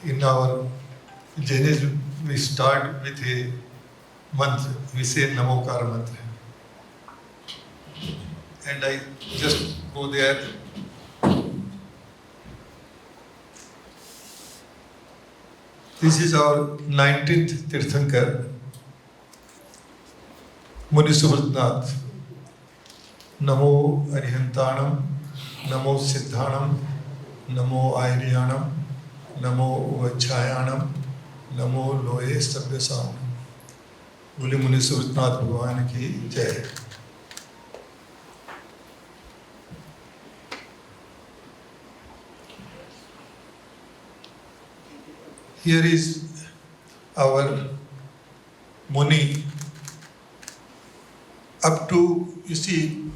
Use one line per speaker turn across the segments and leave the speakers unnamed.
In our Jainism, we start with a mantra. We say Namokar mantra. And I just go there. This is our 19th Tirthankar, Muni Subhadnath. Namo Arihantanam, Namo Siddhanam, Namo Airyanam, Namo Vachayanam, Namo Loe Sabyasanam. बोले मुनि सुरनाथ भगवान की जय. Here is our Muni. Up to, you see,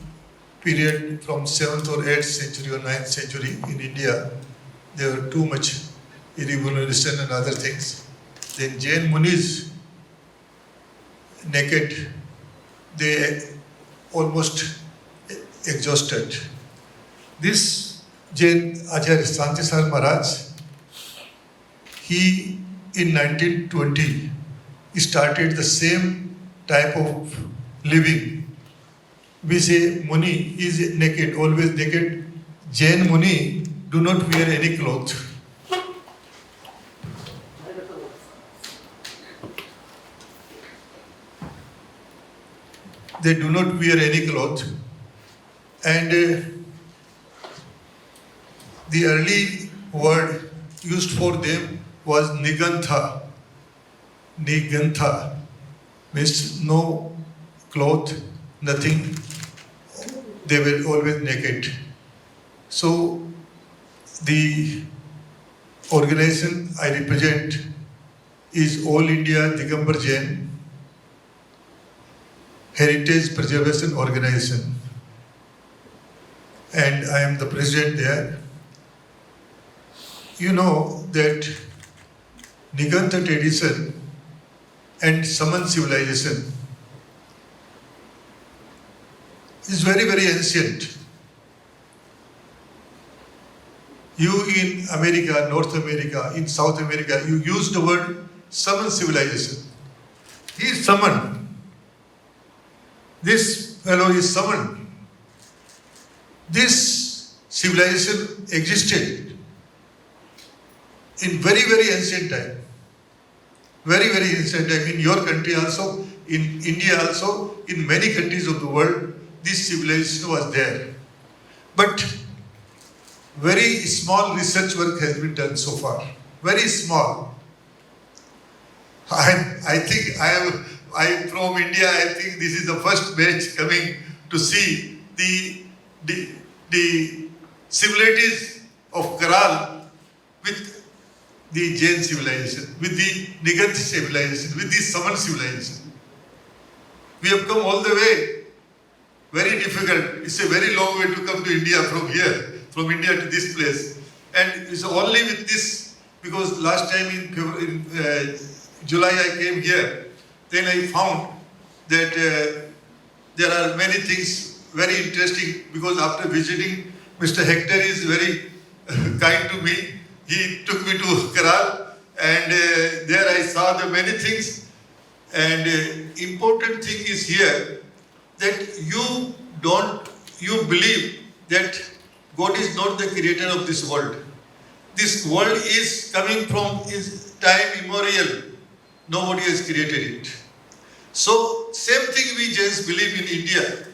period from 7th or 8th century or 9th century in India, there were too much irregulation and other things. Then Jain Munis, naked, they almost exhausted. This Jain Acharya Santisar Maharaj, he in 1920 started the same type of living. We say Muni is naked, always naked. Jain Muni do not wear any cloth. They do not wear any cloth. And the early word used for them was Nigantha. Nigantha means no cloth, nothing. They were always naked. So the organization I represent is All India Digambar Jain Heritage Preservation Organization, and I am the president there. You know that Nigantha tradition and Saman civilization is very, very ancient. You in America, North America, in South America, you use the word Saman civilization. He is Saman. This fellow is summoned. This civilization existed in very, very ancient time. Very, very ancient time. In your country also, in India also, in many countries of the world, this civilization was there. But very small research work has been done so far. Very small. I think I am from India. I think this is the first batch coming to see the similarities of Karal with the Jain civilization, with the Nigantha civilization, with the Saman civilization. We have come all the way. Very difficult. It's a very long way to come to India from here, from India to this place. And it's only with this, because last time in July I came here. Then I found that there are many things very interesting, because after visiting, Mr. Héctor is very kind to me. He took me to Karal, and there I saw the many things. And important thing is here that you believe that God is not the creator of this world. This world is coming from time immemorial. Nobody has created it. So, same thing we just believe in India.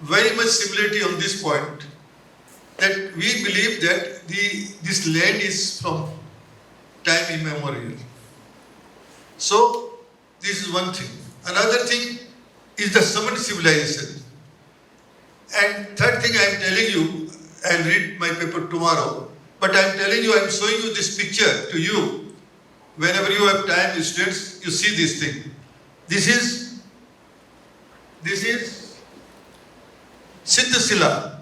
Very much similarity on this point, that we believe that this land is from time immemorial. So, this is one thing. Another thing is the Saman civilization. And third thing I am telling you, I will read my paper tomorrow, but I am telling you, I am showing you this picture to you. Whenever you have time, students, you see this thing. This is Siddhasila.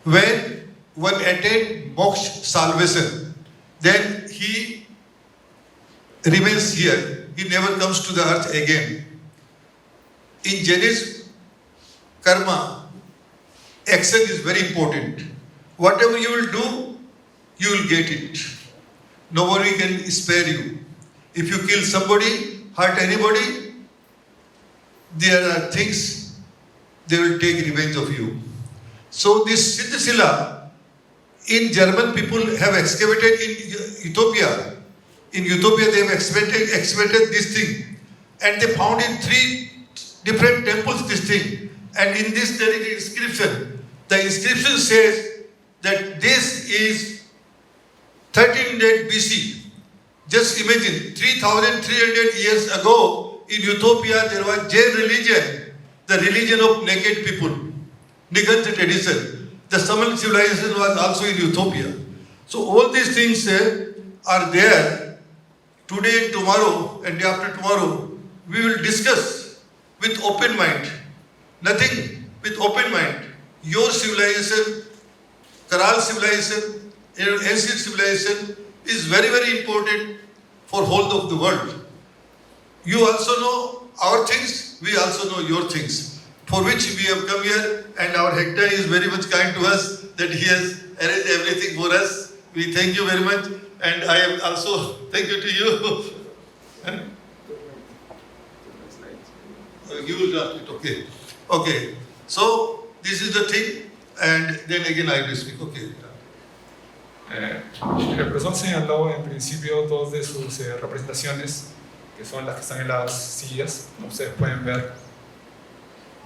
When one attained moksha salvation, then he remains here. He never comes to the earth again. In Jainism, karma, action is very important. Whatever you will do, you will get it. nobody can spare you. If you kill somebody, hurt anybody, there are things they will take revenge of you. So this Siddhasila, in German people have excavated in Ethiopia. In Ethiopia they have excavated this thing, and they found in 3 different temples this thing. And in this there is an inscription. The inscription says that this is 1300 BC. Just imagine, 3,300 years ago in Ethiopia there was Jain religion, the religion of naked people, Nigantha tradition. The Saman civilization was also in Ethiopia. So all these things are there. Today and tomorrow and day after tomorrow, we will discuss with open mind. Nothing with open mind. Your civilization, Karal civilization, ancient civilization is very, very important for whole of the world. You also know our things, we also know your things, for which we have come here, and our Héctor is very much kind to us that he has arranged everything for us. We thank you very much, and I am also thank you to you. You will draft it, okay. Okay, so this is the thing, and then again I will speak, okay.
El profesor señaló en principio dos de sus representaciones, que son las que están en las sillas, como ustedes pueden ver.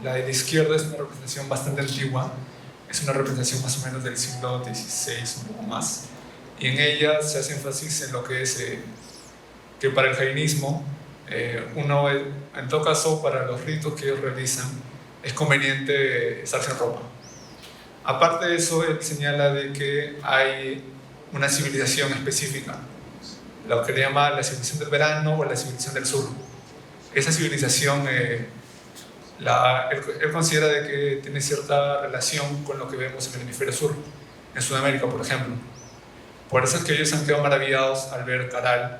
La de la izquierda es una representación bastante antigua, es una representación más o menos del siglo XVI, un poco más, y en ella se hace énfasis en lo que es que para el jainismo, uno, en todo caso, para los ritos que ellos realizan, es conveniente estar sin ropa. Aparte de eso, él señala de que hay una civilización específica, lo que le llama la civilización del verano o la civilización del sur. Esa civilización, él considera de que tiene cierta relación con lo que vemos en el hemisferio sur, en Sudamérica, por ejemplo. Por eso es que ellos han quedado maravillados al ver Caral,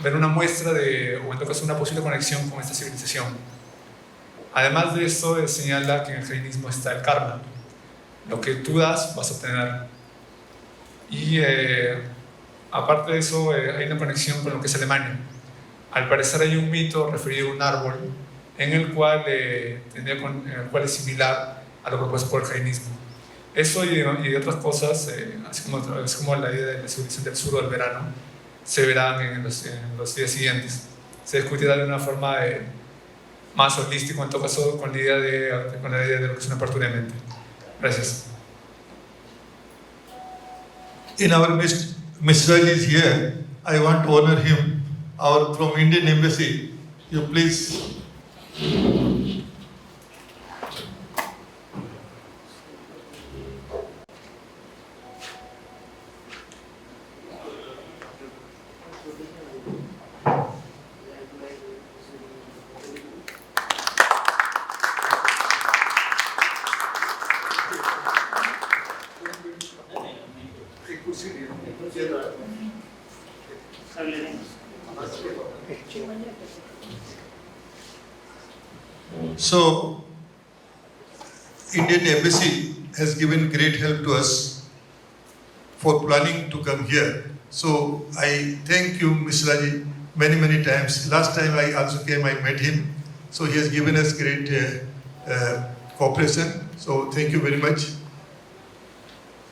ver una muestra o en todo caso una posible conexión con esta civilización. Además de eso, señala que en el jainismo está el karma. Lo que tú das, vas a obtener. Y aparte de eso, hay una conexión con lo que es Alemania. Al parecer hay un mito referido a un árbol en el cual es similar a lo propuesto por el jainismo. Eso y otras cosas, así como la idea de la civilización del sur o del verano, se verán en los días siguientes. Se discutirá de una forma más holístico, en todo caso, con la idea de lo que es una apertura de mente. Gracias.
In our Mr. is here, I want to honor him, from Indian Embassy. You please. So, Indian Embassy has given great help to us for planning to come here. So, I thank you, Mr. Raji, many, many times. Last time I also came, I met him. So, he has given us great cooperation. So, thank you very much.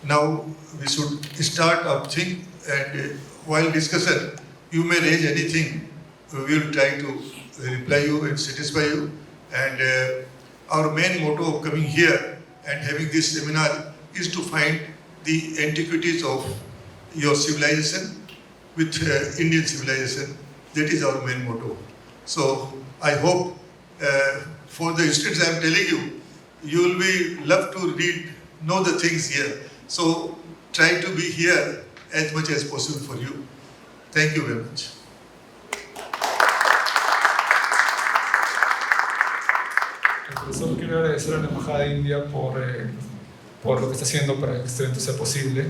Now, we should start our thing, and while discussion, you may raise anything. We will try to reply you and satisfy you. And our main motto of coming here and having this seminar is to find the antiquities of your civilization with Indian civilization. That is our main motto. So I hope for the students I am telling you, you will be love to know the things here. So try to be here as much as possible for you. Thank you very much.
El profesor quiere agradecer a la Embajada de India por lo que está haciendo para que este evento sea posible,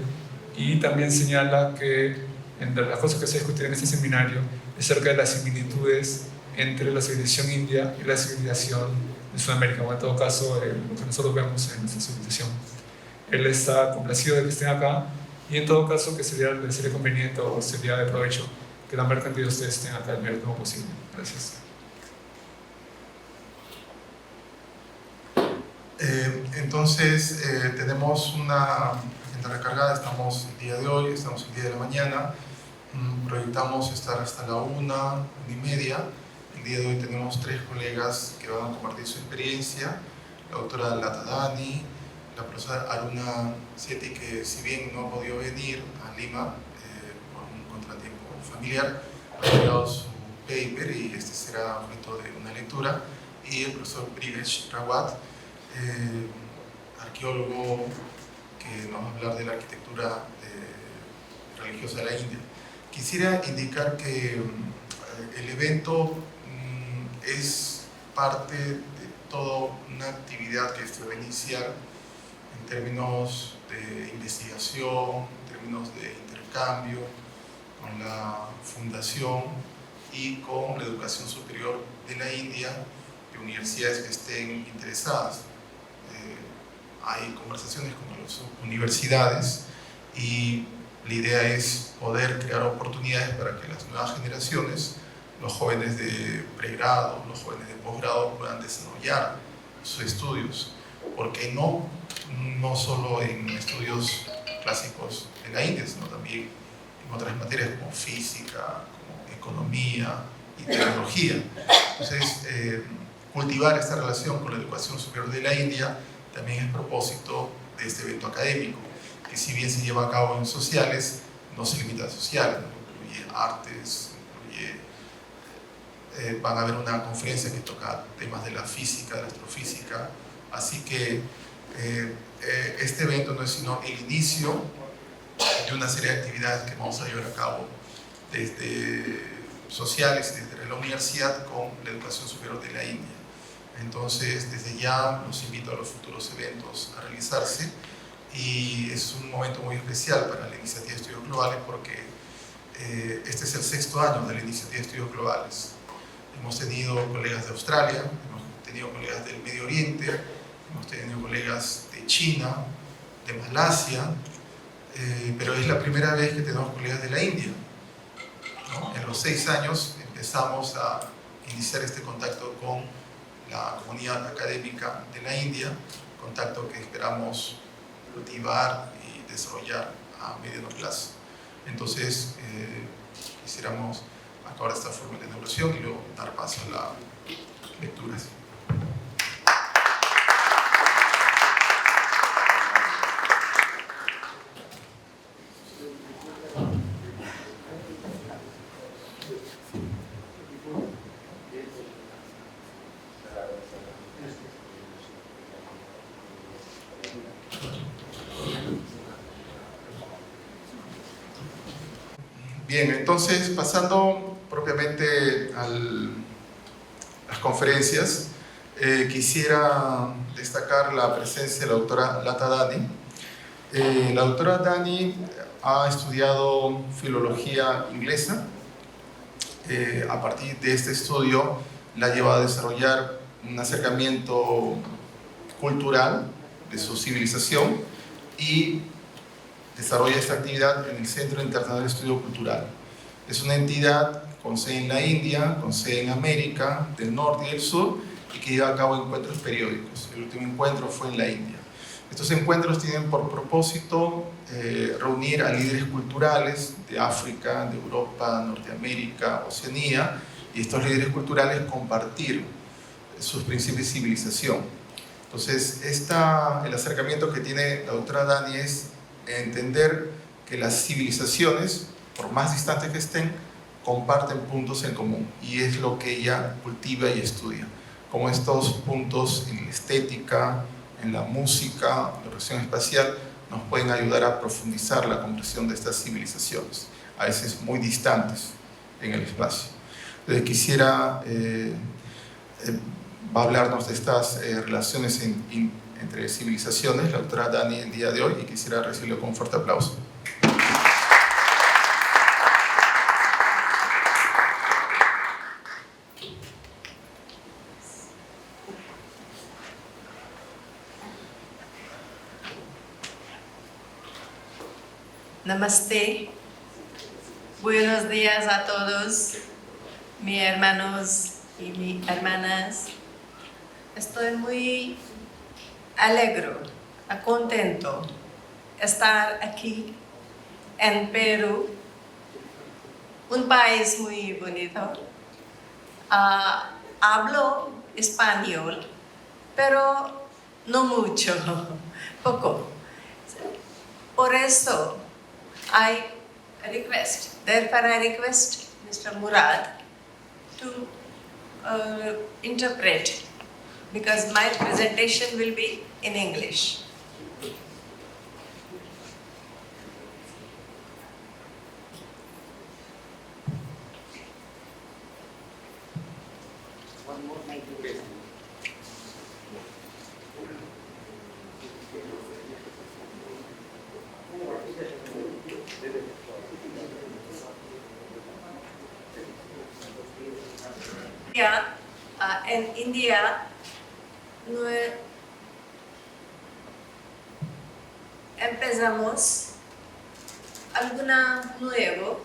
y también señala que entre las cosas que se discutirán en este seminario es acerca de las similitudes entre la civilización india y la civilización de Sudamérica, o en todo caso lo que nosotros vemos en nuestra civilización. Él está complacido de que estén acá Y en todo caso, que sería conveniente o sería de provecho que la mayor cantidad de ustedes estén acá el mayor tiempo posible. Gracias.
Entonces, tenemos una agenda recargada, estamos el día de hoy, estamos el día de la mañana, proyectamos estar hasta la 1:30. El día de hoy tenemos 3 colegas que van a compartir su experiencia, la doctora Latadani, la profesora Aruna Sethi, que si bien no ha podido venir a Lima por un contratiempo familiar, ha entregado su paper y este será objeto de una lectura, y el profesor Brigesh Rawat, arqueólogo, que nos va a hablar de la arquitectura religiosa de la India. Quisiera indicar que el evento es parte de toda una actividad que se va a iniciar en términos de investigación, en términos de intercambio con la Fundación y con la educación superior de la India, de universidades que estén interesadas. Hay conversaciones con las universidades y la idea es poder crear oportunidades para que las nuevas generaciones, los jóvenes de pregrado, los jóvenes de posgrado, puedan desarrollar sus estudios, porque no solo en estudios clásicos de la India, sino también en otras materias como física, como economía y tecnología. Entonces, cultivar esta relación con la educación superior de la India también es propósito de este evento académico, que si bien se lleva a cabo en sociales, no se limita a sociales, ¿no? Incluye artes, van a haber una conferencia que toca temas de la física, de la astrofísica, así que este evento no es sino el inicio de una serie de actividades que vamos a llevar a cabo desde sociales, desde la universidad, con la educación superior de la India. Entonces, desde ya los invito a los futuros eventos a realizarse, y es un momento muy especial para la Iniciativa de Estudios Globales porque este es el 6º año de la Iniciativa de Estudios Globales. Hemos tenido colegas de Australia, hemos tenido colegas del Medio Oriente, hemos tenido colegas de China, de Malasia, pero es la primera vez que tenemos colegas de la India, ¿no? En los 6 años empezamos a iniciar este contacto con la comunidad académica de la India, contacto que esperamos cultivar y desarrollar a mediano plazo. Entonces, quisiéramos acabar esta forma de inauguración y luego dar paso a las lecturas. Bien, entonces pasando propiamente a las conferencias, quisiera destacar la presencia de la doctora Latadani. La doctora Dani ha estudiado filología inglesa. A partir de este estudio la ha llevado a desarrollar un acercamiento cultural de su civilización y desarrolla esta actividad en el Centro Internacional de Estudio Cultural. Es una entidad con sede en la India, con sede en América del Norte y del Sur, y que lleva a cabo encuentros periódicos. El último encuentro fue en la India. Estos encuentros tienen por propósito reunir a líderes culturales de África, de Europa, Norteamérica, Oceanía, y estos líderes culturales compartir sus principios de civilización. Entonces, el acercamiento que tiene la doctora Dani es entender que las civilizaciones, por más distantes que estén, comparten puntos en común, y es lo que ella cultiva y estudia, como estos puntos en la estética, en la música, en la relación espacial, nos pueden ayudar a profundizar la comprensión de estas civilizaciones, a veces muy distantes en el espacio. Entonces quisiera, va a hablarnos de estas relaciones entre civilizaciones, la doctora Dani, el día de hoy, y quisiera recibirlo con un fuerte aplauso.
Namaste. Buenos días a todos, mis hermanos y mis hermanas. Estoy muy alegre, contento de estar aquí en Perú, un país muy bonito. Hablo español, pero no mucho, poco. Por eso, therefore I request Mr. Murad to interpret, because my presentation will be in English. En India, empezamos alguna nuevo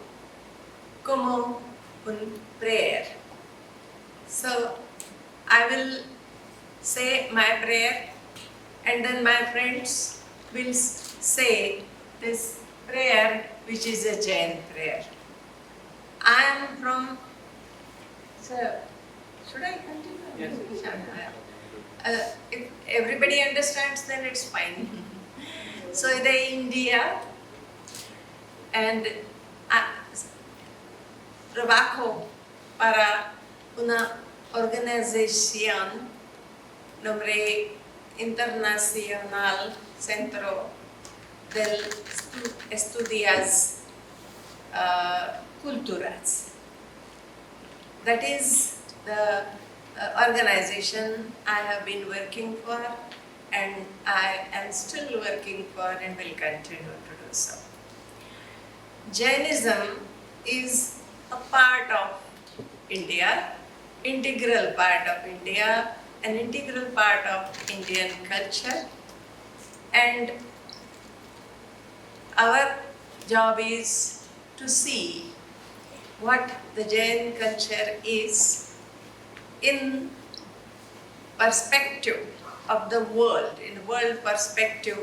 como un prayer. So I will say my prayer, and then my friends will say this prayer, which is a Jain prayer. I am from. So, should I continue? Yes. If everybody understands, then it's fine. So, the India and trabajo para una organización nombre Internacional Centro de Estudios Culturas. That is the organization I have been working for, and I am still working for and will continue to do so. Jainism is a part of India, integral part of India, an integral part of Indian culture, and our job is to see what the Jain culture is in perspective of the world, in world perspective,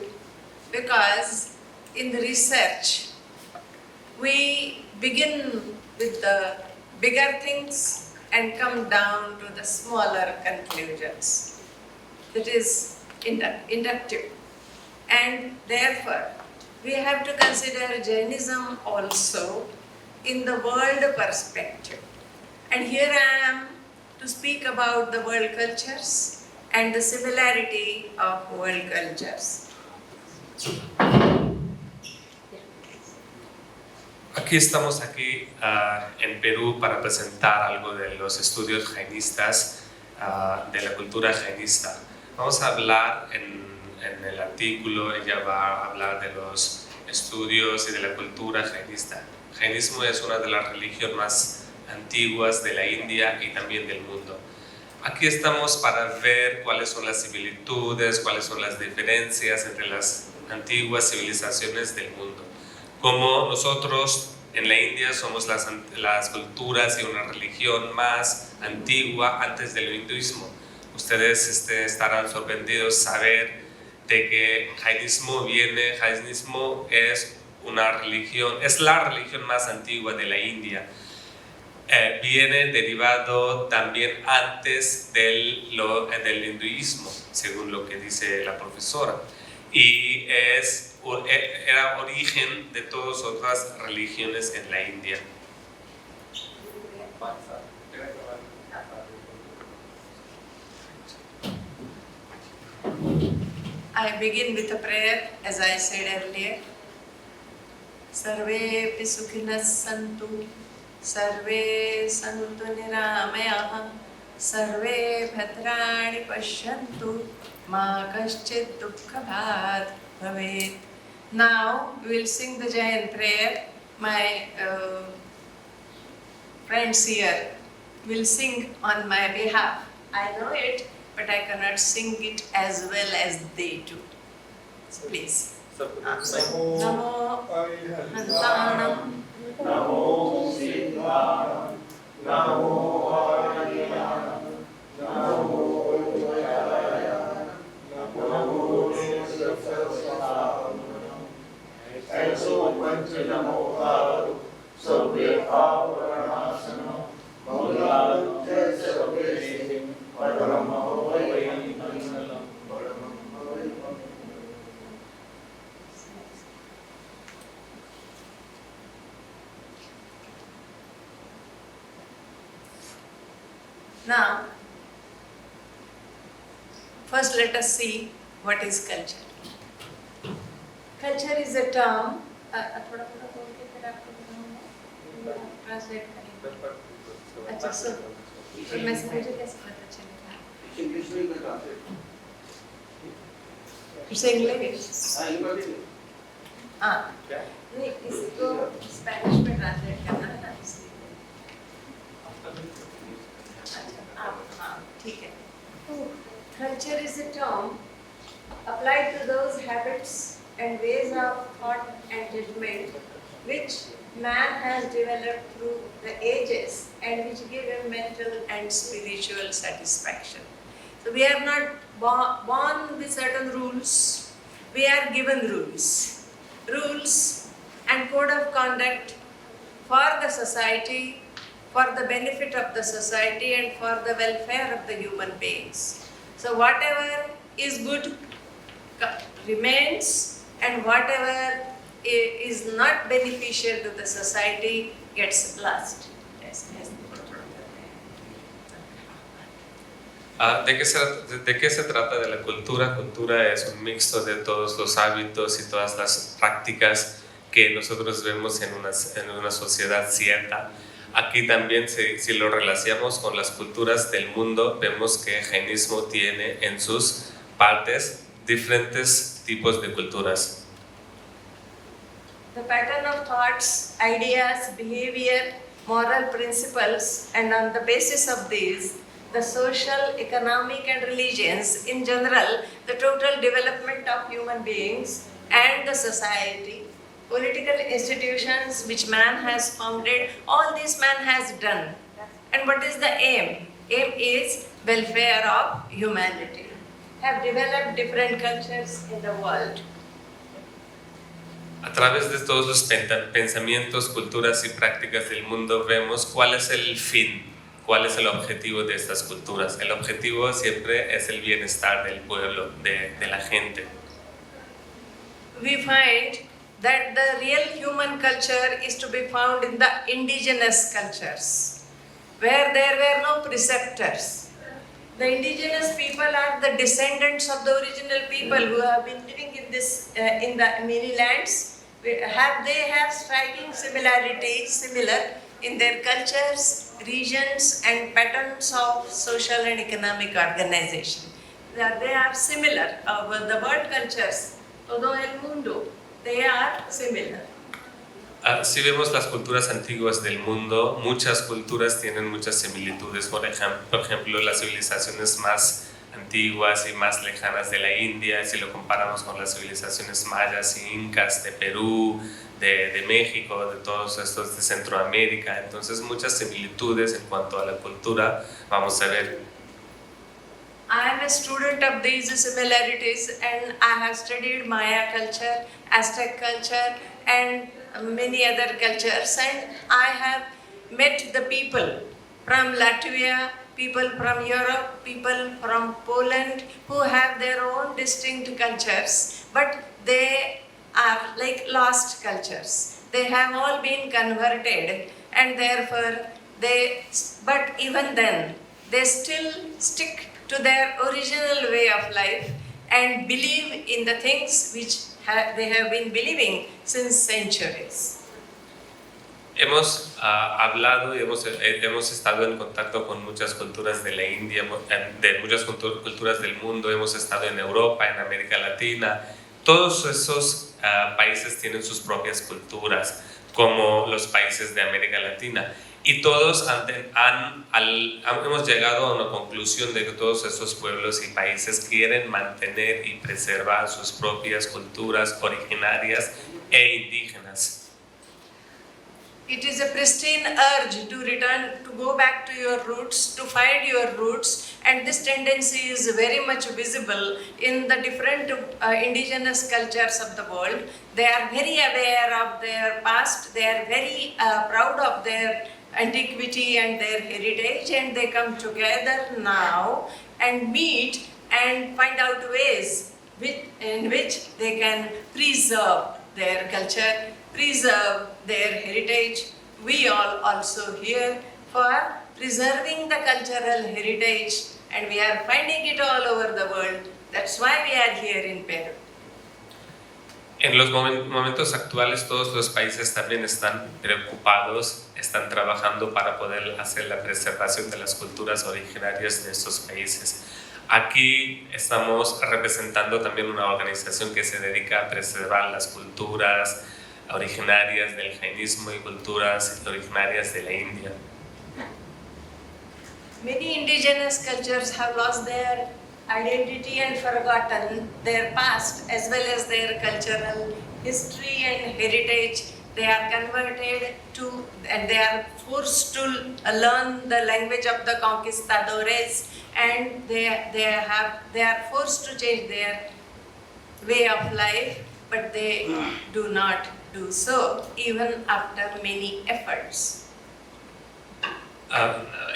because in the research we begin with the bigger things and come down to the smaller conclusions. That is inductive. And therefore, we have to consider Jainism also in the world perspective. And here I am to speak about the world cultures and the similarity of world cultures.
Estamos aquí en Perú para presentar algo de los estudios jainistas, de la cultura jainista. Vamos a hablar en el artículo, ella va a hablar de los estudios y de la cultura jainista. Jainismo es una de las religiones más antiguas de la India y también del mundo. Aquí estamos para ver cuáles son las similitudes, cuáles son las diferencias entre las antiguas civilizaciones del mundo. Como nosotros en la India somos las culturas y una religión más antigua antes del hinduismo. Ustedes estarán sorprendidos saber de que jainismo es una religión, es la religión más antigua de la India. Viene derivado también antes del hinduismo, según lo que dice la profesora, y era origen de todas otras religiones en la India.
I begin with a prayer, as I said earlier. Sarve pisukhinas santu, sarve santu niramayah, sarve bhadrani pashyantu, ma kaschit dukkhabhat bhavet. Now we will sing the Jain prayer. My friends here will sing on my behalf. I know it, but I cannot sing it as well as they do. So please. Namo Hantanam.
Namo Siddhanam, Namo Ariyanam, Namo Udayaya, Namo Nisasasam, Exo Panchanamo Haru, Sabya Avaranasana, Mauladu Tesavesi, Paramah Vayi Mangalam, Paramah Vayi Mangalam.
Now, first let us see what is culture. Culture is a term. थोड़ा बोल के फिर आपको बताऊंगा. Translate करेंगे. अच्छा, so मैं मुझे कैसे पता चलेगा? It's English. हाँ. नहीं, इसको स्पेनिश में ट्रांसलेट करना है ना इसलिए. Culture is a term applied to those habits and ways of thought and judgment which man has developed through the ages and which give him mental and spiritual satisfaction. So we are not born with certain rules, we are given rules. Rules and code of conduct for the society, for the benefit of the society and for the welfare of the human beings. So whatever is good remains and whatever is not beneficial to the society gets lost.
¿De qué se trata de la cultura? Cultura es un mixto de todos los hábitos y todas las prácticas que nosotros vemos en una sociedad cierta. Aquí también, si lo relacionamos con las culturas del mundo, vemos que el jainismo tiene en sus partes diferentes tipos de culturas.
The pattern of thoughts, ideas, behavior, moral principles, and on the basis of these, the social, economic, and religions in general, the total development of human beings and the society, political institutions which man has founded, all this man has done. And what is the aim? Aim is welfare of humanity. Have developed different cultures in the world.
A través de todos los pensamientos, culturas y prácticas del mundo vemos cuál es el fin, cuál es el objetivo de estas culturas. El objetivo siempre es el bienestar del pueblo, de la gente.
We find that the real human culture is to be found in the indigenous cultures, where there were no preceptors. The indigenous people are the descendants of the original people who have been living in the many lands. They have striking similarities, similar in their cultures, regions, and patterns of social and economic organization. They are similar. The world cultures, todo el mundo, they are similar.
Si vemos las culturas antiguas del mundo, muchas culturas tienen muchas similitudes. Por ejemplo, las civilizaciones más antiguas y más lejanas de la India, si lo comparamos con las civilizaciones mayas y incas de Perú, de México, de todos estos de Centroamérica. Entonces, muchas similitudes en cuanto a la cultura vamos a ver.
I am a student of these similarities and I have studied Maya culture, Aztec culture and many other cultures, and I have met the people from Latvia, people from Europe, people from Poland who have their own distinct cultures, but they are like lost cultures. They have all been converted and therefore but even then they still stick to their original way of life and believe in the things which they have been believing since centuries.
Hemos hablado y hemos estado en contacto con muchas culturas de la India, de muchas culturas del mundo. Hemos estado en Europa, en América Latina. Todos esos países tienen sus propias culturas, como los países de América Latina. Y todos hemos llegado a una conclusión de que todos esos pueblos y países quieren mantener y preservar sus propias culturas originarias e indígenas.
It is a pristine urge to return, to go back to your roots, to find your roots, and this tendency is very much visible in the different indigenous cultures of the world. They are very aware of their past, they are very proud of their antiquity and their heritage, and they come together now and meet and find out ways in which they can preserve their culture, preserve their heritage. We all also here for preserving the cultural heritage, and we are finding it all over the world. That's why we are here in Peru.
En los momentos actuales todos los países también están preocupados, están trabajando para poder hacer la preservación de las culturas originarias de estos países. Aquí estamos representando también una organización que se dedica a preservar las culturas originarias del jainismo y culturas originarias de la India.
Many indigenous cultures have lost their identity and forgotten their past as well as their cultural history and heritage. They are converted to, and they are forced to learn the language of the conquistadores, and they are forced to change their way of life, but they do not do so even after many efforts.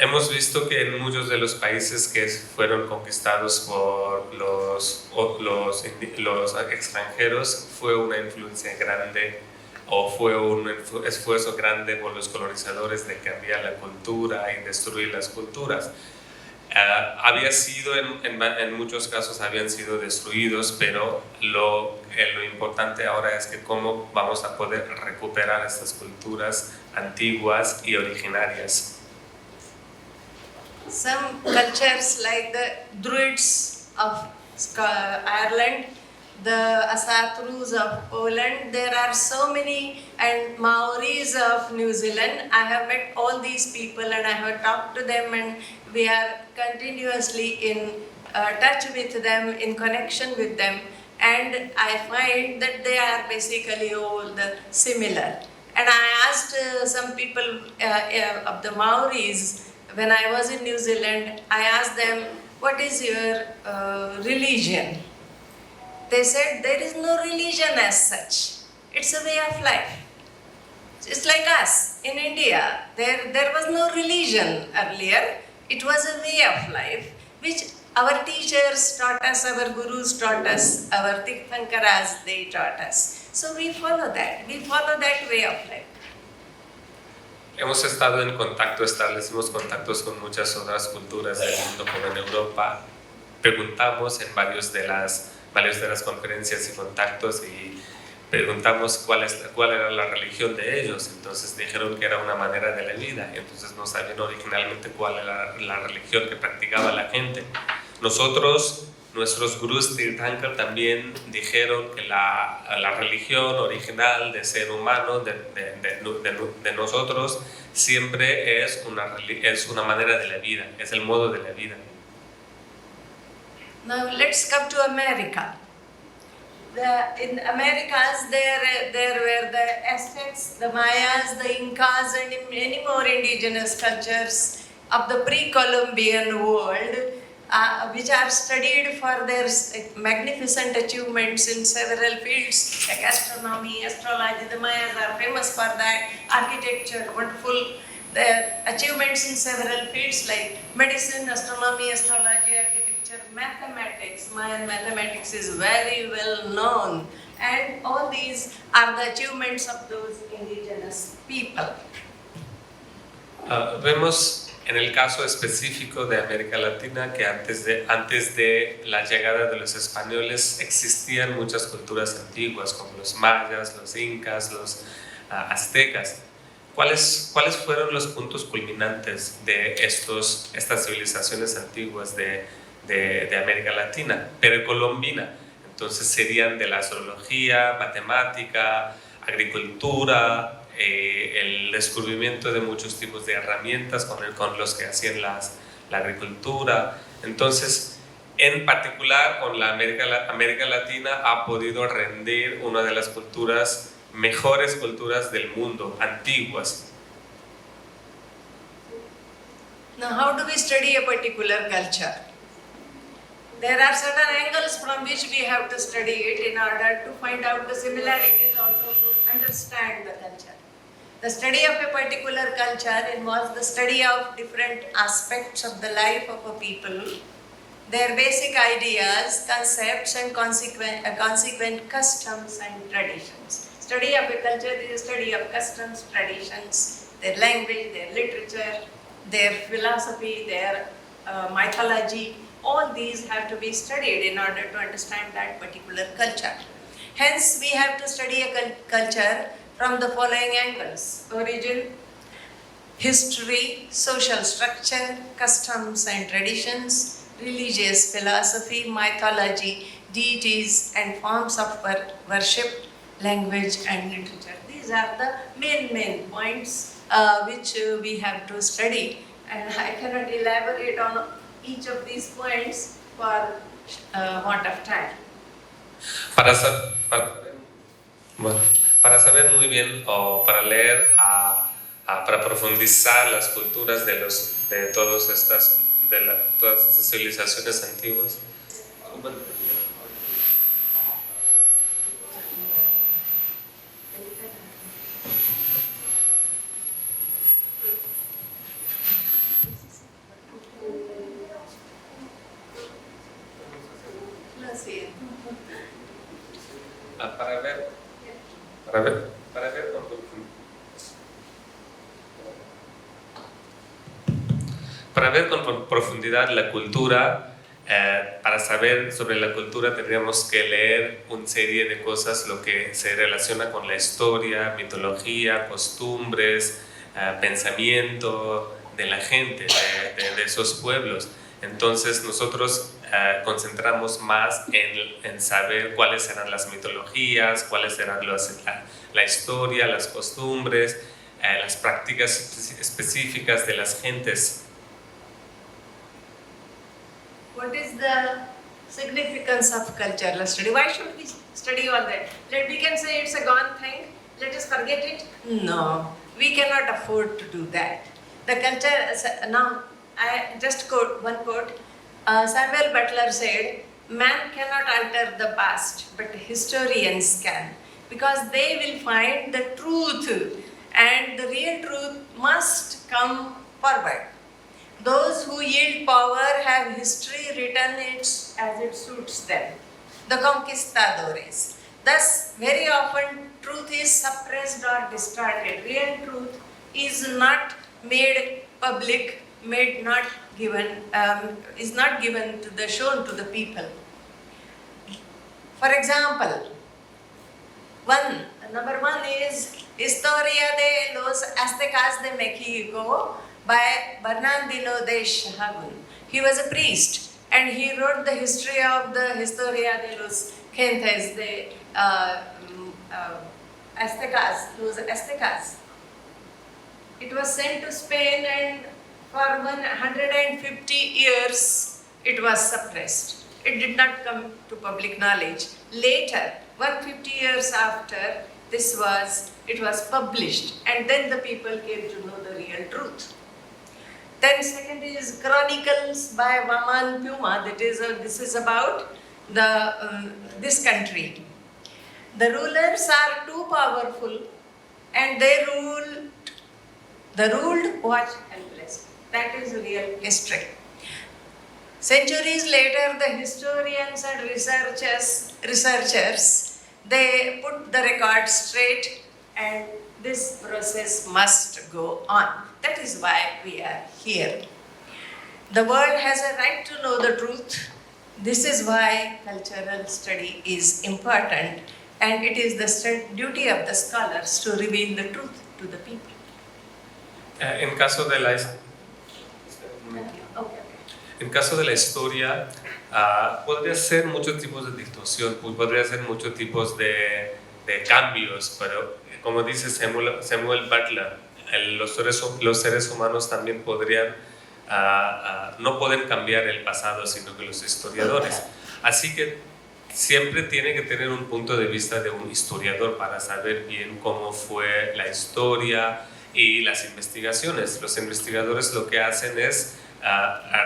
Hemos visto que en muchos de los países que fueron conquistados por los extranjeros fue una influencia grande o fue un esfuerzo grande por los colonizadores de cambiar la cultura y destruir las culturas. Había sido, en muchos casos habían sido destruidos, pero lo importante ahora es que cómo vamos a poder recuperar estas culturas antiguas y originarias.
Some cultures like the Druids of Ireland, the Asatrus of Poland, there are so many, and Maoris of New Zealand. I have met all these people and I have talked to them, and we are continuously in touch with them, in connection with them, and I find that they are basically all similar. And I asked some people of the Maoris, when I was in New Zealand, I asked them, what is your religion? They said, there is no religion as such. It's a way of life. It's like us in India. There was no religion earlier. It was a way of life, which our teachers taught us, our gurus taught us, our Tirthankaras, they taught us. So we follow that. We follow that way of life.
Hemos estado en contacto, establecimos contactos con muchas otras culturas del mundo, como en Europa. Preguntamos en varias de las conferencias y contactos y preguntamos cuál era la religión de ellos. Entonces dijeron que era una manera de la vida. Entonces no sabían originalmente cuál era la religión que practicaba la gente. Nuestros gurús Tirthankar también dijeron que la religión original de ser humano, de nosotros, siempre es una manera de la vida, es el modo de la vida.
Now let's come to America. In Americas, there were the Aztecs, the Mayas, the Incas, and many more indigenous cultures of the pre-Columbian world, which are studied for their magnificent achievements in several fields like astronomy, astrology. The Mayas are famous for that. Architecture, wonderful. Their achievements in several fields like medicine, astronomy, astrology, architecture, mathematics. Mayan mathematics is very well known, and all these are the achievements of those indigenous people.
Vemos en el caso específico de América Latina que antes de la llegada de los españoles existían muchas culturas antiguas como los mayas, los incas, los aztecas. ¿Cuáles fueron los puntos culminantes de estas civilizaciones antiguas de América Latina, precolombina? Entonces serían de la astrología, matemática, agricultura, el descubrimiento de muchos tipos de herramientas con los que hacían la agricultura. Entonces, en particular con la América Latina ha podido rendir una de las culturas mejores culturas del mundo, antiguas.
Now, how do we study a particular culture? There are certain angles from which we have to study it in order to find out the similarities, also to understand the culture. The study of a particular culture involves the study of different aspects of the life of a people, their basic ideas, concepts, and consequent customs and traditions. Study of a culture is a study of customs, traditions, their language, their literature, their philosophy, their mythology. All these have to be studied in order to understand that particular culture. Hence, we have to study a culture from the following angles: origin, history, social structure, customs and traditions, religious philosophy, mythology, deities and forms of worship, language and literature. These are the main points which we have to study, and I cannot elaborate on each of these points for want of time.
Para saber muy bien o para leer, para profundizar las culturas de todas estas civilizaciones antiguas. Para ver con profundidad la cultura, para saber sobre la cultura tendríamos que leer una serie de cosas, lo que se relaciona con la historia, mitología, costumbres, pensamiento de la gente, de esos pueblos. Entonces nosotros concentramos más en saber cuáles eran las mitologías, cuáles eran la historia, las costumbres, las prácticas específicas de las gentes.
What is the significance of cultural study? Why should we study all that? We can say it's a gone thing, let us forget it. No, we cannot afford to do that. The culture, now I just quote one quote. Samuel Butler said, "Man cannot alter the past, but historians can, because they will find the truth, and the real truth must come forward. Those who yield power have history written as it suits them, the conquistadores. Thus, very often truth is suppressed or distorted. Real truth is not made public, is not given to shown to the people. For example, number one is Historia de los Aztecas de Mexico by Bernardino de Sahagún. He was a priest and he wrote the history of the Historia de los Gentes de Aztecas. It was sent to Spain, and for 150 years it was suppressed. It did not come to public knowledge. Later, 150 years after, it was published, and then the people came to know the real truth. Then second is Chronicles by Vaman Puma. This is about this country. The rulers are too powerful, and they ruled watch helpless. That is real history. Centuries later, the historians and researchers, they put the record straight, and this process must go on. That is why we are here. The world has a right to know the truth. This is why cultural study is important, and it is the duty of the scholars to reveal the truth to the people.
En caso de la historia, podría ser muchos tipos de distorsión, podría ser muchos tipos de cambios, pero como dice Samuel Butler, los seres humanos también podrían, no pueden cambiar el pasado, sino que los historiadores. Así que siempre tiene que tener un punto de vista de un historiador para saber bien cómo fue la historia y las investigaciones. Los investigadores lo que hacen es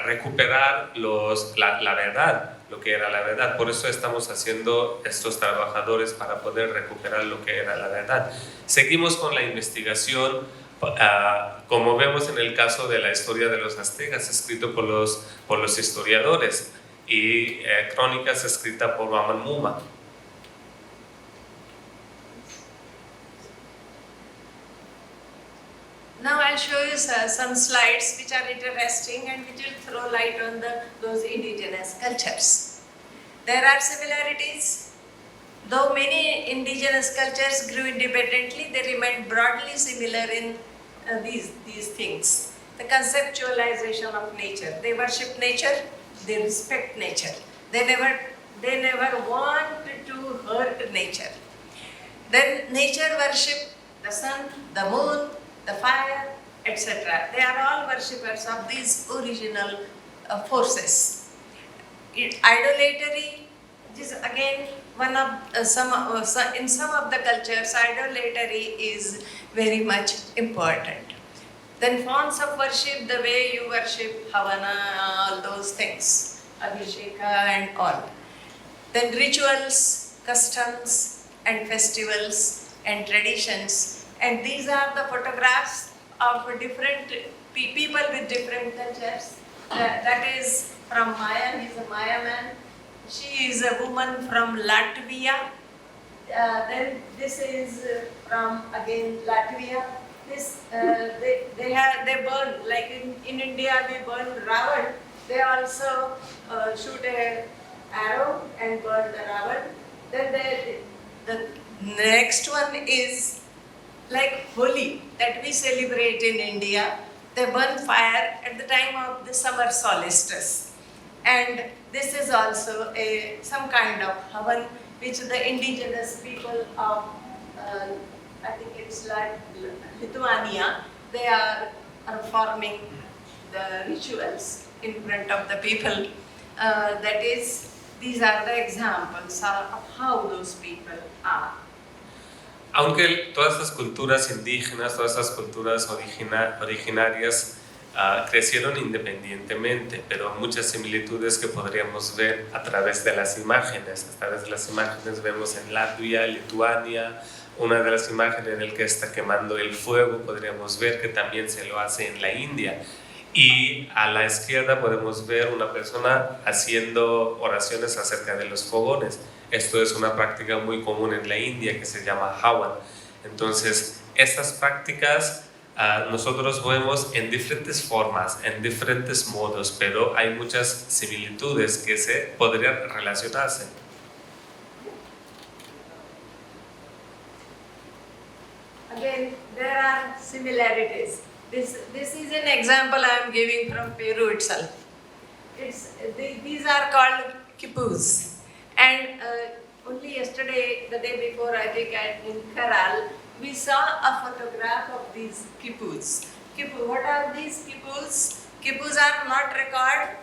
recuperar la verdad, lo que era la verdad. Por eso estamos haciendo estos trabajadores para poder recuperar lo que era la verdad. Seguimos con la investigación, como vemos en el caso de la historia de los aztecas, escrito por los historiadores, y crónicas escritas por Waman Muma.
Now I'll show you some slides which are interesting and which will throw light on those indigenous cultures. There are similarities. Though many indigenous cultures grew independently, they remained broadly similar in these things. The conceptualization of nature. They worship nature, they respect nature. They never want to hurt nature. Then nature worship the sun, the moon, the fire, etc. They are all worshippers of these original forces. Idolatry, which is again one of in some of the cultures, idolatry is very much important. Then forms of worship, the way you worship Havana, all those things, Abhisheka and all. Then rituals, customs and festivals and traditions. And these are the photographs of different people with different cultures. That is from Maya, he is a Maya man. She is a woman from Latvia. Then this is from again Latvia. This they burn, like in India we burn Ravan. They also shoot an arrow and burn the Ravan. Then the next one is like Holi that we celebrate in India. They burn fire at the time of the summer solstice. And this is also some kind of havan which the indigenous people of, I think it's like Lithuania, they are performing the rituals in front of the people. These are the examples of how those people are.
Aunque todas las culturas indígenas, todas las culturas originarias crecieron independientemente, pero muchas similitudes que podríamos ver a través de las imágenes. A través de las imágenes vemos en Latvia, Lituania, una de las imágenes en el que está quemando el fuego, podríamos ver que también se lo hace en la India. Y a la izquierda podemos ver una persona haciendo oraciones acerca de los fogones. Esto es una práctica muy común en la India que se llama Havan. Entonces, estas prácticas nosotros vemos en diferentes formas, en diferentes modos, pero hay muchas similitudes que se podrían relacionarse.
Again, there are similarities. This is an example I am giving from Peru itself. These are called quipus. And only yesterday, the day before, I think in Karal, we saw a photograph of these quipus. What are these quipus? Quipus are not record.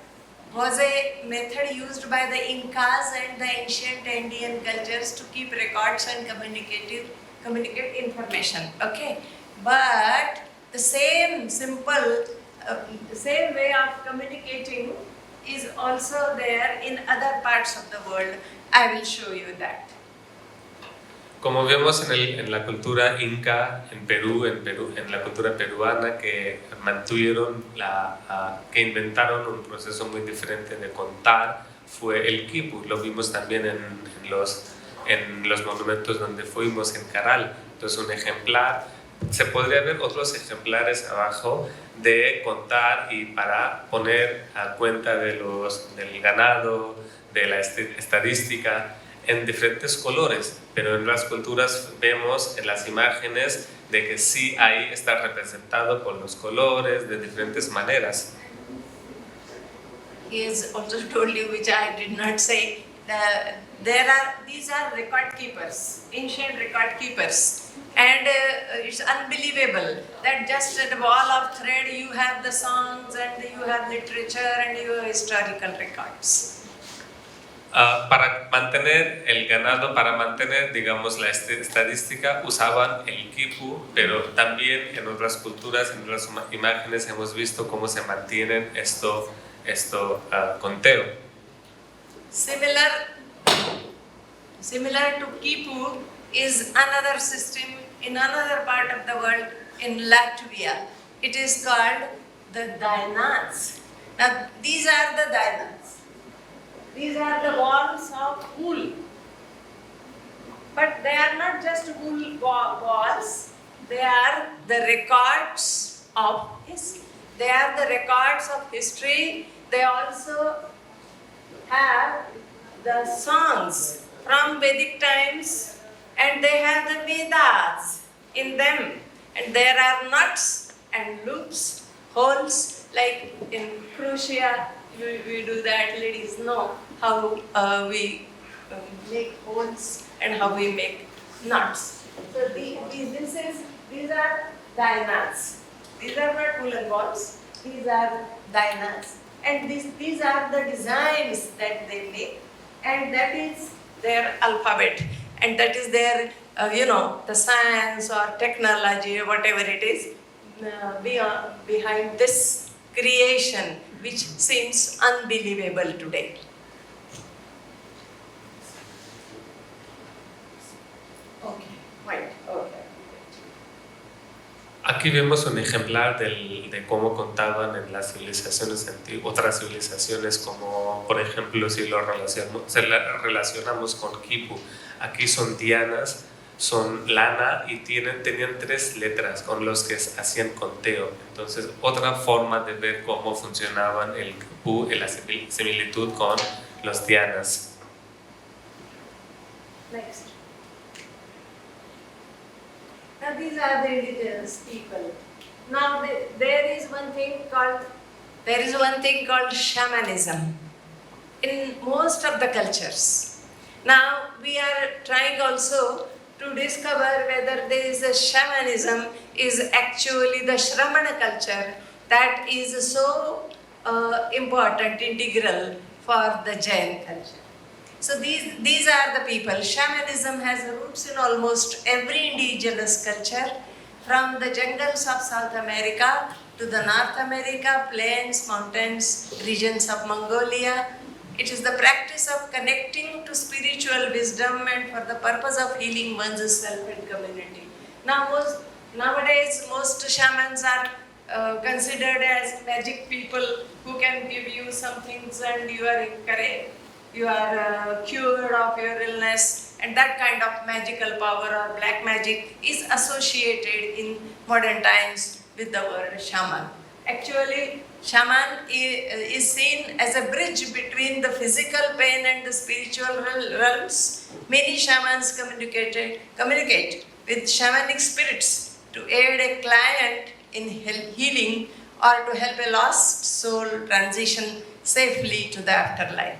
Was a method used by the Incas and the ancient Indian cultures to keep records and communicate information. Okay, but the same simple, same way of communicating is also there in other parts of the world. I will show you that.
Como vemos en la cultura inca, en Perú, en la cultura peruana, que mantuvieron, que inventaron un proceso muy diferente de contar, fue el quipu. Lo vimos también en los monumentos donde fuimos en Caral. Entonces, un ejemplar. Se podría ver otros ejemplares abajo de contar y para poner a cuenta del ganado, de la estadística en diferentes colores, pero en las culturas vemos en las imágenes de que sí ahí está representado con los colores de diferentes maneras.
He has also told you, which I did not say, these are record keepers, ancient record keepers. And it's unbelievable that just at a wall of thread you have the songs and you have literature and you have historical records.
Para mantener el ganado, para mantener, digamos, la estadística, usaban el quipu, pero también en otras culturas, en otras imágenes, hemos visto cómo se mantienen esto conteo.
Similar to quipu is another system in another part of the world, in Latvia. It is called the Dainas. Now, these are the Dainas. These are the walls of wool. But they are not just wool walls, they are the records of history. They are the records of history. They also have the songs from Vedic times, and they have the Vedas in them. And there are nuts and loops, holes, like in Croatia, we do that. Ladies know how we make holes and how we make nuts. So these are Dainas. These are not woolen balls. These are Dainas. And these are the designs that they make. And that is their alphabet. And that is their, the science or technology, whatever it is, behind this creation, which seems unbelievable today. Okay, right, okay.
Aquí vemos un ejemplar de cómo contaban en las civilizaciones antiguas, otras civilizaciones, como por ejemplo si lo relacionamos con quipu. Aquí son dianas, son lana y tenían 3 letras con los que hacían conteo. Entonces, otra forma de ver cómo funcionaban el quipu y la similitud con los dianas.
Next. Now these are the indigenous people. Now there is one thing called shamanism in most of the cultures. Now we are trying also to discover whether there is a shamanism is actually the Shramana culture that is so important, integral for the Jain culture. So these are the people. Shamanism has roots in almost every indigenous culture, from the jungles of South America to the North America, plains, mountains, regions of Mongolia. It is the practice of connecting to spiritual wisdom and for the purpose of healing one's self and community. Nowadays, most shamans are considered as magic people who can give you some things and you are cured of your illness, and that kind of magical power or black magic is associated in modern times with the word shaman. Actually, shaman is seen as a bridge between the physical pain and the spiritual realms. Many shamans communicate with shamanic spirits to aid a client in healing or to help a lost soul transition safely to the afterlife.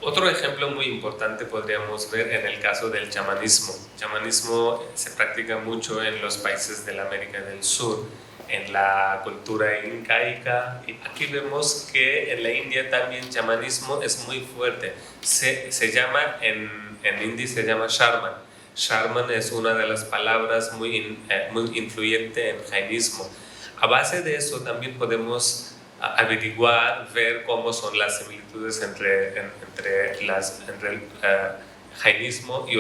Otro ejemplo muy importante podríamos ver en el caso del chamanismo. El chamanismo se practica mucho en los países de la América del Sur, en la cultura incaica. Y aquí vemos que en la India también chamanismo es muy fuerte. Se llama, en hindi se llama Sharman. Sharman es una de las palabras muy influyente en jainismo. A base de eso también podemos averiguar, ver cómo son las similitudes entre jainismo y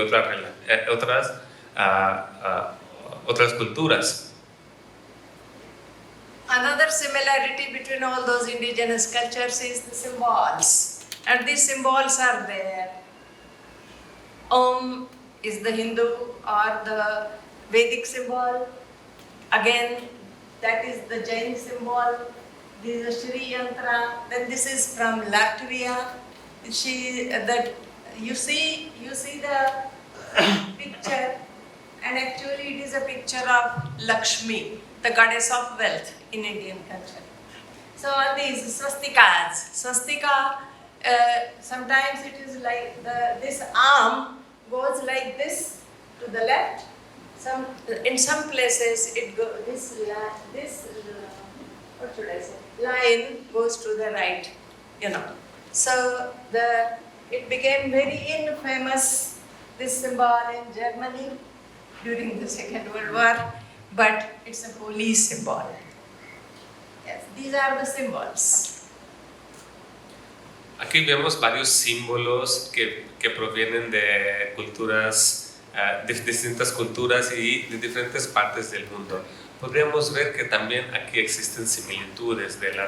otras culturas.
Another similarity between all those indigenous cultures is the symbols, and these symbols are there. Om is the Hindu or the Vedic symbol. Again, that is the Jain symbol. This is a Shri yantra. Then this is from Latvia. You see the picture, and actually it is a picture of Lakshmi, the goddess of wealth in Indian culture. So all these swastikas. Swastika, sometimes it is like this arm goes like this to the left. In some places it goes what should I say? Line goes to the right. So it became very infamous, this symbol in Germany during the Second World War, but it's a holy symbol. Yes, these are the symbols.
Aquí vemos varios símbolos que provienen de culturas, de distintas culturas y de diferentes partes del mundo. Podríamos ver que también aquí existen similitudes de la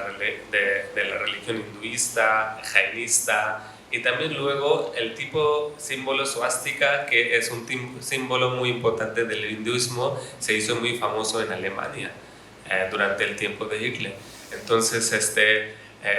religión hinduista, jainista, y también luego el tipo símbolo suástica, que es un símbolo muy importante del hinduismo, se hizo muy famoso en Alemania durante el tiempo de Hitler. Entonces,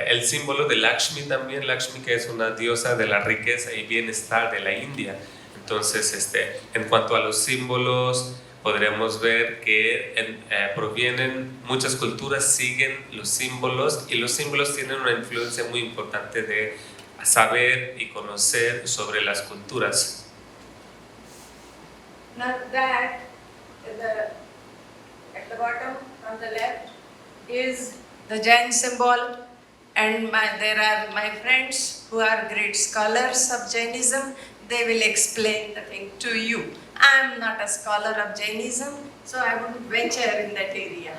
el símbolo de Lakshmi también, Lakshmi, que es una diosa de la riqueza y bienestar de la India. Entonces, en cuanto a los símbolos, podremos ver que provienen, muchas culturas siguen los símbolos, y los símbolos tienen una influencia muy importante de saber y conocer sobre las culturas.
Now that, at the bottom on the left is the Jain symbol, and there are my friends who are great scholars of Jainism. They will explain the thing to you. I am not a scholar of Jainism, so I wouldn't venture in that area.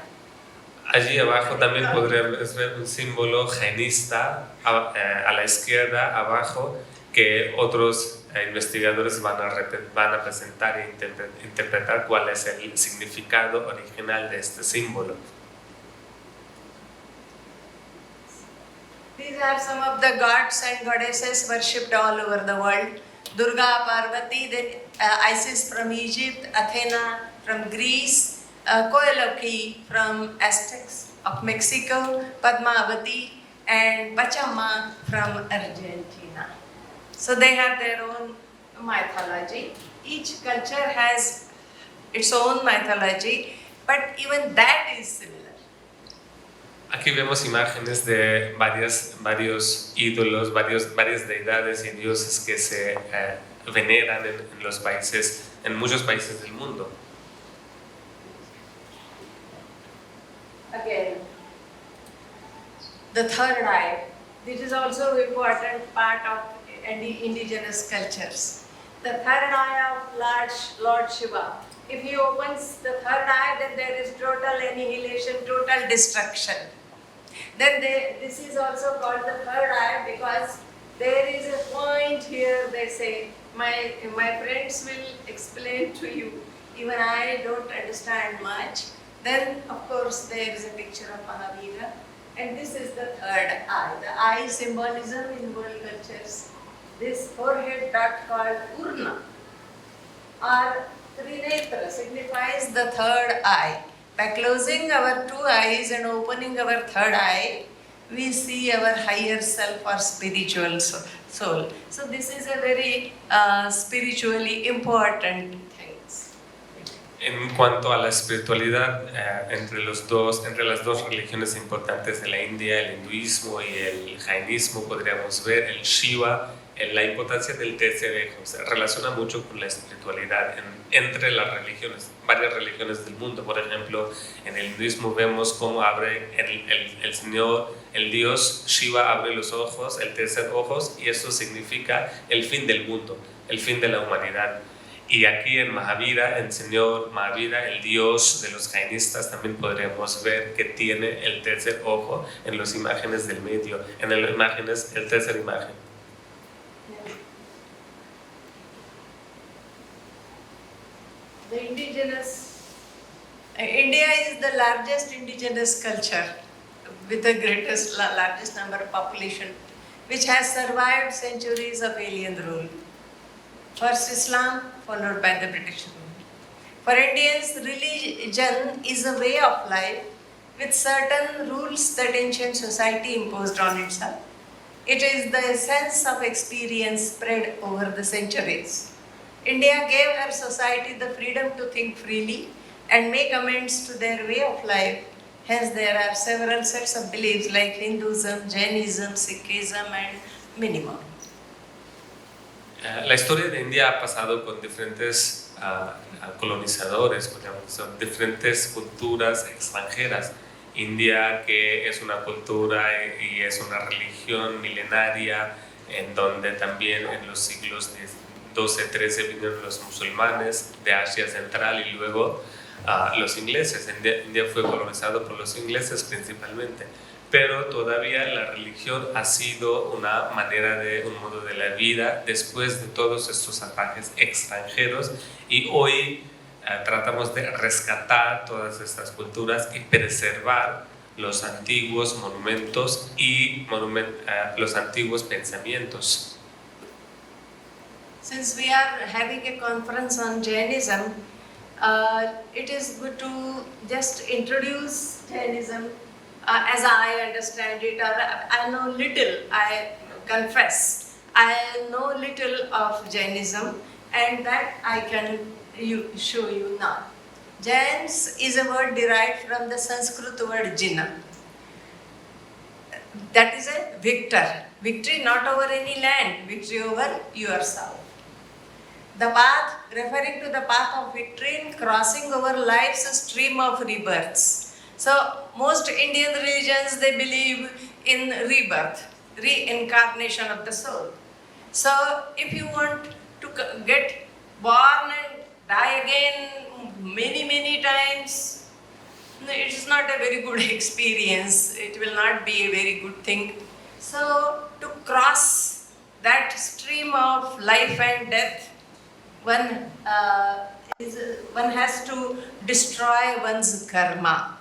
Allí abajo también podremos ver un símbolo jainista a la izquierda abajo, que otros investigadores van a presentar e interpretar cuál es el significado original de este símbolo.
These are some of the gods and goddesses worshipped all over the world. Durga, Parvati, then Isis from Egypt, Athena from Greece, Coeloqui from Aztecs of Mexico, Padmavati and Pachamama from Argentina. So they have their own mythology. Each culture has its own mythology, but even that is similar.
Aquí vemos imágenes de varios ídolos, varias deidades y dioses que se veneran en muchos países del mundo.
Again, the third eye. This is also an important part of indigenous cultures. The third eye of Lord Shiva. If he opens the third eye, then there is total annihilation, total destruction. Then this is also called the third eye because there is a point here, they say, my friends will explain to you, even I don't understand much. Then, of course, there is a picture of Mahavira, and this is the third eye. The eye symbolism in world cultures. This forehead dot called Urna or Trinetra signifies the third eye. By closing our two eyes and opening our third eye, we see our higher self or spiritual soul. So this is a very spiritually important thing.
En cuanto a la espiritualidad, entre las dos religiones importantes de la India, el hinduismo y el jainismo, podríamos ver el Shiva, la importancia del tercer ojo. Se relaciona mucho con la espiritualidad entre las religiones, varias religiones del mundo. Por ejemplo, en el hinduismo vemos cómo abre el Señor, el Dios Shiva abre los ojos, el tercer ojo, y eso significa el fin del mundo, el fin de la humanidad. Y aquí en Mahavira, el Señor Mahavira, el Dios de los Jainistas, también podremos ver que tiene el tercer ojo en las imágenes del medio, en las imágenes, el tercer imagen.
The India is the largest indigenous culture with the largest number of population, which has survived centuries of alien rule. First Islam, followed by the British rule. For Indians, religion is a way of life with certain rules that ancient society imposed on itself. It is the essence of experience spread over the centuries. India gave her society the freedom to think freely and make amends to their way of life. Hence, there are several sets of beliefs like Hinduism, Jainism, Sikhism, and many more.
La historia de India ha pasado con diferentes colonizadores, diferentes culturas extranjeras, India, que es una cultura y es una religión milenaria, en donde también en los siglos XII-XIII vinieron los musulmanes de Asia Central y luego los ingleses. India fue colonizado por los ingleses principalmente, pero todavía la religión ha sido una manera un modo de la vida después de todos estos ataques extranjeros, y hoy tratamos de rescatar todas estas culturas y preservar los antiguos monumentos y los antiguos pensamientos.
Since we are having a conference on Jainism, it is good to just introduce Jainism as I understand it, or I know little, I confess. I know little of Jainism, and that I can show you now. Jains is a word derived from the Sanskrit word Jina. That is a victor. Victory not over any land, victory over yourself. The path, referring to the path of victory in crossing over life's stream of rebirths. So most Indian religions, they believe in rebirth, reincarnation of the soul. So if you want to get born and die again many times, it is not a very good experience. It will not be a very good thing. So to cross that stream of life and death, one has to destroy one's karma.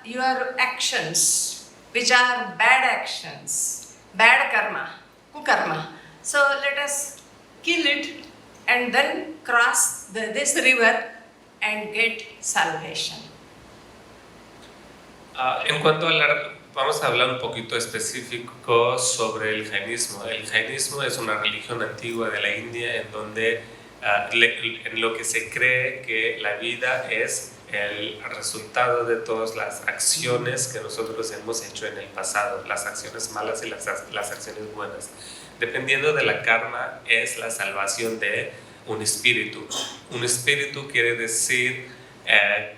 Your actions, which are bad actions, bad karma, kukarma. So let us kill it and then cross this river and get salvation.
En cuanto vamos a hablar un poquito específico sobre el jainismo. El jainismo es una religión antigua de la India en donde en lo que se cree que la vida es el resultado de todas las acciones que nosotros hemos hecho en el pasado, las acciones malas y las acciones buenas. Dependiendo de la karma es la salvación de un espíritu. Un espíritu quiere decir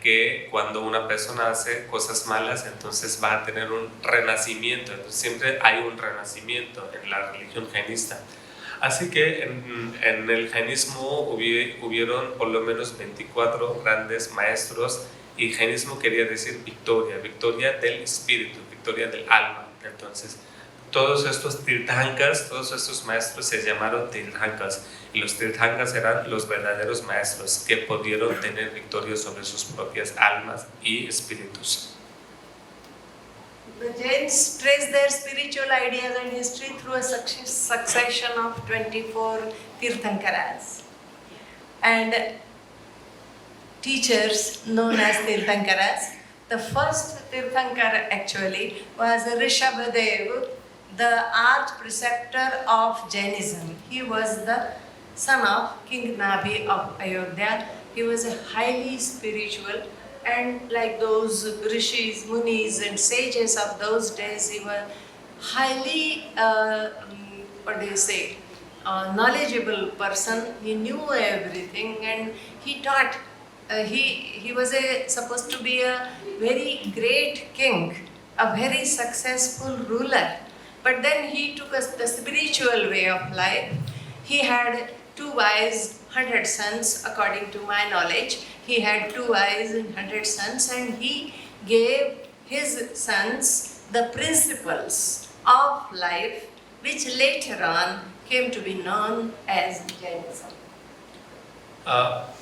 que cuando una persona hace cosas malas, entonces va a tener un renacimiento. Entonces siempre hay un renacimiento en la religión jainista. Así que en el jainismo hubieron por lo menos 24 grandes maestros, y jainismo quería decir victoria, victoria del espíritu, victoria del alma. Entonces todos estos tirthankas, todos estos maestros se llamaron tirthankas, y los tirthankas eran los verdaderos maestros que pudieron tener victoria sobre sus propias almas y espíritus.
The Jains trace their spiritual ideas and history through a succession of 24 Tirthankaras. And teachers known as Tirthankaras. The first Tirthankara actually was Rishabhadev, the Art Preceptor of Jainism. He was the son of King Nabhi of Ayodhya. He was a highly spiritual, and like those rishis, munis and sages of those days, he was highly, knowledgeable person. He knew everything and he taught. He was supposed to be a very great king, a very successful ruler. But then he took us the spiritual way of life. He had 2 wives, 100 sons, according to my knowledge. He had 2 wives and 100 sons, and he gave his sons the principles of life, which later on came to be known as Jainism.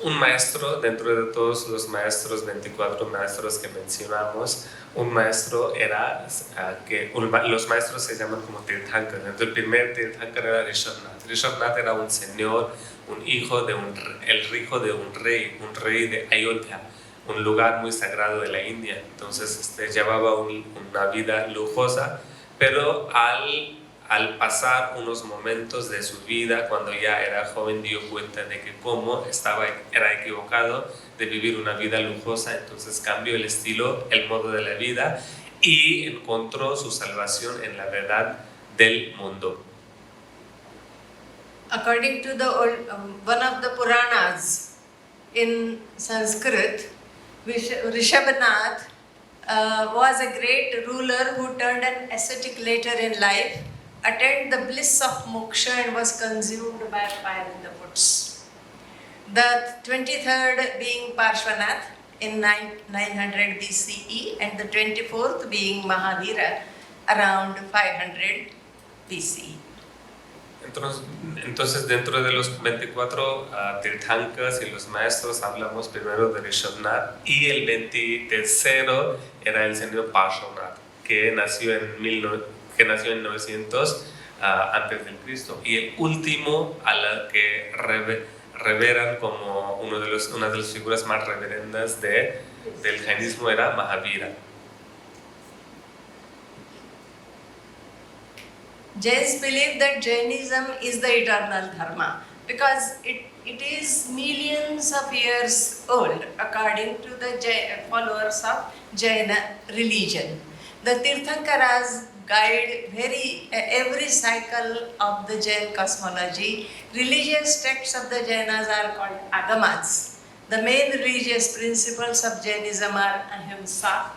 Un maestro, dentro de todos los maestros, 24 maestros que mencionamos, un maestro era los maestros se llaman como Tirthankar. Entonces, el primer Tirthankar era Rishabhnath. Rishabhnath era un señor, el hijo de un rey de Ayodhya, un lugar muy sagrado de la India. Entonces llevaba una vida lujosa, pero al pasar unos momentos de su vida, cuando ya era joven, dio cuenta de que era equivocado de vivir una vida lujosa. Entonces cambió el estilo, el modo de la vida, y encontró su salvación en la verdad del mundo.
According to one of the Puranas in Sanskrit, Rishabhnath was a great ruler who turned an ascetic later in life, attained the bliss of moksha and was consumed by fire in the woods. The 23rd being Parshvanath in 900 BCE and the 24th being Mahavira around 500 BCE.
Entonces, dentro de los 24 Tirthankas y los maestros, hablamos primero de Rishabhnath, y el 23º era el señor Parshvanath, que nació en 900 antes del Cristo. Y el último a la que reveran como una de las figuras más reverendas del jainismo era Mahavira.
Jains believe that Jainism is the eternal dharma because it is millions of years old according to the followers of Jaina religion. The Tirthankaras guide every cycle of the Jain cosmology. Religious texts of the Jainas are called agamas. The main religious principles of Jainism are ahimsa,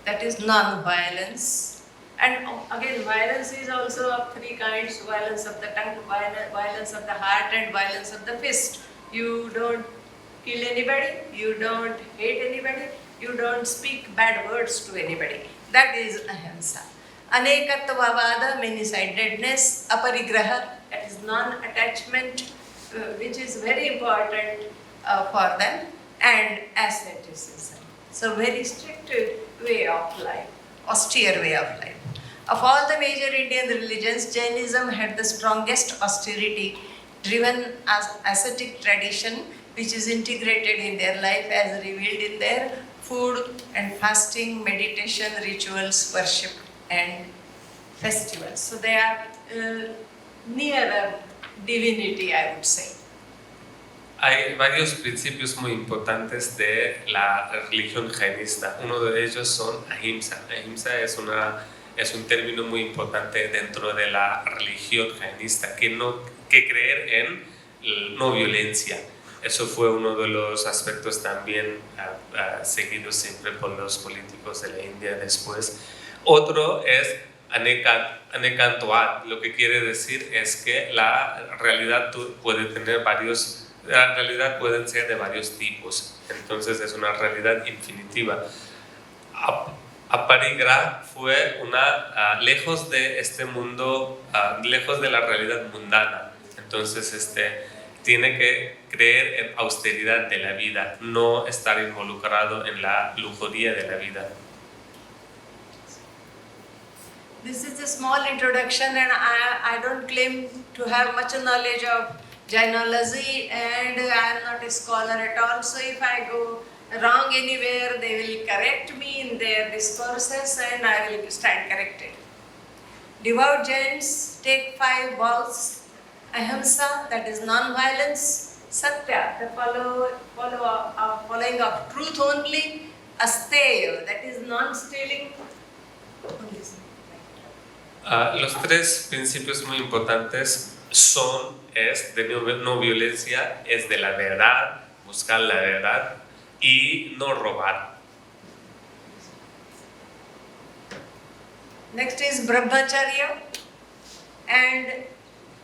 that is non-violence. And again, violence is also of three kinds: violence of the tongue, violence of the heart, and violence of the fist. You don't kill anybody, you don't hate anybody, you don't speak bad words to anybody. That is ahimsa. Anekatvavada, many-sidedness, aparigraha, that is non-attachment, which is very important for them, and asceticism. So very strict way of life, austere way of life. Of all the major Indian religions, Jainism had the strongest austerity driven as ascetic tradition, which is integrated in their life as revealed in their food and fasting, meditation, rituals, worship and festivals. So they are nearer divinity, I would say.
Hay varios principios muy importantes de la religión jainista. Uno de ellos son ahimsa. Ahimsa es un término muy importante dentro de la religión jainista, que creer en no violencia. Eso fue uno de los aspectos también seguidos siempre por los políticos de la India después. Otro es anekantoat, lo que quiere decir es que la realidad pueden ser de varios tipos, entonces es una realidad infinitiva. Aparigraha fue lejos de este mundo, lejos de la realidad mundana. Entonces tiene que creer en austeridad de la vida, no estar involucrado en la lujuria de la vida.
This is a small introduction, and I don't claim to have much knowledge of Jainology, and I am not a scholar at all. So if I go wrong anywhere, they will correct me in their discourses and I will stand corrected. Devout Jains take 5 vows: ahimsa, that is non-violence; satya, the following of truth only; asteya, that is non-stealing.
Los 3 principios muy importantes es de no violencia, es de la verdad, buscar la verdad, y no robar.
Next is brahmacharya, and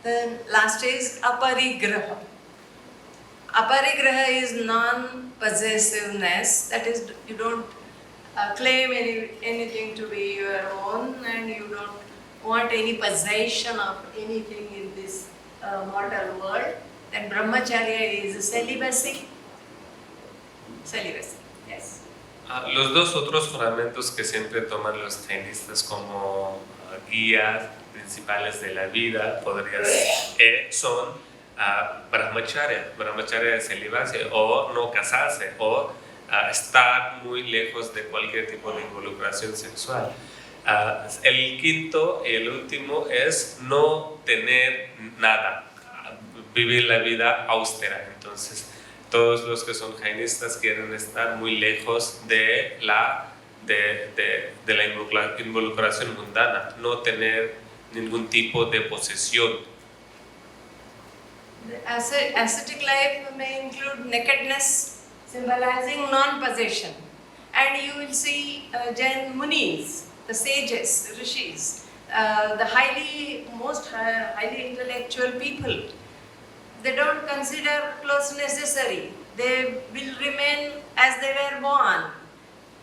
the last is aparigraha. Aparigraha is non-possessiveness, that is, you don't claim anything to be your own, and you don't want any possession of anything in this mortal world. Then brahmacharya is celibacy. Celibacy, yes.
Los 2 otros fundamentos que siempre toman los jainistas como guías principales de la vida son brahmacharya. Brahmacharya es celibacia, o no casarse, o estar muy lejos de cualquier tipo de involucración sexual. El quinto y el último es no tener nada, vivir la vida austera. Entonces, todos los que son jainistas quieren estar muy lejos de la involucración mundana, no tener ningún tipo de posesión.
The ascetic life may include nakedness, symbolizing non-possession, and you will see Jain Munis, the sages, the rishis, the most highly intellectual people. They don't consider clothes necessary. They will remain as they were born,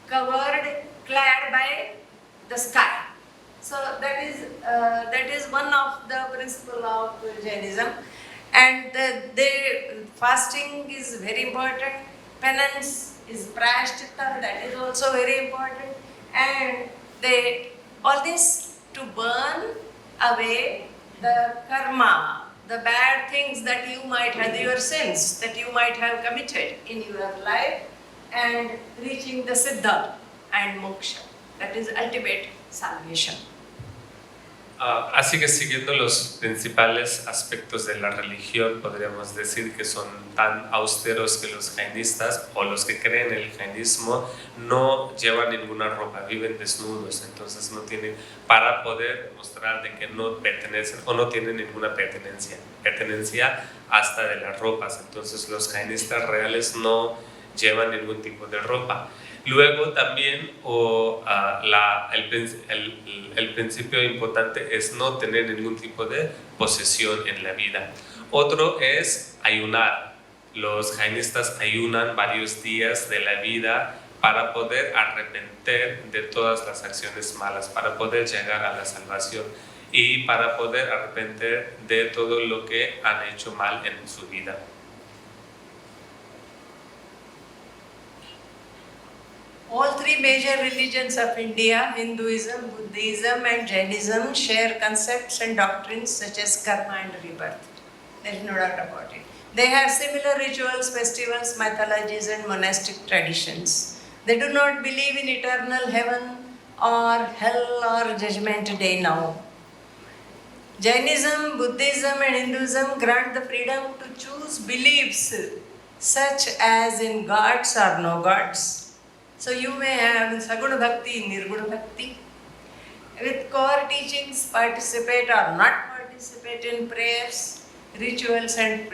covered, clad by the sky. So that is one of the principle of Jainism. And fasting is very important. Penance is prayaschitta, that is also very important. And all this to burn away the karma, the bad things that you might have, your sins that you might have committed in your life, and reaching the siddha and moksha. That is ultimate salvation.
Así que siguiendo los principales aspectos de la religión, podríamos decir que son tan austeros que los jainistas o los que creen en el jainismo no llevan ninguna ropa, viven desnudos, entonces no tienen, para poder demostrar de que no pertenecen o no tienen ninguna pertenencia hasta de las ropas. Entonces los jainistas reales no llevan ningún tipo de ropa. Luego también el principio importante es no tener ningún tipo de posesión en la vida. Otro es ayunar. Los jainistas ayunan varios días de la vida para poder arrepentir de todas las acciones malas, para poder llegar a la salvación y para poder arrepentir de todo lo que han hecho mal en su vida.
All three major religions of India, Hinduism, Buddhism and Jainism, share concepts and doctrines such as karma and rebirth. There is no doubt about it. They have similar rituals, festivals, mythologies and monastic traditions. They do not believe in eternal heaven or hell or judgment day now. Jainism, Buddhism and Hinduism grant the freedom to choose beliefs such as in gods or no gods. So you may have Saguna Bhakti, Nirguna Bhakti. With core teachings, participate or not participate in prayers, rituals and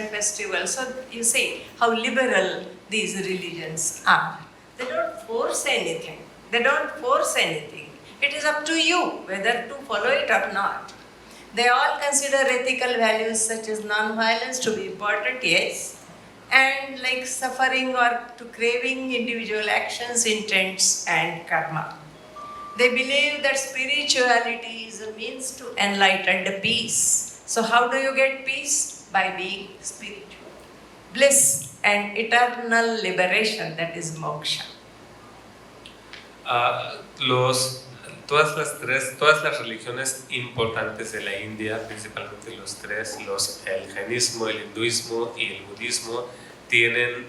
festivals. So you see how liberal these religions are. They don't force anything. It is up to you whether to follow it or not. They all consider ethical values such as non-violence to be important, yes. And like suffering or to craving individual actions, intents and karma. They believe that spirituality is a means to enlightened peace. So how do you get peace? By being spiritual. Bliss and eternal liberation, that is moksha.
Todas las religiones importantes de la India, principalmente el jainismo, el hinduismo y el budismo, tienen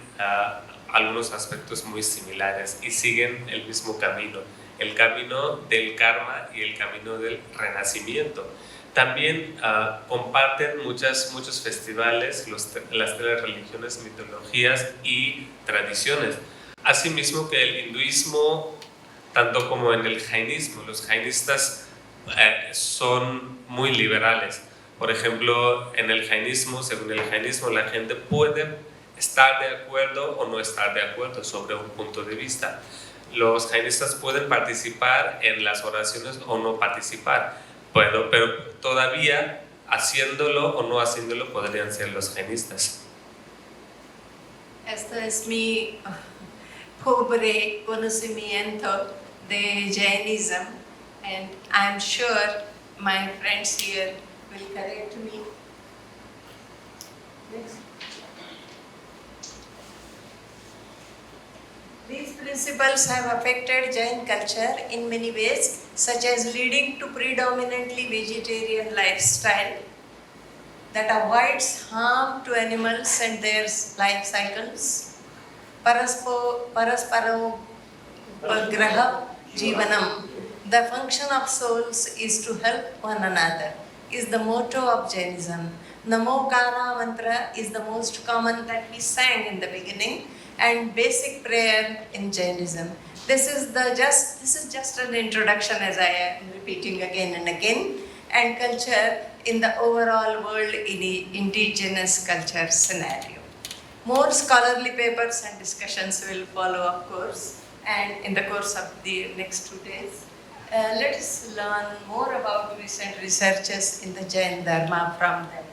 algunos aspectos muy similares y siguen el mismo camino, el camino del karma y el camino del renacimiento. También comparten muchos festivales, las tres religiones, mitologías y tradiciones. Asimismo que el hinduismo, tanto como en el jainismo, los jainistas son muy liberales. Por ejemplo, en el jainismo, según el jainismo, la gente puede estar de acuerdo o no estar de acuerdo sobre un punto de vista. Los jainistas pueden participar en las oraciones o no participar, pero todavía haciéndolo o no haciéndolo podrían ser los jainistas.
Esto es mi pobre conocimiento de Jainism, and I'm sure my friends here will correct me. Next. These principles have affected Jain culture in many ways, such as leading to predominantly vegetarian lifestyle that avoids harm to animals and their life cycles. Parasparo graha Jivanam, the function of souls is to help one another, is the motto of Jainism. Namokara mantra is the most common that we sang in the beginning, and basic prayer in Jainism. This is just an introduction, as I am repeating again and again, and culture in the overall world indigenous culture scenario. More scholarly papers and discussions will follow, of course, and in the course of the next 2 days. Let us learn more about recent researches in the Jain Dharma from them.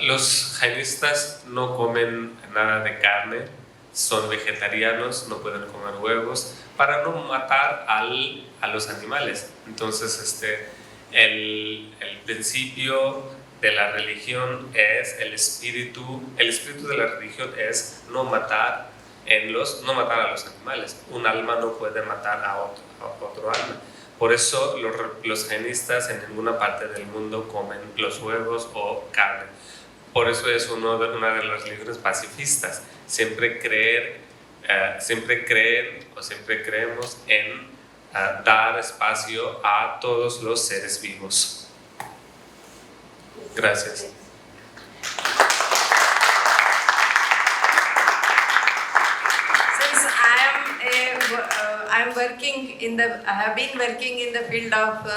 Los jainistas no comen nada de carne, son vegetarianos, no pueden comer huevos, para no matar a los animales. Entonces, el principio de la religión es el espíritu de la religión es no matar a los animales. Un alma no puede matar a otro alma. Por eso los jainistas en ninguna parte del mundo comen los huevos o carne. Por eso es una de las religiones pacifistas. Siempre creemos en dar espacio a todos los seres vivos. Gracias.
Since I have been working in the field of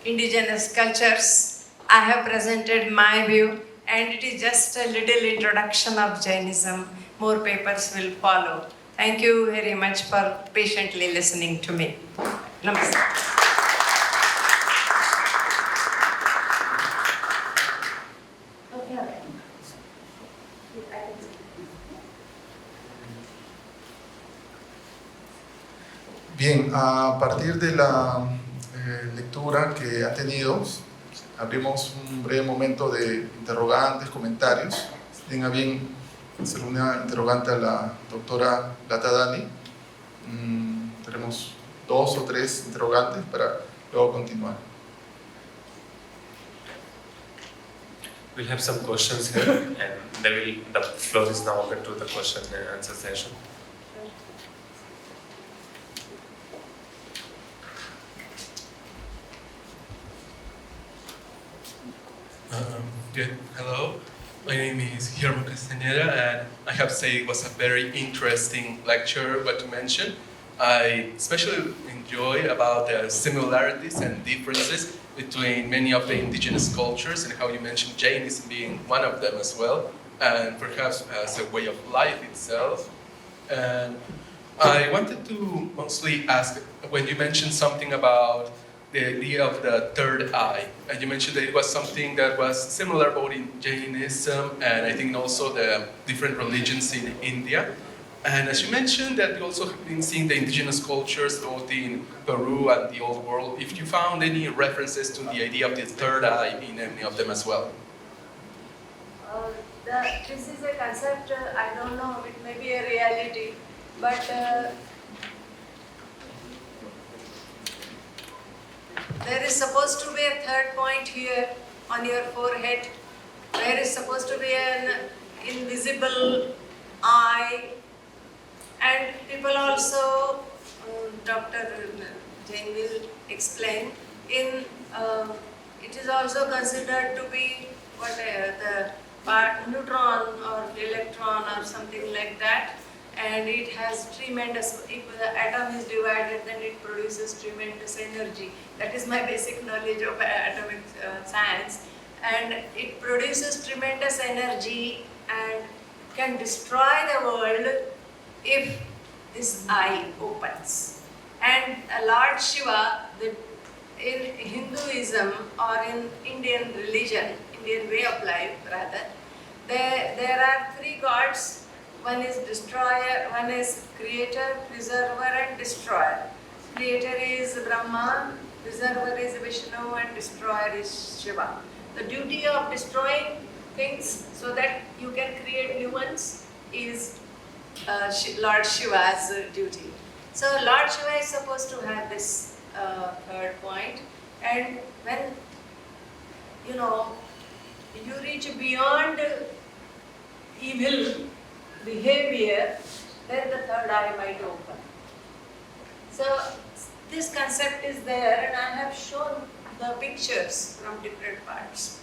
indigenous cultures, I have presented my view, and it is just a little introduction of Jainism. More papers will follow. Thank you very much for patiently listening to me. Namaste.
Bien, a partir de la lectura que ha tenido, abrimos un breve momento de interrogantes, comentarios. Tenga bien hacer una interrogante a la doctora Latadani. Tenemos 2 o 3 interrogantes para luego continuar.
We'll have some questions here, and the floor is now open to the question and answer session.
Hello, my name is Guillermo Castañeda, and I have to say it was a very interesting lecture, what you mentioned. I especially enjoy about the similarities and differences between many of the indigenous cultures and how you mentioned Jainism being one of them as well, and perhaps as a way of life itself. And I wanted to mostly ask, when you mentioned something about the idea of the third eye, and you mentioned that it was something that was similar both in Jainism and I think also the different religions in India. And as you mentioned that you also have been seeing the indigenous cultures both in Peru and the old world, if you found any references to the idea of the third eye in any of them as well.
This is a concept, I don't know, it may be a reality, but there is supposed to be a third point here on your forehead. There is supposed to be an invisible eye, and people also, Dr. Jain will explain, it is also considered to be the neutron or electron or something like that, and it has tremendous, if the atom is divided, then it produces tremendous energy. That is my basic knowledge of atomic science. And it produces tremendous energy and can destroy the world if this eye opens. And Lord Shiva, in Hinduism or in Indian religion, Indian way of life rather, there are 3 gods. One is destroyer, one is creator, preserver and destroyer. Creator is Brahma, preserver is Vishnu and destroyer is Shiva. The duty of destroying things so that you can create new ones is Lord Shiva's duty. So Lord Shiva is supposed to have this third point, and when you reach beyond evil behavior, then the third eye might open. So this concept is there, and I have shown the pictures from different parts.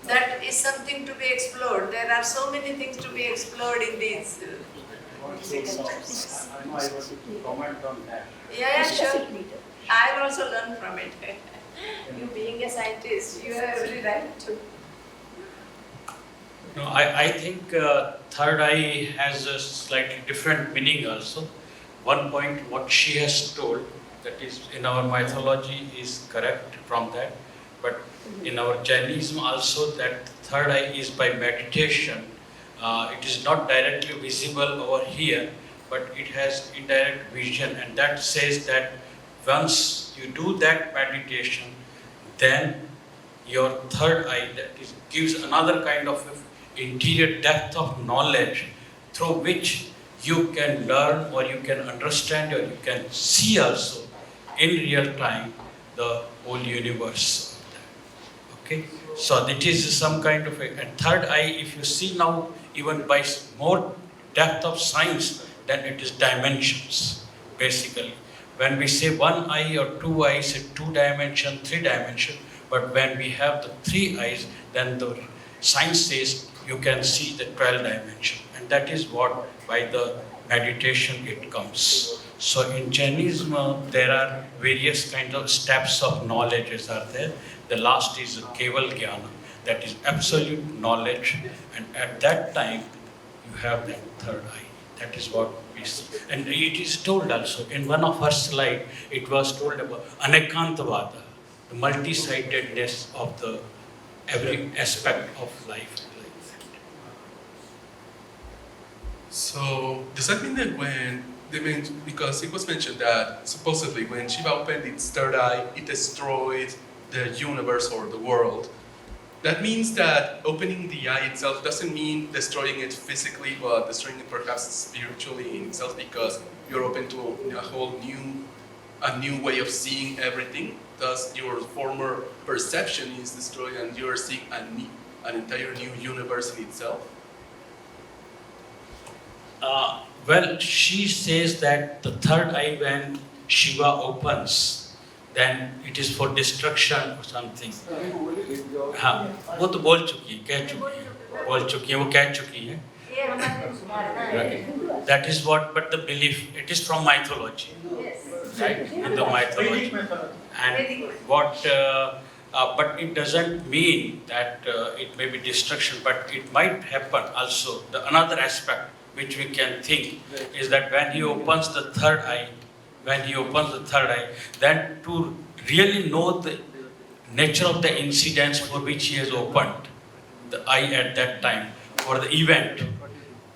That is something to be explored. There are so many things to be explored in these.
Am I able to comment on that?
Yeah, sure. I'll also learn from it. You being a scientist, you have every right to.
No, I think third eye has a slightly different meaning also. One point, what she has told, that is in our mythology is correct from that, but in our Jainism also that third eye is by meditation. It is not directly visible over here, but it has indirect vision, and that says that once you do that meditation, then your third eye, that is, gives another kind of interior depth of knowledge through which you can learn or you can understand or you can see also in real time the whole universe. Okay, so that is some kind of a third eye. If you see now, even by more depth of science, then it is dimensions basically. When we say one eye or two eyes, it's 2 dimension, 3 dimension, but when we have the 3 eyes, then the science says you can see the 12 dimension, and that is what by the meditation it comes. So in Jainism there are various kinds of steps of knowledges are there. The last is Keval Jnana, that is absolute knowledge, and at that time you have that third eye. That is what we see. And it is told also, in one of her slides, it was told about Anekantavada, the multi-sidedness of the every aspect of life.
So does that mean that because it was mentioned that supposedly when Shiva opened its third eye, it destroyed the universe or the world. That means that opening the eye itself doesn't mean destroying it physically, but destroying it perhaps spiritually in itself, because you're open to a whole new way of seeing everything. Thus, your former perception is destroyed, and you're seeing an entire new universe in itself.
Well, she says that the third eye, when Shiva opens, then it is for destruction or something. हाँ, वो तो बोल चुकी है, कह चुकी है, बोल चुकी है, वो कह चुकी है. Right. That is what, but the belief, it is from mythology, right? In the mythology, and what, but it doesn't mean that it may be destruction, but it might happen also. The another aspect which we can think is that when he opens the third eye, then to really know the nature of the incidents for which he has opened the eye at that time, for the event.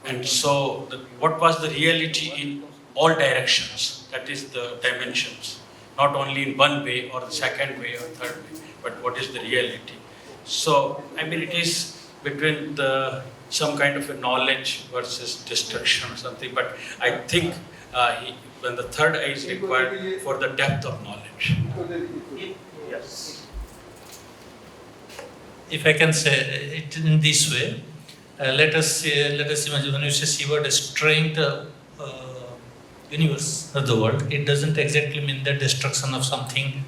And so, what was the reality in all directions? That is the dimensions. Not only in one way or the second way or third way, but what is the reality. So, I mean, it is between some kind of a knowledge versus destruction or something, but I think when the third eye is required for the depth of knowledge.
Yes.
If I can say it in this way, let us imagine when you say Shiva destroying the universe or the world, it doesn't exactly mean the destruction of something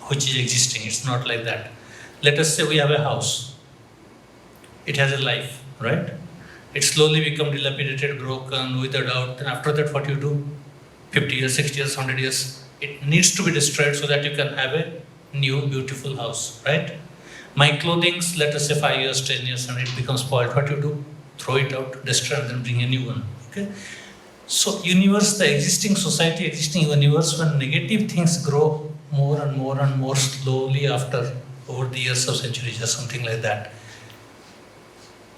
which is existing. It's not like that. Let us say we have a house. It has a life, right? It slowly becomes dilapidated, broken, withered out. And after that, what you do? 50 years, 60 years, 100 years. It needs to be destroyed so that you can have a new, beautiful house, right? My clothing, let us say 5 years, 10 years, and it becomes spoiled. What you do? Throw it out, destroy, and then bring a new one. Okay? So, universe, the existing society, existing universe, when negative things grow more and more and more slowly after over the years of centuries or something like that.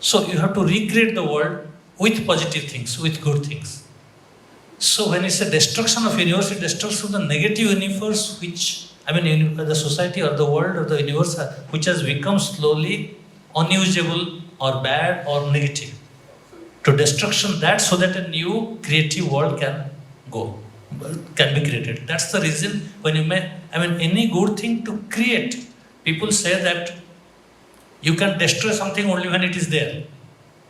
So, you have to recreate the world with positive things, with good things. So, when it's a destruction of universe, it destroys the negative universe, which the society or the world or the universe which has become slowly unusable or bad or negative. To destruction that so that a new creative world can be created. That's the reason when any good thing to create, people say that you can destroy something only when it is there.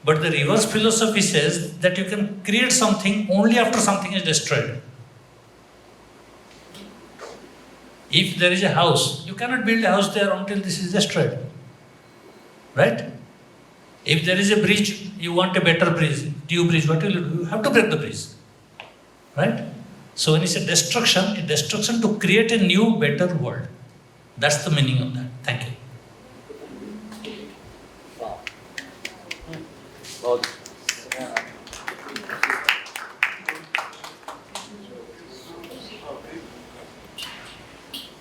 But the reverse philosophy says that you can create something only after something is destroyed. If there is a house, you cannot build a house there until this is destroyed. Right? If there is a bridge, you want a better bridge, new bridge, what will you do? You have to break the bridge. Right? So when it's a destruction to create a new, better world. That's the meaning of that. Thank you.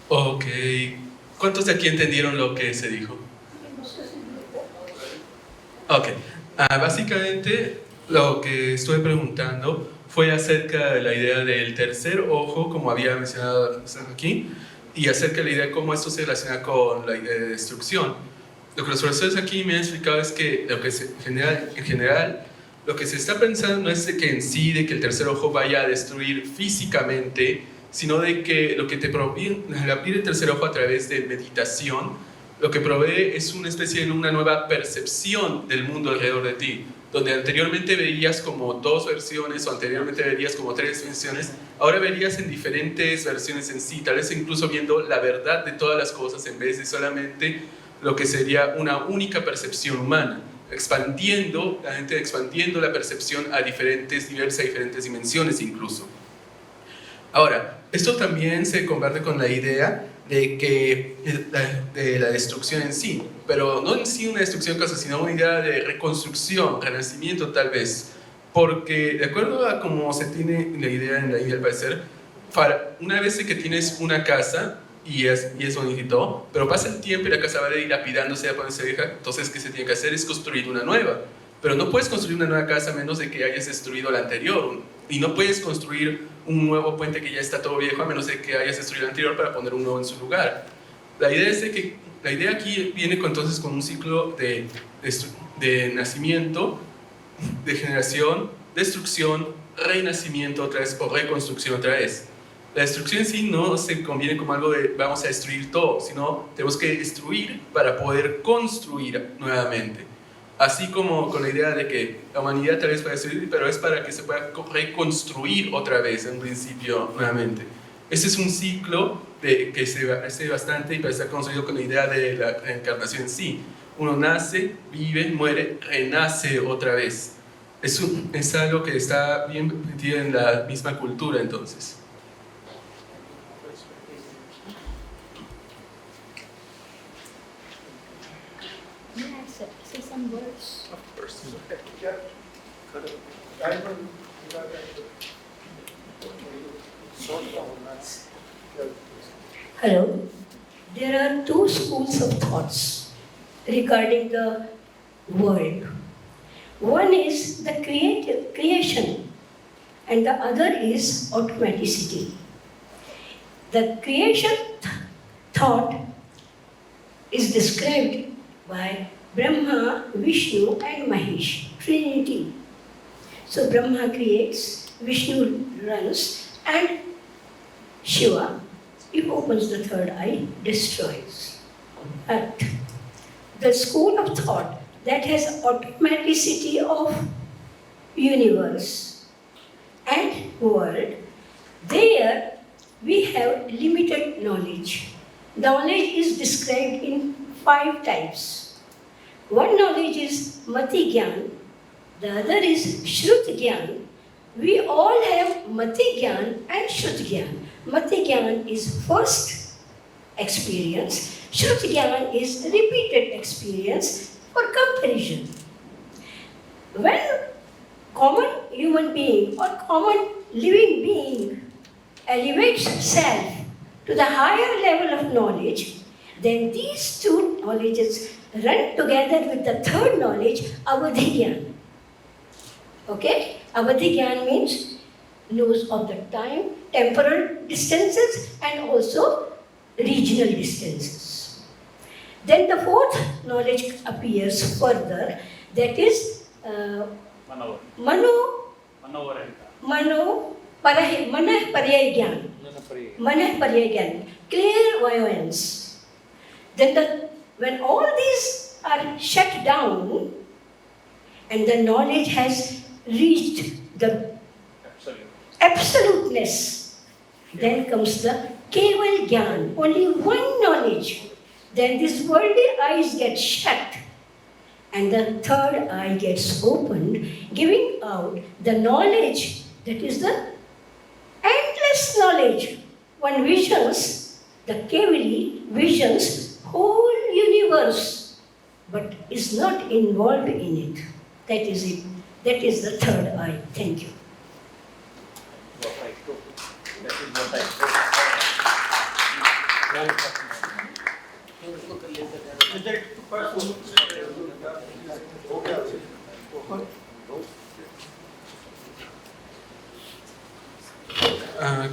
Ok. ¿Cuántos de aquí entendieron lo que se dijo? Ok. Básicamente, lo que estuve preguntando fue acerca de la idea del tercer ojo, como había mencionado aquí, y acerca de la idea de cómo esto se relaciona con la idea de destrucción. Lo que los profesores aquí me han explicado es que en general, lo que se está pensando no es de que en sí, de que el tercer ojo vaya a destruir físicamente, sino de que lo que te provee, al abrir el tercer ojo a través de meditación, lo que provee es una especie de una nueva percepción del mundo alrededor de ti, donde anteriormente veías como dos versiones o anteriormente verías como tres versiones, ahora verías en diferentes versiones en sí, tal vez incluso viendo la verdad de todas las cosas en vez de solamente lo que sería una única percepción humana, expandiendo la percepción a diferentes niveles, a diferentes dimensiones incluso. Ahora, esto también se convierte con la idea de la destrucción en sí, pero no en sí una destrucción cosa, sino una idea de reconstrucción, renacimiento tal vez, porque de acuerdo a cómo se tiene la idea en la India al parecer, una vez que tienes una casa y es bonito, pero pasa el tiempo y la casa va dilapidándose, va poniéndose vieja, entonces ¿qué se tiene que hacer? Es construir una nueva. Pero no puedes construir una nueva casa a menos de que hayas destruido la anterior, y no puedes construir un nuevo puente que ya está todo viejo a menos de que hayas destruido el anterior para poner un nuevo en su lugar. La idea aquí viene entonces con un ciclo de nacimiento, degeneración, destrucción, renacimiento otra vez o reconstrucción otra vez. La destrucción en sí no se conviene como algo de vamos a destruir todo, sino tenemos que destruir para poder construir nuevamente. Así como con la idea de que la humanidad tal vez pueda destruir, pero es para que se pueda reconstruir otra vez en principio nuevamente. Ese es un ciclo que se hace bastante y está construido con la idea de la reencarnación en sí. Uno nace, vive, muere, renace otra vez. Es algo que está bien metido en la misma cultura entonces.
Say some words. Hello. There are two schools of thoughts regarding the world. One is the creation, and the other is automaticity. The creation thought is described by Brahma, Vishnu and Mahesh, Trinity. So Brahma creates, Vishnu runs, and Shiva, if opens the third eye, destroys. But the school of thought that has automaticity of universe and world, there we have limited knowledge. Knowledge is described in 5 types. One knowledge is Mati Gyan, the other is Shrut Gyan. We all have Mati Gyan and Shrut Gyan. Mati Gyan is first experience, Shrut Gyan is repeated experience for comparison. When common human being or common living being elevates self to the higher level of knowledge, then these two knowledges run together with the third knowledge, Avadhi Gyan. Okay? Avadhi Gyan means knows of the time, temporal distances and also regional distances. Then the fourth knowledge appears further, that is Manah Paryay Gyan, clairvoyance. Then when all these are shut down and the knowledge has reached the absoluteness, then comes the Keval Gyan, only one knowledge. Then these worldly eyes get shut and the third eye gets opened, giving out the knowledge that is the endless knowledge. One visions the Kavali visions whole universe, but is not involved in it. That is it. That is the third eye. Thank you.
What I took. That is what I took. Is there two persons?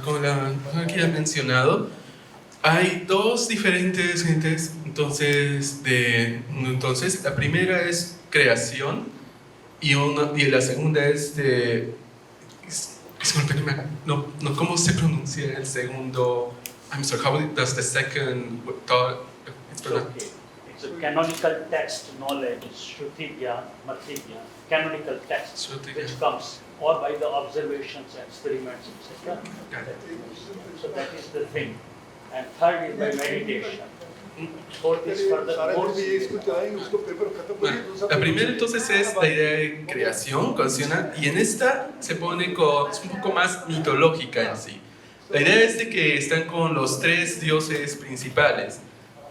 Como aquí ha mencionado, hay dos diferentes gentes. Entonces, la primera es creación y la segunda es de... Disculpen, no, ¿cómo se pronuncia el segundo? I'm sorry, how does the second thought?
Okay. It's a canonical text knowledge, Shrutibhya, Matibhya, canonical text, which comes or by the observations, experiments, etc. So that is the thing. And third is by meditation. Fourth is further course.
La primera entonces es la idea de creación, consciente, y en esta se pone es un poco más mitológica en sí. La idea es de que están con los tres dioses principales.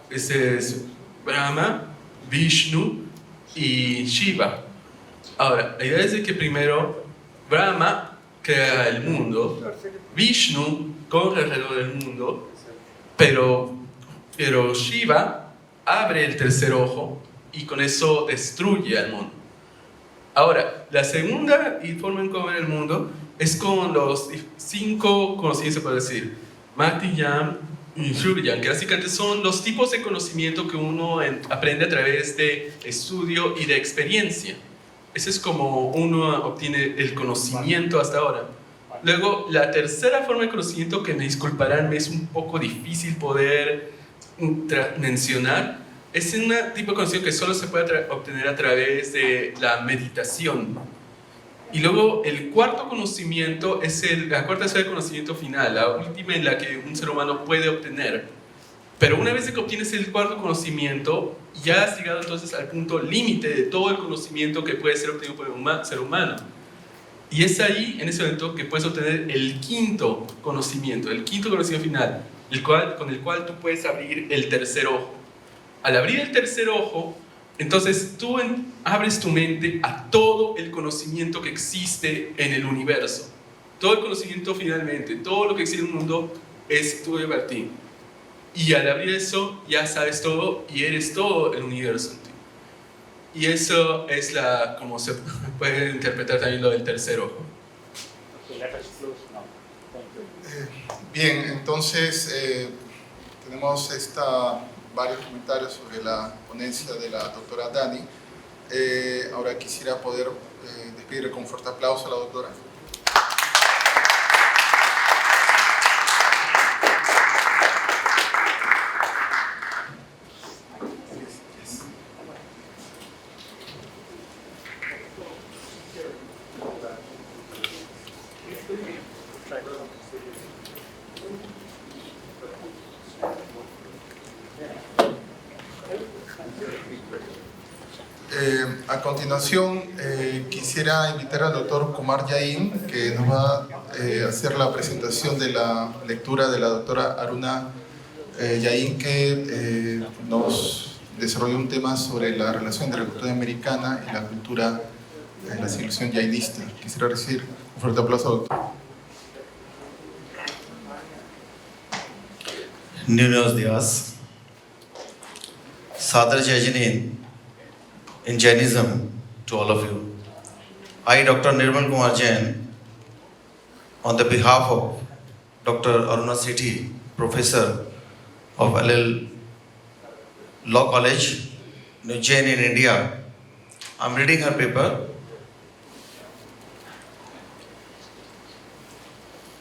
Ese es Brahma, Vishnu y Shiva. Ahora, la idea es de que primero Brahma crea el mundo, Vishnu corre alrededor del mundo, pero Shiva abre el tercer ojo y con eso destruye al mundo. Ahora, la segunda forma en cómo ver el mundo es con los 5 conocimientos, por decir, Matiyam y Shrubiyam, que básicamente son los tipos de conocimiento que uno aprende a través de estudio y de experiencia. Ese es como uno obtiene el conocimiento hasta ahora. Luego, la tercera forma de conocimiento, que me disculparán, me es un poco difícil poder mencionar, es un tipo de conocimiento que solo se puede obtener a través de la meditación. Y luego el cuarto conocimiento es la cuarta esfera de conocimiento final, la última en la que un ser humano puede obtener. Pero una vez que obtienes el cuarto conocimiento, ya has llegado entonces al punto límite de todo el conocimiento que puede ser obtenido por un ser humano. Y es ahí, en ese momento, que puedes obtener el quinto conocimiento final, con el cual tú puedes abrir el tercer ojo. Al abrir el tercer ojo, entonces tú abres tu mente a todo el conocimiento que existe en el universo. Todo el conocimiento finalmente, todo lo que existe en el mundo es tuyo para ti. Y al abrir eso, ya sabes todo y eres todo el universo en ti. Y eso es como se puede interpretar también lo del tercer ojo.
Okay, let us close now. Thank you.
Bien, entonces tenemos varios comentarios sobre la ponencia de la doctora Dani. Ahora quisiera poder despedir con un fuerte aplauso a la doctora. A continuación, quisiera invitar al doctor Kumar Jain, que nos va a hacer la presentación de la lectura de la doctora Aruna Jain, que nos desarrolló un tema sobre la relación entre la cultura americana y la cultura de la civilización jainista. Quisiera recibir un fuerte aplauso, doctor.
Buenos días. Sadar Jai in Jainism to all of you. I, Dr. Nirmal Kumar Jain, on the behalf of Dr. Aruna Sethi, Professor of LL Law College, New Jain in India, I'm reading her paper,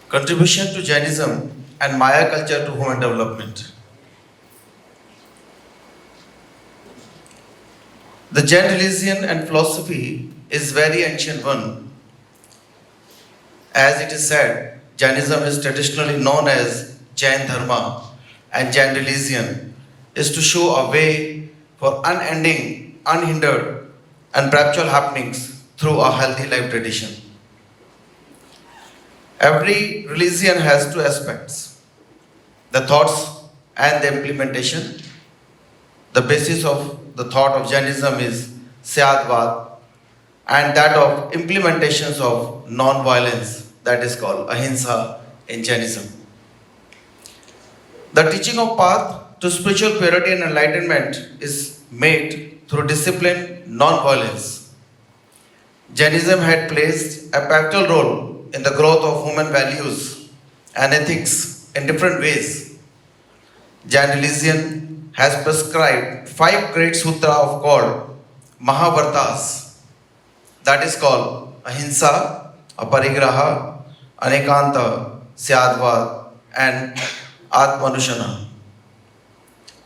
Contribution to Jainism and Maya Culture to Human Development. The Jain religion and philosophy is very ancient one. As it is said, Jainism is traditionally known as Jain Dharma, and Jain religion is to show a way for unending, unhindered, and perpetual happenings through a healthy life tradition. Every religion has two aspects: the thoughts and the implementation. The basis of the thought of Jainism is Syadvad, and that of implementations of non-violence, that is called Ahimsa in Jainism. The teaching of path to spiritual purity and enlightenment is made through discipline, non-violence. Jainism had placed a pivotal role in the growth of human values and ethics in different ways. Jain religion has prescribed 5 great sutras of God, Mahabharatas, that is called Ahimsa, Aparigraha, Anekanta, Syadvad, and Atmanushana.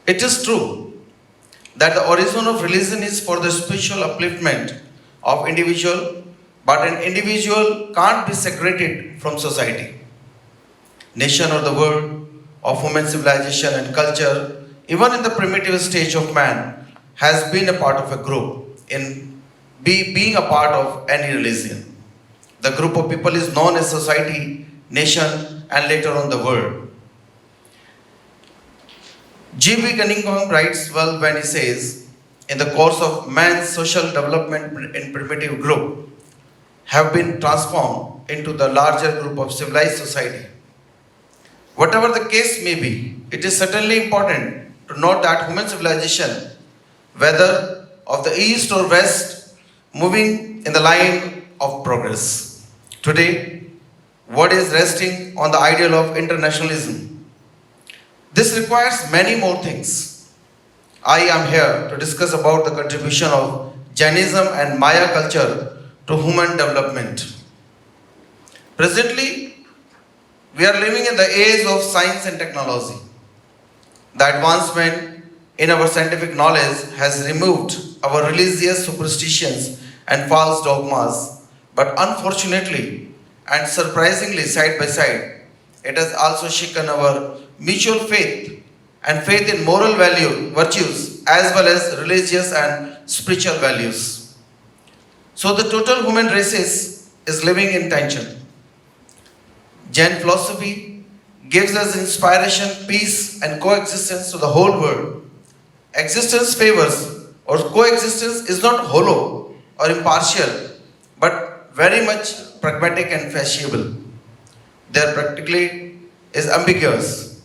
It is true that the origin of religion is for the spiritual upliftment of individual, but an individual can't be segregated from society. Nation or the world of human civilization and culture, even in the primitive stage of man, has been a part of a group in being a part of any religion. The group of people is known as society, nation, and later on the world. G.B. Cunningham writes well when he says, in the course of man's social development in primitive group, have been transformed into the larger group of civilized society. Whatever the case may be, it is certainly important to note that human civilization, whether of the east or west, moving in the line of progress. Today, what is resting on the ideal of internationalism? This requires many more things. I am here to discuss about the contribution of Jainism and Maya culture to human development. Presently, we are living in the age of science and technology. The advancement in our scientific knowledge has removed our religious superstitions and false dogmas, but unfortunately and surprisingly side by side, it has also shaken our mutual faith and faith in moral virtues as well as religious and spiritual values. So the total human race is living in tension. Jain philosophy gives us inspiration, peace, and coexistence to the whole world. Existence favors, or coexistence is not hollow or impartial, but very much pragmatic and fashionable. There practically is ambiguous.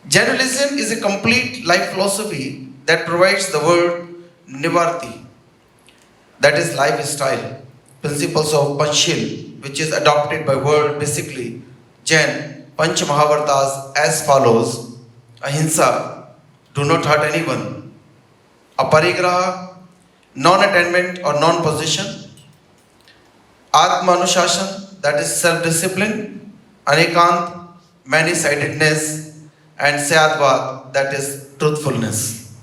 Jain religion is a complete life philosophy that provides the word nivarti, that is lifestyle, principles of Panchil, which is adopted by world basically. Jain Panch Mahabharatas as follows: Ahimsa, do not hurt anyone; Aparigraha, non-attainment or non-possession; Atmanushasan, that is self-discipline; Anekant, many-sidedness; and Syadvad, that is truthfulness.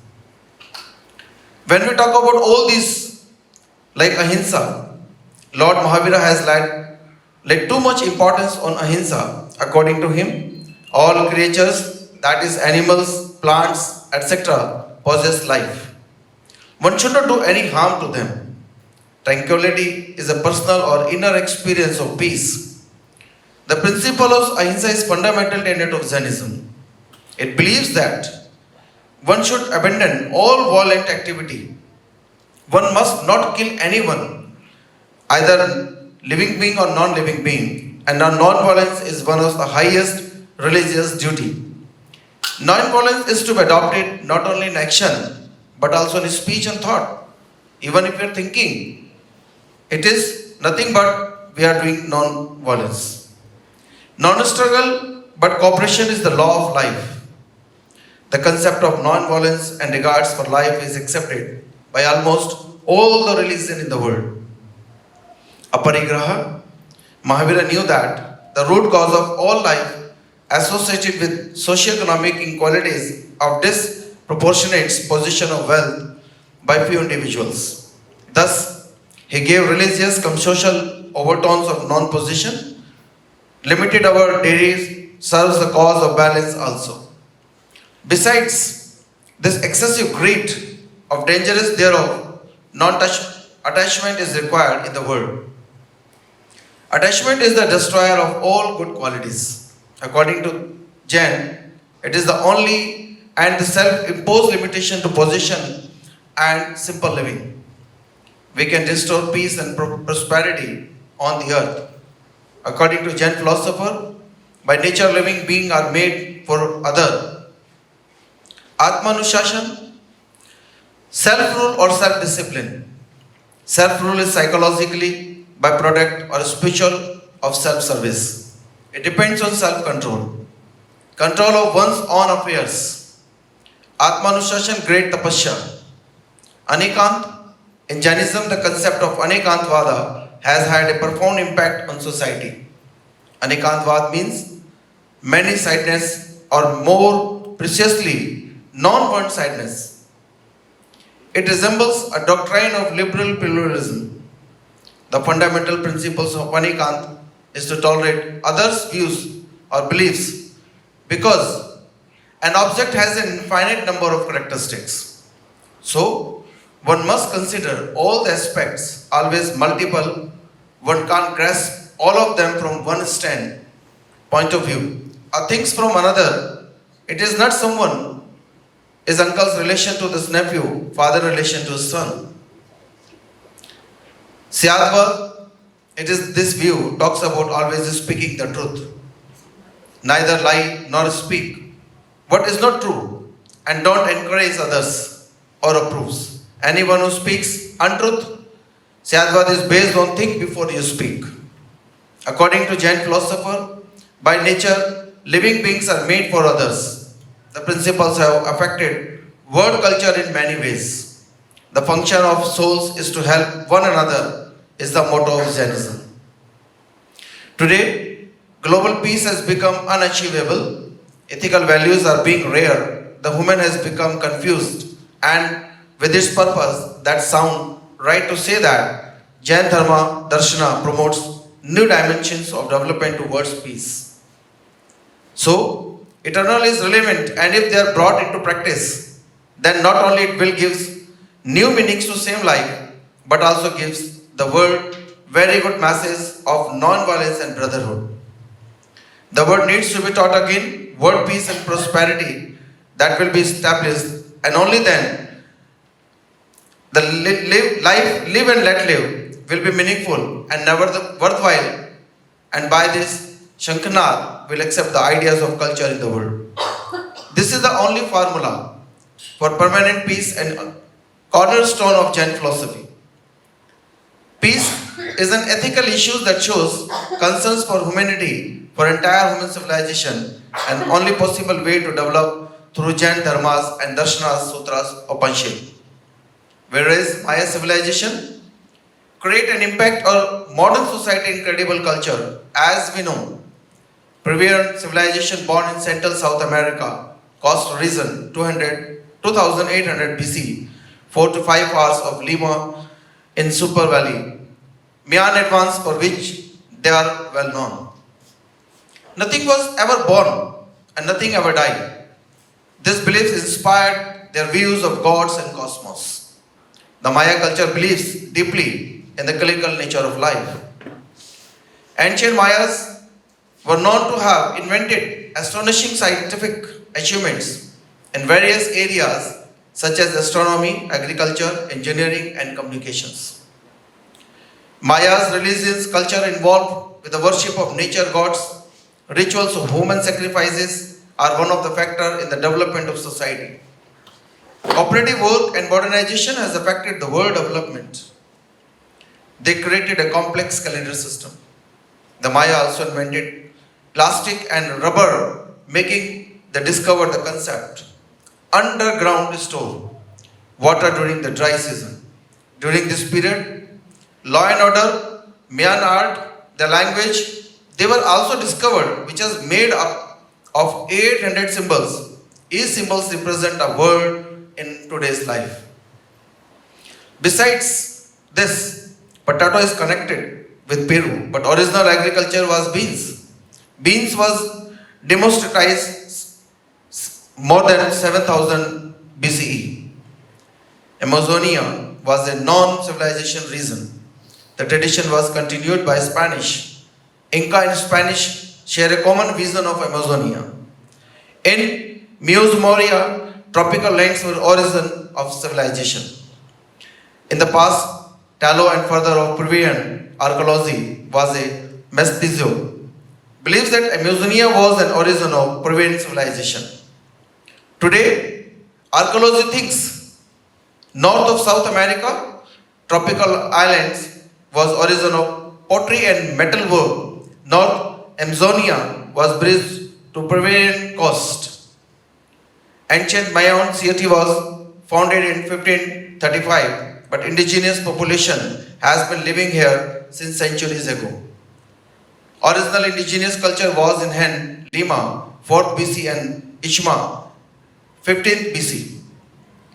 When we talk about all these, like Ahimsa, Lord Mahavira has laid too much importance on Ahimsa. According to him, all creatures, that is animals, plants, etc., possess life. One should not do any harm to them. Tranquility is a personal or inner experience of peace. The principle of Ahimsa is fundamental tenet of Jainism. It believes that one should abandon all violent activity. One must not kill anyone, either living being or non-living being, and non-violence is one of the highest religious duty. Non-violence is to be adopted not only in action, but also in speech and thought. Even if we are thinking, it is nothing but we are doing non-violence. Non-struggle, but cooperation is the law of life. The concept of non-violence and regards for life is accepted by almost all the religions in the world. Aparigraha, Mahavira knew that the root cause of all life associated with socio-economic inequalities of disproportionate position of wealth by few individuals. Thus, he gave religious cum social overtones of non-possession, limited our dairies, serves the cause of balance also. Besides, this excessive greed of dangerous thereof, non-attachment is required in the world. Attachment is the destroyer of all good qualities. According to Jain, It is the only and the self-imposed limitation to possession and simple living. We can restore peace and prosperity on the earth. According to Jain philosopher, by nature living beings are made for other. Atmanushashan, self-rule or self-discipline. Self-rule is psychologically byproduct or spiritual of self-service. It depends on self-control, control of one's own affairs. Atmanushashan, great tapasya. Anikant, in Jainism, the concept of Anekantvada has had a profound impact on society. Anekantvada means many-sidedness, or more precisely, non-one-sidedness. It resembles a doctrine of liberal pluralism. The fundamental principles of Anikant is to tolerate others' views or beliefs because an object has an infinite number of characteristics. So, one must consider all the aspects, always multiple. One can't grasp all of them from one point of view. Things from another. It is not someone, his uncle's relation to this nephew, father relation to his son. Syadva, it is this view, talks about always speaking the truth. Neither lie nor speak what is not true, and don't encourage others or approves. Anyone who speaks untruth, Syadvad is based on think before you speak. According to Jain philosopher, by nature, living beings are made for others. The principles have affected world culture in many ways. The function of souls is to help one another, is the motto of Jainism. Today, global peace has become unachievable. Ethical values are being rare. The human has become confused, and with its purpose, that sound right to say that Jain Dharma Darshana promotes new dimensions of development towards peace. So, eternal is relevant, and if they are brought into practice, then not only it will give new meanings to same life, but also gives the world very good message of non-violence and brotherhood. The world needs to be taught again, world peace and prosperity that will be established, and only then the live and let live will be meaningful and never worthwhile, and by this Shankarnath will accept the ideas of culture in the world. This is the only formula for permanent peace and cornerstone of Jain philosophy. Peace is an ethical issue that shows concerns for humanity, for entire human civilization, and only possible way to develop through Jain dharmas and darshanas, sutras, Upanishad. Whereas Maya civilization create an impact on modern society, incredible culture. As we know, previous civilization born in Central South America cost reason 2800 BC, 4 to 5 hours of Lima in Super Valley. Mayan advance for which they are well known. Nothing was ever born and nothing ever died. This belief inspired their views of gods and cosmos. The Maya culture believes deeply in the cyclical nature of life. Ancient Mayas were known to have invented astonishing scientific achievements in various areas such as astronomy, agriculture, engineering, and communications. Maya's religious culture involved with the worship of nature gods, rituals of human sacrifices are one of the factors in the development of society. Cooperative work and modernization has affected the world development. They created a complex calendar system. The Maya also invented plastic and rubber, making they discovered the concept. Underground store, water during the dry season. During this period, law and order, Mayan art, the language, they were also discovered, which is made up of 800 symbols. Each symbols represent a word in today's life. Besides this, potato is connected with Peru, but original agriculture was beans. Beans was democratized more than 7000 BCE. Amazonia was a non-civilization region. The tradition was continued by Spanish. Inca and Spanish share a common vision of Amazonia. In Muse Moria, tropical lands were origin of civilization. In the past, Tallow and further of Peruvian archaeology was a mestizo. Believes that Amazonia was an origin of Peruvian civilization. Today, archaeology thinks north of South America, tropical islands was origin of pottery and metalwork. North Amazonia was bridged to Peruvian coast. Ancient Mayan Sethi was founded in 1535. But indigenous population has been living here since centuries ago. Original indigenous culture was in Han, Lima, 4th BC and Ishma, 15th BC.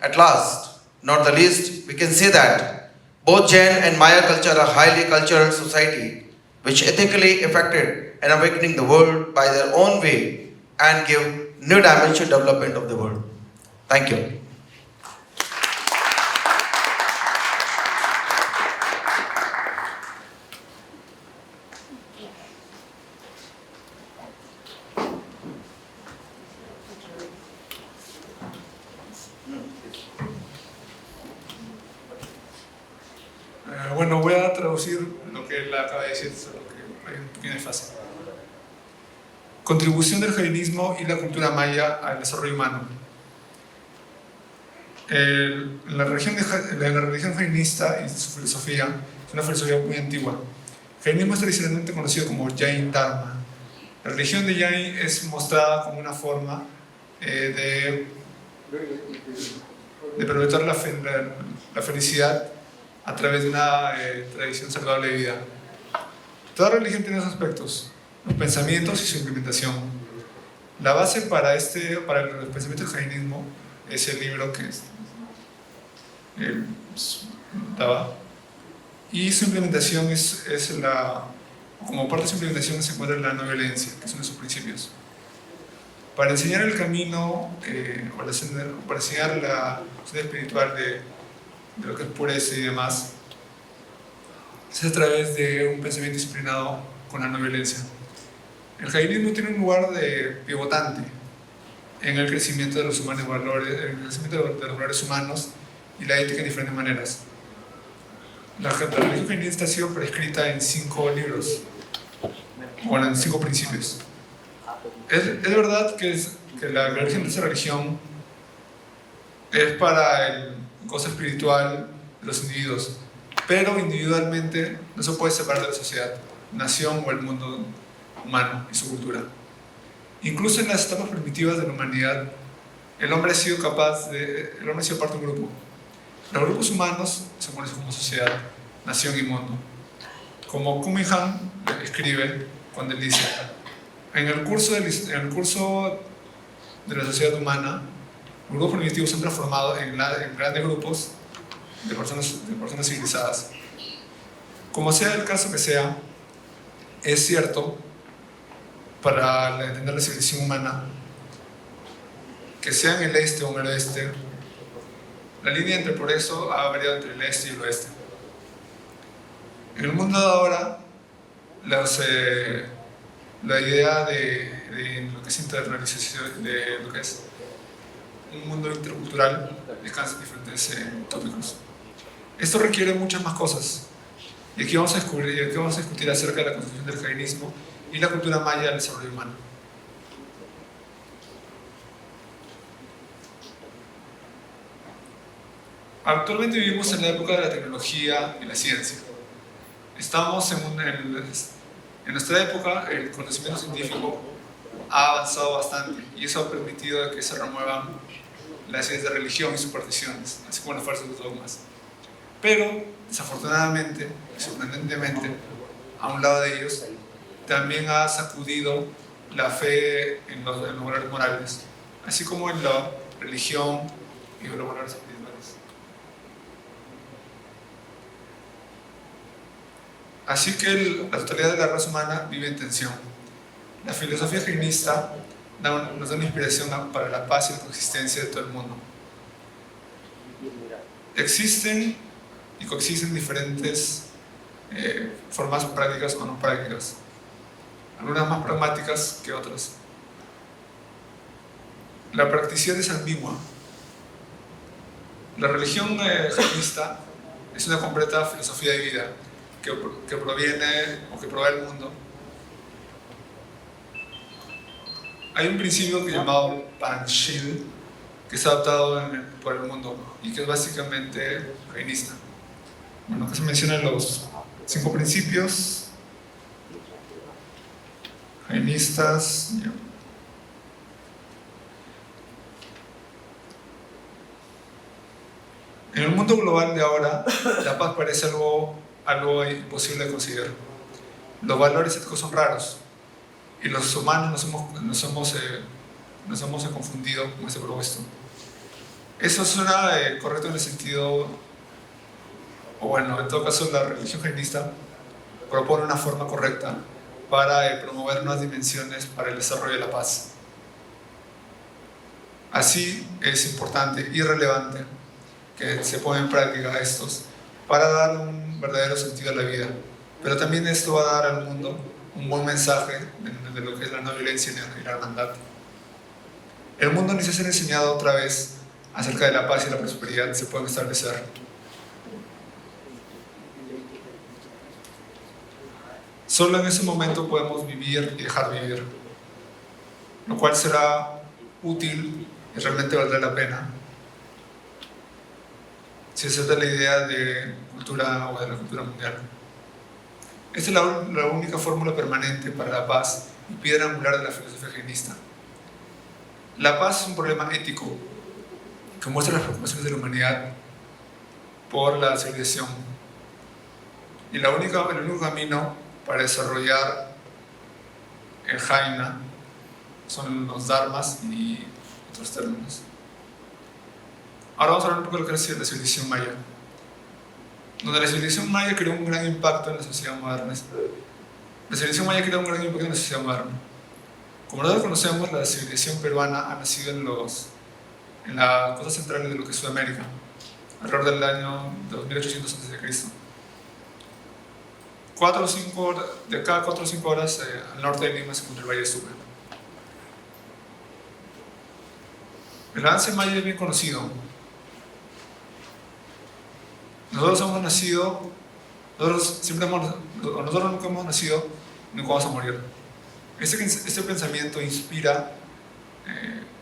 At last, not the least, we can say that both Jain and Maya culture are highly cultural society which ethically affected and awakening the world by their own way and give new dimension development of the world. Thank you.
Bueno, voy a traducir lo que él acaba de decir, solo que hay un pequeño desfase. Contribución del jainismo y la cultura maya al desarrollo humano. La religión jainista y su filosofía es una filosofía muy antigua. El jainismo es tradicionalmente conocido como Jain Dharma. La religión de Jain es mostrada como una forma de perpetuar la felicidad a través de una tradición saludable de vida. Toda religión tiene esos aspectos, los pensamientos y su implementación. La base para el pensamiento del jainismo es el libro que daba, y su implementación como parte de su implementación se encuentra la no violencia, que es uno de sus principios. Para enseñar el camino, para enseñar la senda espiritual de lo que es pureza y demás, es a través de un pensamiento disciplinado con la no violencia. El jainismo tiene un lugar pivotante en el crecimiento de los valores humanos y la ética en diferentes maneras. La religión jainista ha sido prescrita en 5 libros, bueno, en 5 principios. Es verdad que la religión de esa religión es para el gozo espiritual de los individuos, pero individualmente no se puede separar de la sociedad, nación o el mundo humano y su cultura. Incluso en las etapas primitivas de la humanidad, el hombre ha sido parte de un grupo. Los grupos humanos se conocen como sociedad, nación y mundo. Como Kumar escribe cuando él dice: en el curso de la sociedad humana, los grupos primitivos se han transformado en grandes grupos de personas civilizadas. Como sea el caso que sea, es cierto, para entender la civilización humana, que sea en el este o en el oeste, la línea entre progreso ha variado entre el este y el oeste. En el mundo de ahora, la idea de lo que es internalización, de lo que es un mundo intercultural, descansa en diferentes tópicos. Esto requiere muchas más cosas. Y aquí vamos a discutir acerca de la concepción del jainismo y la cultura maya del desarrollo humano. Actualmente vivimos en la época de la tecnología y la ciencia. Estamos en nuestra época, el conocimiento científico ha avanzado bastante y eso ha permitido que se remuevan las ideas de religión y supersticiones, así como las falsas dogmas. Pero, desafortunadamente y sorprendentemente, a un lado de ellos, también ha sacudido la fe en los valores morales, así como en la religión y los valores espirituales. Así que la totalidad de la raza humana vive en tensión. La filosofía jainista nos da una inspiración para la paz y la coexistencia de todo el mundo. Existen y coexisten diferentes formas prácticas o no prácticas, algunas más pragmáticas que otras. La practicidad es ambigua. La religión jainista es una completa filosofía de vida que proviene o que provee el mundo. Hay un principio llamado Panchil que está adoptado por el mundo y que es básicamente jainista. Bueno, que se mencionan los 5 principios jainistas. Ya. En el mundo global de ahora, la paz parece algo imposible de conseguir. Los valores éticos son raros y los humanos nos hemos confundido con ese propuesto. Eso suena correcto en el sentido, o bueno, en todo caso la religión jainista propone una forma correcta para promover nuevas dimensiones para el desarrollo de la paz. Así es importante y relevante que se pongan en práctica estos para dar un verdadero sentido a la vida. Pero también esto va a dar al mundo un buen mensaje de lo que es la no violencia y la hermandad. El mundo necesita ser enseñado otra vez acerca de la paz y la prosperidad que se pueden establecer. Solo en ese momento podemos vivir y dejar vivir, lo cual será útil y realmente valdrá la pena si se trata de la idea de cultura o de la cultura mundial. Esta es la única fórmula permanente para la paz y piedra angular de la filosofía jainista. La paz es un problema ético que muestra las preocupaciones de la humanidad por la civilización. Y el único camino para desarrollar el Jaina son los dharmas y otros términos. Ahora vamos a hablar un poco de lo que es la civilización maya, donde la civilización maya creó un gran impacto en la sociedad moderna. La civilización maya creó un gran impacto en la sociedad moderna. Como nosotros conocemos, la civilización peruana ha nacido en la costa central de lo que es Sudamérica, alrededor del año 2800 a.C. 4 o 5 horas, de cada 4 o 5 horas al norte de Lima se encuentra el Valle de Sucre. El avance maya es bien conocido. Nosotros nunca hemos nacido, nunca vamos a morir. Este pensamiento inspira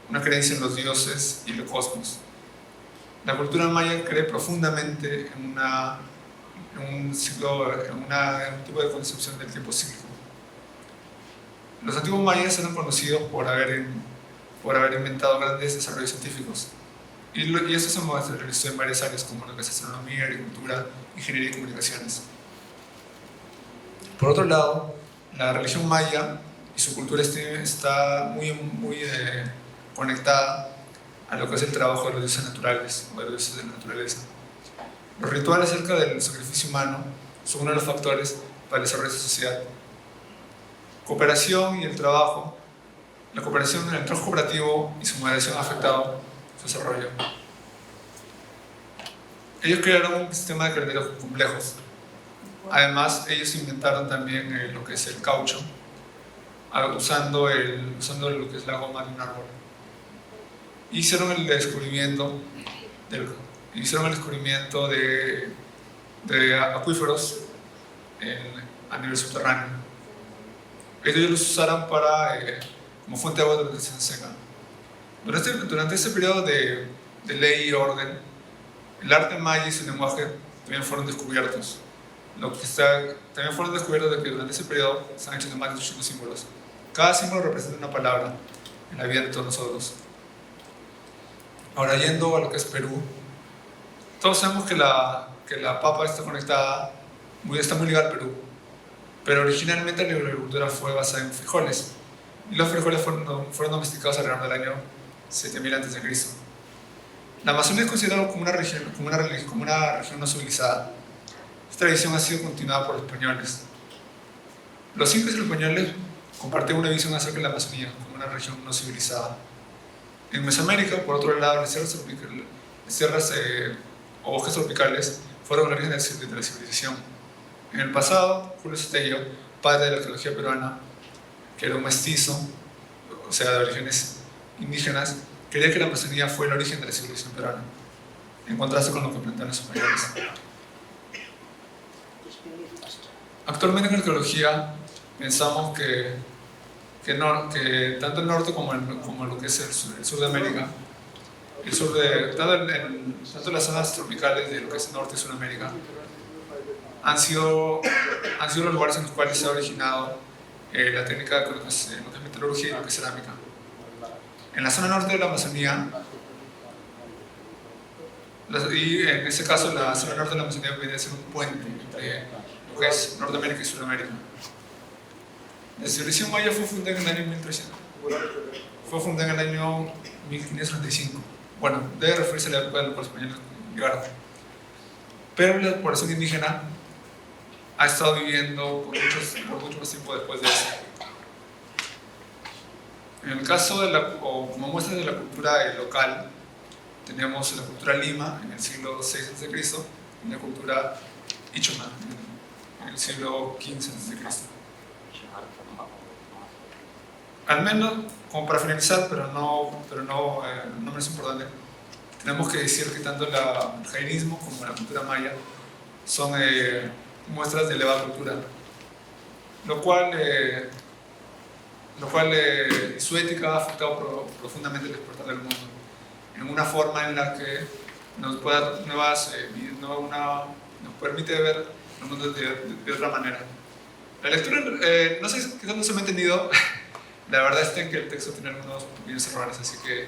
una creencia en los dioses y el cosmos. La cultura maya cree profundamente en un tipo de concepción del tiempo cíclico. Los antiguos mayas eran conocidos por haber inventado grandes desarrollos científicos. Y esto se materializó en varias áreas como lo que es astronomía, agricultura, ingeniería y comunicaciones. Por otro lado, la religión maya y su cultura está muy conectada a lo que es el trabajo de los dioses naturales o de los dioses de la naturaleza. Los rituales acerca del sacrificio humano son uno de los factores para el desarrollo de esta sociedad. Cooperación y el trabajo. La cooperación en el trabajo cooperativo y su moderación ha afectado su desarrollo. Ellos crearon un sistema de calendarios complejos. Además, ellos inventaron también lo que es el caucho, usando lo que es la goma de un árbol. Hicieron el descubrimiento de acuíferos a nivel subterráneo. Ellos los usaron como fuente de agua durante la estación seca. Durante este periodo de ley y orden, el arte maya y su lenguaje también fueron descubiertos. También fueron descubiertos de que durante ese periodo se han hecho más de 800 símbolos. Cada símbolo representa una palabra en la vida de todos nosotros. Ahora, yendo a lo que es Perú, todos sabemos que la papa está conectada, está muy ligada al Perú, pero originalmente la agricultura fue basada en frijoles, y los frijoles fueron domesticados alrededor del año 7000 a.C. La Amazonía es considerada como una región no civilizada. Esta tradición ha sido continuada por los españoles. Los incas y los españoles comparten una visión acerca de la Amazonía como una región no civilizada. En Mesoamérica, por otro lado, las sierras o bosques tropicales fueron el origen de la civilización. En el pasado, Julio Sotello, padre de la arqueología peruana, que era un mestizo, o sea, de orígenes indígenas, creía que la Amazonía fue el origen de la civilización peruana, en contraste con lo que plantean sus mayores. Actualmente en arqueología pensamos que tanto el norte como lo que es el sur de América, tanto las zonas tropicales de lo que es el norte y Sudamérica, han sido los lugares en los cuales se ha originado la técnica de lo que es metalurgia y lo que es cerámica. En la zona norte de la Amazonía, y en ese caso la zona norte de la Amazonía viene a ser un puente entre lo que es Norteamérica y Sudamérica. La civilización maya fue fundada en el año 1300. Fue fundada en el año 1535. Bueno, debe referirse a la época en la cual los españoles llegaron. Pero la población indígena ha estado viviendo por mucho más tiempo después de eso. En el caso como muestra de la cultura local, tenemos la cultura Lima en el siglo VI a.C. y la cultura Ichoma en el siglo XV a.C. Al menos, como para finalizar, pero no menos importante, tenemos que decir que tanto el jainismo como la cultura maya son muestras de elevada cultura, lo cual su ética ha afectado profundamente el despertar del mundo, en una forma en la que nos puede dar nos permite ver el mundo de otra manera. La lectura, no sé, quizás no se me ha entendido. La verdad es que el texto tiene algunos pequeños errores, así que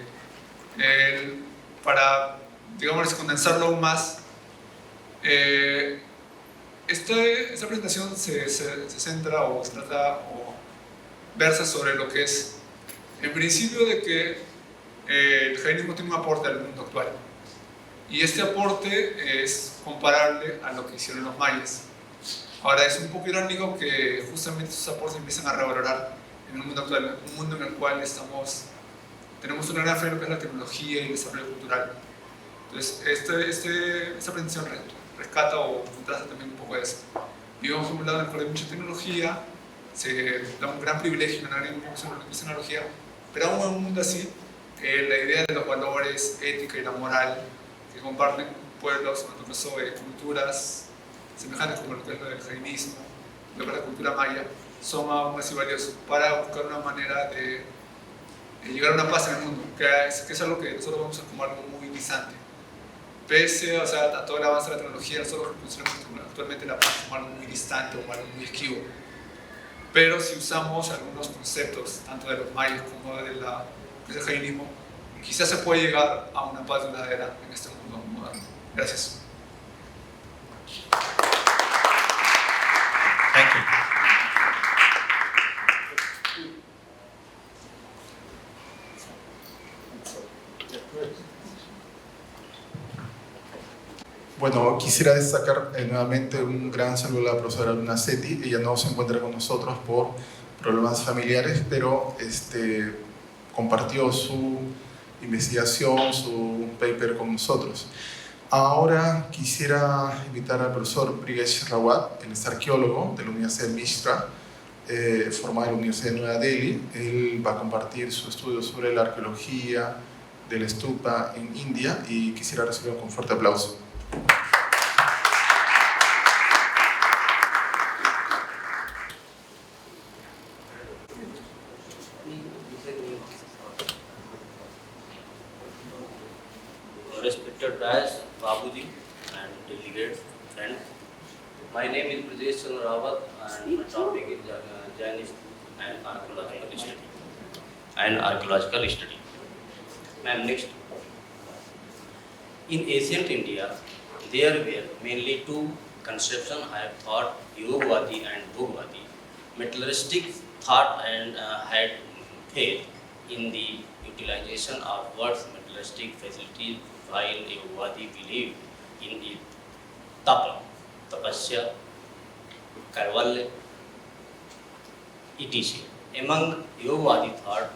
para, digamos, condensarlo aún más, esta presentación se centra o trata o versa sobre lo que es el principio de que el jainismo tiene un aporte al mundo actual, y este aporte es comparable a lo que hicieron los mayas. Ahora, es un poco irónico que justamente estos aportes empiezan a revalorar en el mundo actual, un mundo en el cual tenemos una gran fe en lo que es la tecnología y el desarrollo cultural. Entonces, esta presentación rescata o contrasta también un poco de eso. Vivimos en un lado en el cual hay mucha tecnología, se da un gran privilegio en la gran tecnología, pero aún en un mundo así, la idea de los valores, ética y la moral que comparten pueblos, en este caso culturas semejantes como lo que es lo del jainismo, lo que es la cultura maya, son aún así valiosos para buscar una manera de llegar a una paz en el mundo, que es algo que nosotros vemos como algo muy distante. Pese a todo el avance de la tecnología, nosotros consideramos actualmente la paz como algo muy distante o algo muy esquivo. Pero si usamos algunos conceptos, tanto de los mayas como del jainismo, quizás se puede llegar a una paz duradera en este mundo moderno. Gracias.
Thank you.
Bueno, quisiera destacar nuevamente un gran saludo a la profesora Sethi. Ella no se encuentra con nosotros por problemas familiares, pero compartió su investigación, su paper con nosotros. Ahora quisiera invitar al profesor Brigesh Rawat, él es arqueólogo de la Universidad Mishra, formado en la Universidad de Nueva Delhi. Él va a compartir su estudio sobre la arqueología del stupa en India y quisiera recibir un fuerte aplauso.
Respected Raj, Babuji and delegates, friends. My name is Brigesh Rawat and my topic is Jainism and archaeological study. Ma'am, next. In ancient India, there were mainly two conceptions I have thought, Yogavadi and Bhogavadi. Materialistic thought and had faith in the utilization of God's materialistic facilities, while Yogavadi believed in the tapa, tapasya, kaivalya, etc. Among Yogavadi thought,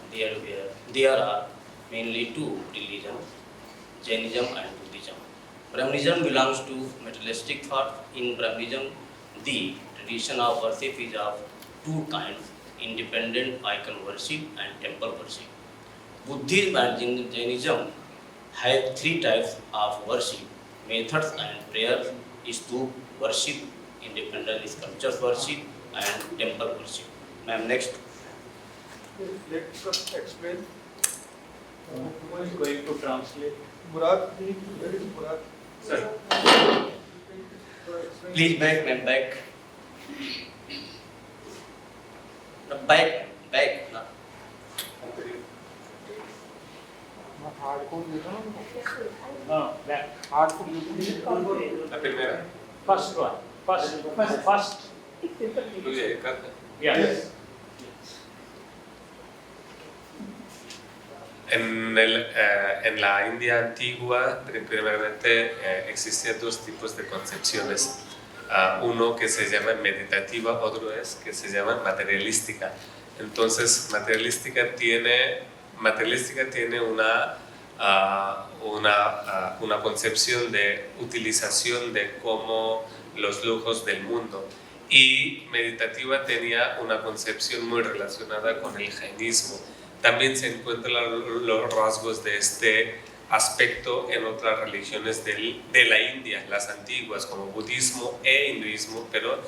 there are mainly two religions, Jainism and Buddhism. Brahmanism belongs to materialistic thought. In Brahmanism, the tradition of worship is of two kinds, independent icon worship and temple worship. Buddhism and Jainism have three types of worship: methods and prayer, stupa worship, independent sculptures worship, and temple worship. Ma'am, next.
Let's explain. Who is going to translate?
Murad, where is Murad?
Sir. Please back, ma'am, back. No, back, back. No.
No, back. Hardcore.
La primera.
First one. First. Yes.
En la India antigua, primeramente existían dos tipos de concepciones. Uno que se llama meditativa, otro es que se llama materialística. Entonces, materialística tiene una concepción de utilización de como los lujos del mundo. Y meditativa tenía una concepción muy relacionada con el jainismo. También se encuentran los rasgos de este aspecto en otras religiones de la India, las antiguas, como budismo e hinduismo, pero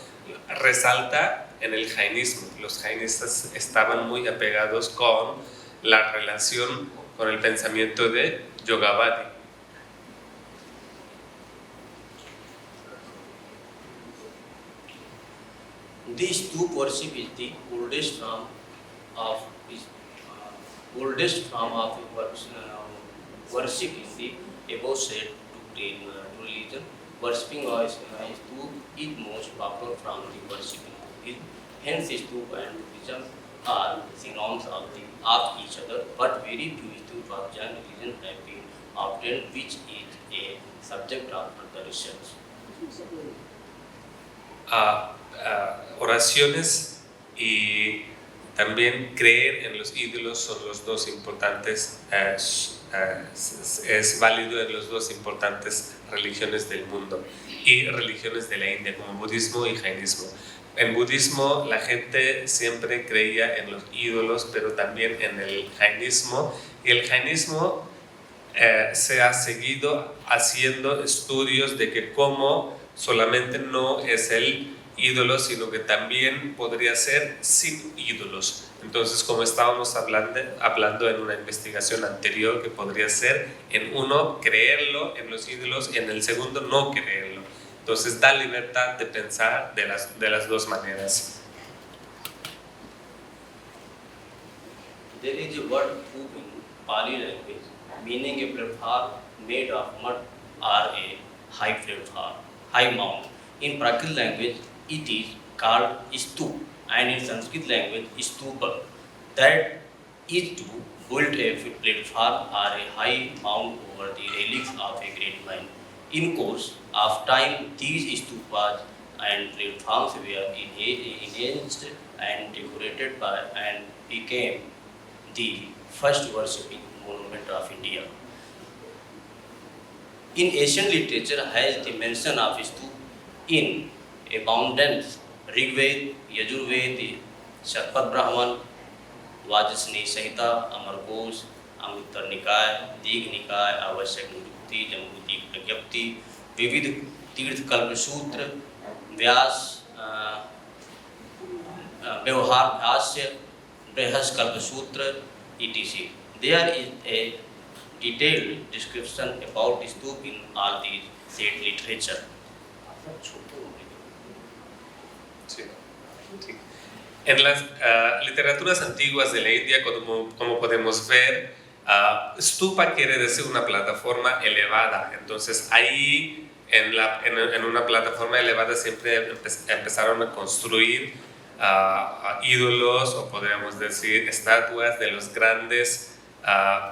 resalta en el jainismo. Los jainistas estaban muy apegados con la relación con el pensamiento de Yogavadi.
These two worship is the oldest form of worship is the above said to religion. Worshipping Stupa is most popular from the worshiping Buddhism. Hence, Stupa and Buddhism are synonyms of each other, but very few Stupa of Jain religion have been obtained, which is a subject of further research.
Oraciones y también creer en los ídolos son los dos importantes, es válido en las dos importantes religiones del mundo y religiones de la India, como budismo y jainismo. En budismo la gente siempre creía en los ídolos, pero también en el jainismo, y el jainismo se ha seguido haciendo estudios de que cómo solamente no es el ídolo, sino que también podría ser sin ídolos. Entonces, como estábamos hablando en una investigación anterior, que podría ser en uno creerlo en los ídolos y en el segundo no creerlo. Entonces da libertad de pensar de las dos maneras.
There is a word "poop" in Pali language, meaning a platform made of mud or a high platform, high mound. In Prakrit language, it is called stupa, and in Sanskrit language, stupa. That is to build a platform or a high mound over the relics of a great man. In course of time, these stupas and platforms were enhanced and decorated and became the first worshipping monument of India. In Asian literature, has the mention of stupa in abundance. Rigved, Yajurved, Sharpat Brahman, Vajasni Sahita, Amarkos, Amrita Nikaya, Dig Nikaya, Avashyak Nirukti, Jambuti Pragyapti, Vivid Tirth Kalpa Sutra, Vyas, Vyavahar Bhasya, Brihas Kalpa Sutra, etc. There is a detailed description about stupa in all these said literature.
Sí. Sí. En las literaturas antiguas de la India, como podemos ver, stupa quiere decir una plataforma elevada. Entonces ahí en una plataforma elevada siempre empezaron a construir ídolos, o podríamos decir estatuas de los grandes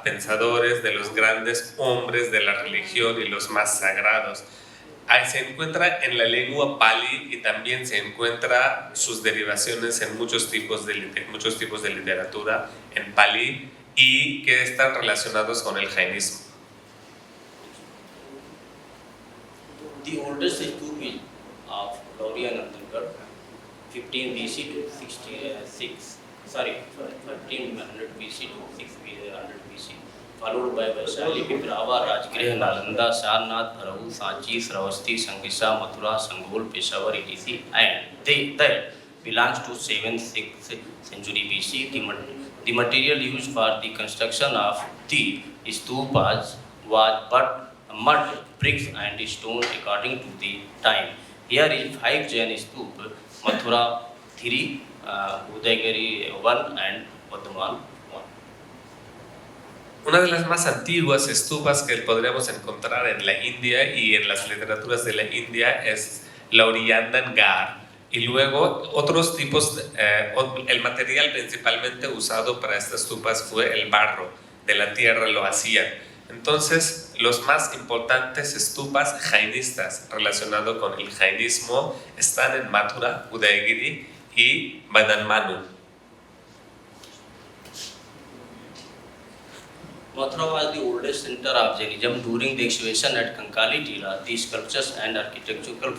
pensadores, de los grandes hombres de la religión y los más sagrados. Ahí se encuentra en la lengua Pali, y también se encuentra sus derivaciones en muchos tipos de literatura en Pali, y que están relacionados con el jainismo.
The oldest stupa of Gauriya Nandangarh, 15 BC to 66 1300 BC to 600 BC, followed by Vaishali, Piprava, Rajgriha, Nalanda, Sarnath, Bharahu, Sanchi, Sravasti, Sankisa, Mathura, Sangol, Peshawar, etc. And that belongs to 7th-6th century BC. The material used for the construction of the stupas was but mud, bricks and stone according to the time. Here is 5 Jain stupa, Mathura 3, Udaygiri 1 and Vardhaman 1.
Una de las más antiguas estupas que podríamos encontrar en la India y en las literaturas de la India es la Oriyandangar. Y luego otros tipos, el material principalmente usado para estas estupas fue el barro, de la tierra lo hacían. Entonces, los más importantes estupas jainistas relacionados con el jainismo están en Mathura, Udaygiri y Vardhaman.
Mathura was the oldest center of Jainism. During the excavation at Kankali Tila, the sculptures and architectural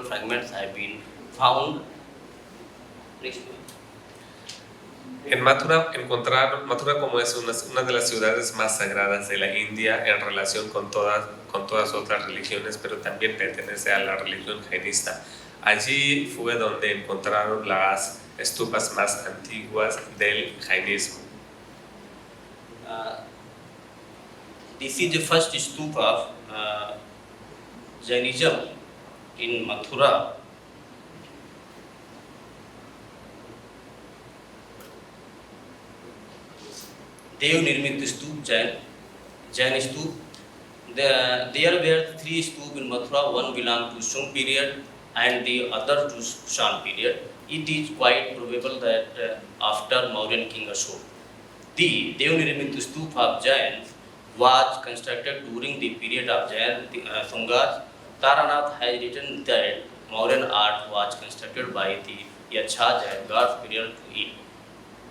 fragments have been found.
En Mathura encontraron, Mathura como es una de las ciudades más sagradas de la India en relación con todas otras religiones, pero también pertenece a la religión jainista. Allí fue donde encontraron las estupas más antiguas del jainismo.
This is the first stupa of Jainism in Mathura. Dev Nirmit Stup, Jain Stup. There were 3 stup in Mathura. One belonged to Shung period and the other to Kushan period. It is quite probable that after Mauryan king Ashok. The Dev Nirmit Stup of Jains was constructed during the period of Jain Sungas. Taranath has written that Mauryan art was constructed by the Yacha Jain gods period to it.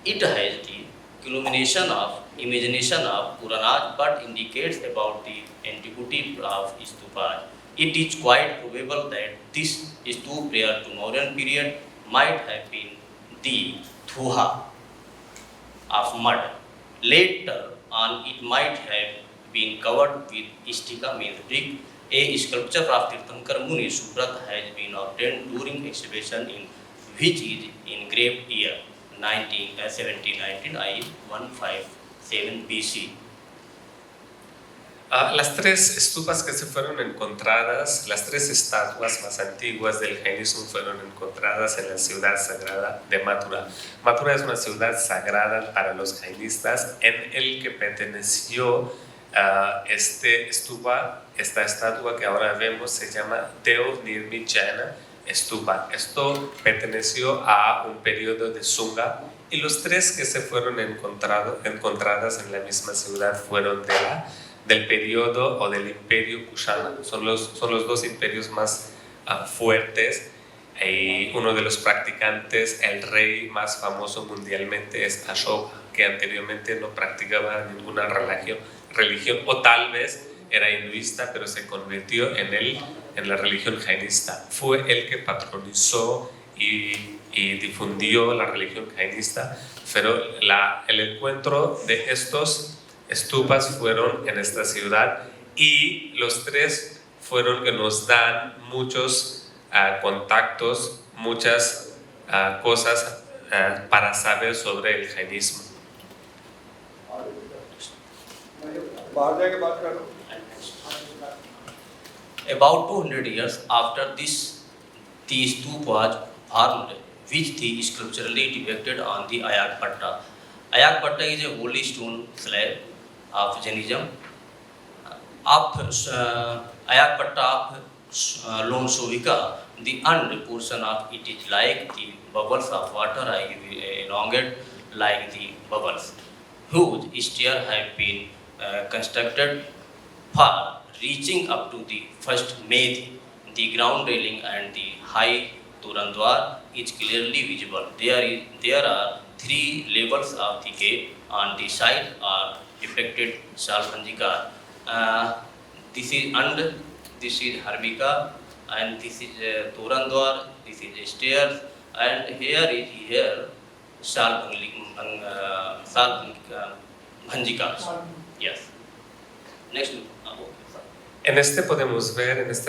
It has the imagination of Puranas, but indicates about the antiquity of stupas. It is quite probable that this stupa prior to Mauryan period might have been the thuha of mud. Later on, it might have been covered with istika, means brick. A sculpture of Tirthankar Muni Subrat has been obtained during excavation in which is engraved year 1719, i.e. 157 BC.
Las 3 estupas que se fueron encontradas, las 3 estatuas más antiguas del jainismo fueron encontradas en la ciudad sagrada de Mathura. Mathura es una ciudad sagrada para los jainistas en el que perteneció esta estatua que ahora vemos se llama Dev Nirmit Jaina Stupa. Esto perteneció a un periodo de Sunga y los 3 que se fueron encontradas en la misma ciudad fueron del periodo o del imperio Kushana. Son los 2 imperios más fuertes. Y uno de los practicantes, el rey más famoso mundialmente es Ashoka, que anteriormente no practicaba ninguna religión o tal vez era hinduista, pero se convirtió en la religión jainista. Fue el que patronizó y difundió la religión jainista, pero el encuentro de estos estupas fueron en esta ciudad y los 3 fueron que nos dan muchos contactos, muchas cosas para saber sobre el jainismo.
About 200 years after this, the stupa was formed, which the sculpturally depicted on the Ayak Patta. Ayak Patta is a holy stone slab of Jainism. Ayak Patta of Lon Sovika, the end portion of it is like the bubbles of water, elongate like the bubbles. Huge stairs have been constructed for reaching up to the first Medhi. The ground railing and the high Turandwar is clearly visible. There are 3 levels of the gate. On the side are depicted Salpanjika. This is Harmika, and this is Turandwar, this is stairs, and here Bhanjikas. Yes. Next.
En esta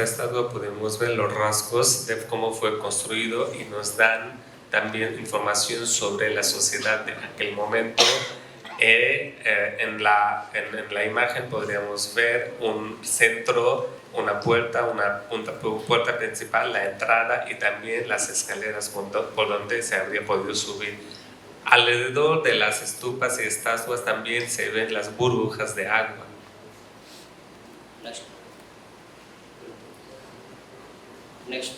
estatua podemos ver los rasgos de cómo fue construido y nos dan también información sobre la sociedad de aquel momento. En la imagen podríamos ver un centro, una puerta principal, la entrada y también las escaleras por donde se habría podido subir. Alrededor de las estupas y estatuas también se ven las burbujas de agua.
Next.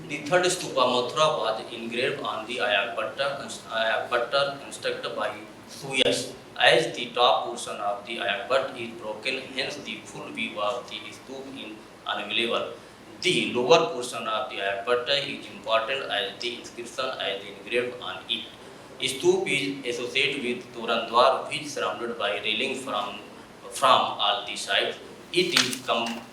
The third stupa Mathura was engraved on the Ayakpatta constructed by Suyas. As the top portion of the Ayakpatta is broken, hence the full view of the stupa is unavailable. The lower portion of the Ayakpatta is important as the inscription is engraved on it. Stupa is associated with Torandwar, which is surrounded by railing from all the sides. It is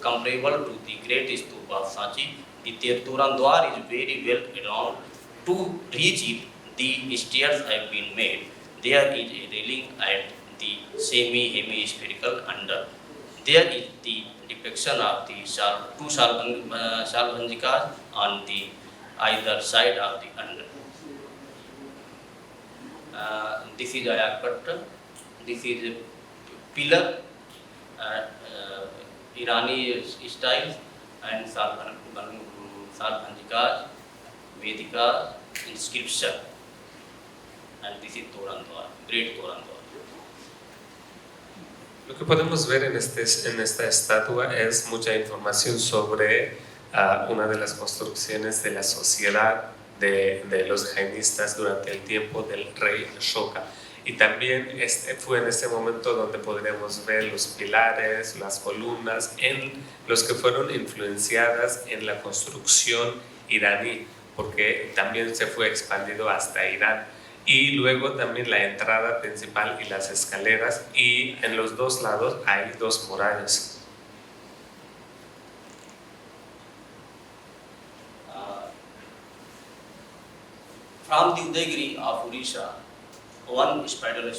comparable to the great stupa of Sanchi. The Torandwar is very well adorned. To reach it, the stairs have been made. There is a railing at the semi-hemispherical under. There is the depiction of the two Shalbhanjikas on the either side of the under. This is Ayakpatta. This is a pillar, Irani style, and Shalbhanjikas, Vedikas, inscription. And this is Torandwar, great Torandwar.
Lo que podemos ver en esta estatua es mucha información sobre una de las construcciones de la sociedad de los jainistas durante el tiempo del rey Ashoka. Y también fue en ese momento donde podremos ver los pilares, las columnas, en los que fueron influenciadas en la construcción iraní, porque también se fue expandido hasta Irán. Y luego también la entrada principal y las escaleras, y en los dos lados hay dos murallas.
From the Udaygiri of Odisha, one apsidal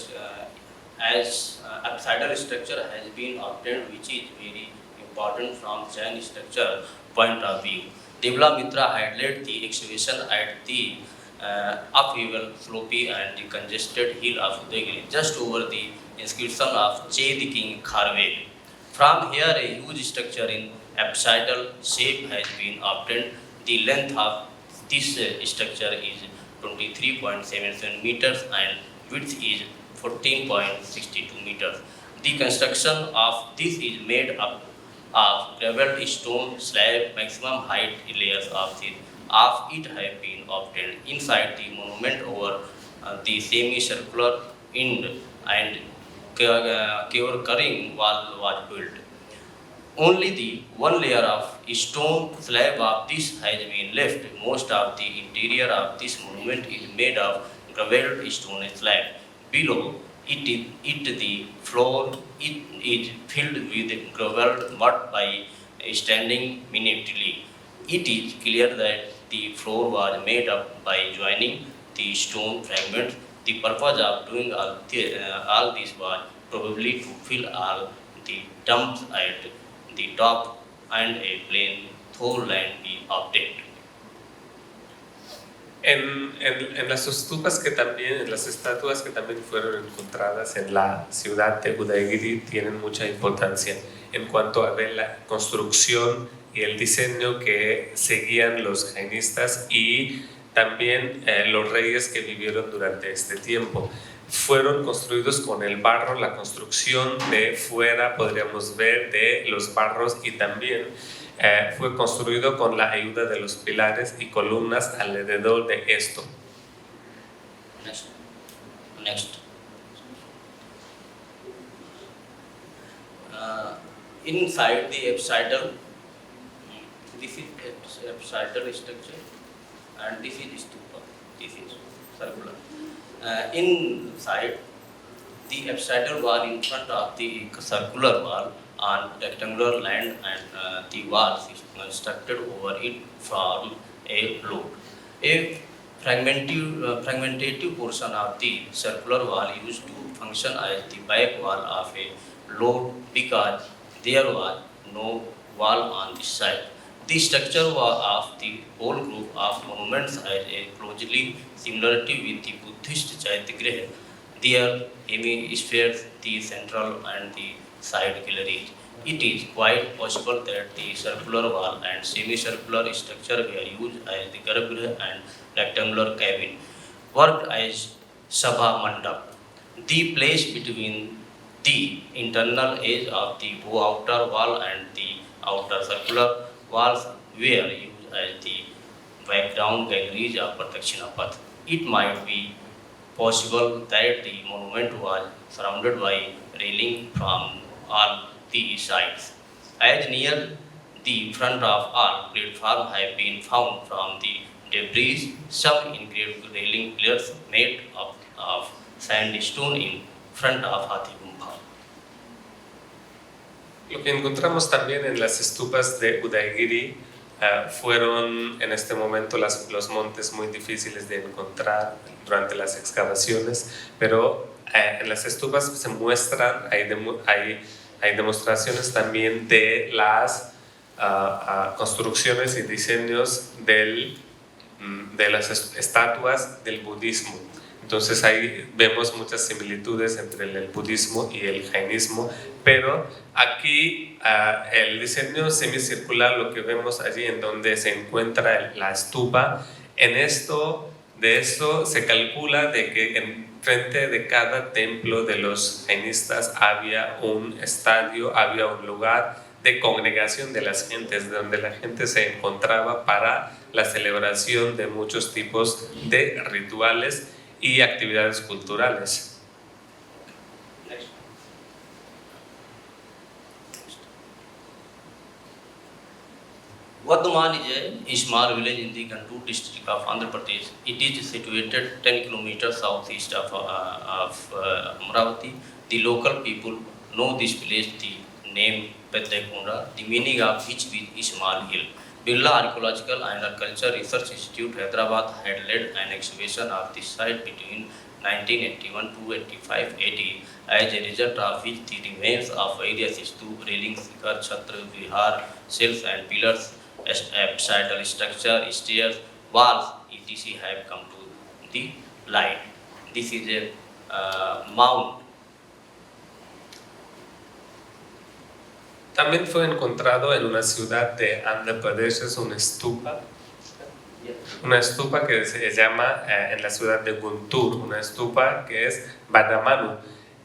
structure has been obtained, which is very important from Jain structure point of view. Devla Mitra had led the excavation at the upheaval, slopey and the congested hill of Udaygiri, just over the inscription of Che the King Kharve. From here, a huge structure in apsidal shape has been obtained. The length of this structure is 23.77 meters and width is 14.62 meters. The construction of this is made up of gravelled stone slab. Maximum height layers of it have been obtained. Inside the monument over the semicircular end and curving wall was built. Only the one layer of stone slab of this has been left. Most of the interior of this monument is made of gravelled stone slab. Below it the floor is filled with gravelled mud by standing minutely. It is clear that the floor was made up by joining the stone fragments. The purpose of doing all this was probably to fill all the dumps at the top and a plain through land be obtained.
En las estatuas que también fueron encontradas en la ciudad de Udaygiri tienen mucha importancia en cuanto a ver la construcción y el diseño que seguían los jainistas y también los reyes que vivieron durante este tiempo. Fueron construidos con el barro, la construcción de fuera podríamos ver de los barros, y también fue construido con la ayuda de los pilares y columnas alrededor de esto.
Next. Inside the apsidal, this is apsidal structure and this is stupa, this is circular. Inside the apsidal wall in front of the circular wall on rectangular land, and the walls is constructed over it from a float. A fragmentative portion of the circular wall used to function as the back wall of a load because there was no wall on this side. The structure of the whole group of monuments has a closely similarity with the Buddhist Chaitya. Their hemispheres, the central and the side galleries. It is quite possible that the circular wall and semicircular structure were used as the garbhagriha and rectangular cabin, worked as sabha mandap. The place between the internal edge of the outer wall and the outer circular walls were used as the background galleries of Pradakshina Path. It might be possible that the monument was surrounded by railing from all the sides. As near the front of all platforms have been found from the debris, some engraved railing pillars made up of sandstone in front of Hathi Gumpha.
Lo que encontramos también en las estupas de Udaigiri fueron en este momento los montes muy difíciles de encontrar durante las excavaciones, pero en las estupas se muestran, hay demostraciones también de las construcciones y diseños de las estatuas del budismo. Entonces ahí vemos muchas similitudes entre el budismo y el jainismo, pero aquí el diseño semicircular, lo que vemos allí en donde se encuentra la estupa, de esto se calcula de que en frente de cada templo de los jainistas había un estadio, había un lugar de congregación de las gentes, donde la gente se encontraba para la celebración de muchos tipos de rituales y actividades culturales.
Vardhaman is a small village in the Guntur district of Andhra Pradesh. It is situated 10 kilometers southeast of Amravati. The local people know this village the name Peddaikonda, the meaning of which is small hill. Birla Archaeological and Culture Research Institute, Hyderabad had led an excavation of this site between 1981 to 85-80, as a result of which the remains of various stupa, railings, shikhar, chhatra, vihar, shelves and pillars, absidal structure, stairs, walls, etc. have come to the light. This is a mount.
También fue encontrado en una ciudad de Andhra Pradesh, es una estupa que se llama en la ciudad de Guntur, una estupa que es Vadamanu,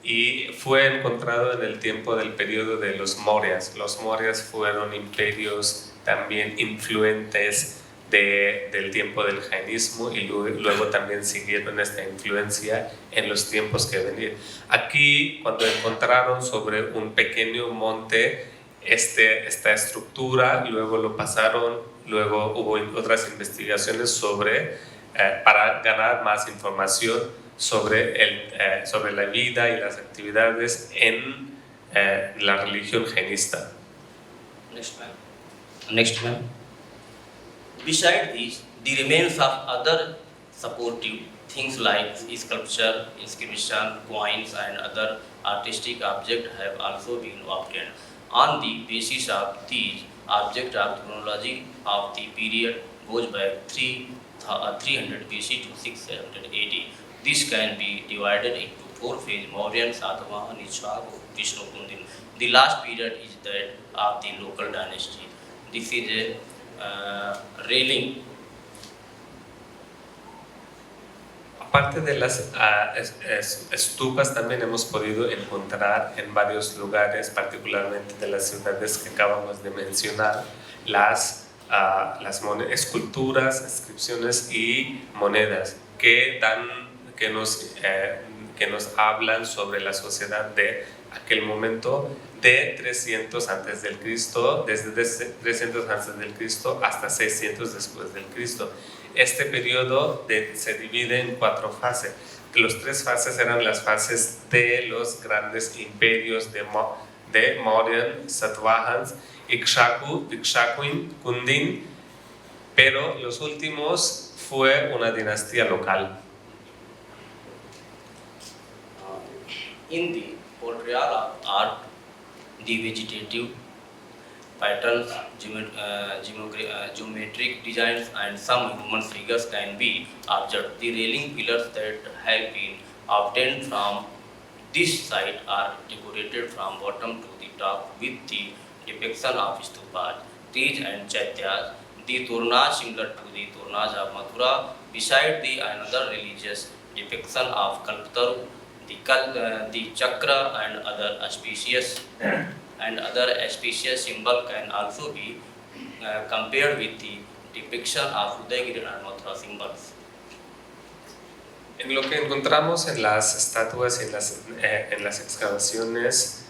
y fue encontrado en el tiempo del periodo de los Mauryas. Los Mauryas fueron imperios también influentes del tiempo del jainismo y luego también siguieron esta influencia en los tiempos que venían. Aquí, cuando encontraron sobre un pequeño monte esta estructura, luego lo pasaron, luego hubo otras investigaciones para ganar más información sobre la vida y las actividades en la religión jainista.
Next one. Besides this, the remains of other supportive things like sculpture, inscription, coins and other artistic objects have also been obtained. On the basis of these objects, of the chronology of the period goes back 300 BC to 600 AD. This can be divided into four phases: Mauryan, Satavahan, Nishwab, Vishnukundin. The last period is that of the local dynasty. This is a railing.
Aparte de las estupas, también hemos podido encontrar en varios lugares, particularmente de las ciudades que acabamos de mencionar, las esculturas, inscripciones y monedas que nos hablan sobre la sociedad de aquel momento de 300 antes del Cristo, desde 300 antes del Cristo hasta 600 después del Cristo. Este periodo se divide en 4 fases. Las 3 fases eran las fases de los grandes imperios de Mauryan, Satvahans, Ikshaku, Ikshakuin, Kundin, pero los últimos fue una dinastía local.
In the portrayal of art, the vegetative patterns, geometric designs, and some human figures can be observed. The railing pillars that have been obtained from this site are decorated from bottom to the top with the depiction of stupas, trees, and chaityas. The tornas similar to the tornas of Mathura, beside the another religious depiction of Kalpataru, the chakra and other auspicious symbol can also be compared with the depiction of Udayagiri and Mathura symbols.
En lo que encontramos en las estatuas y en las excavaciones,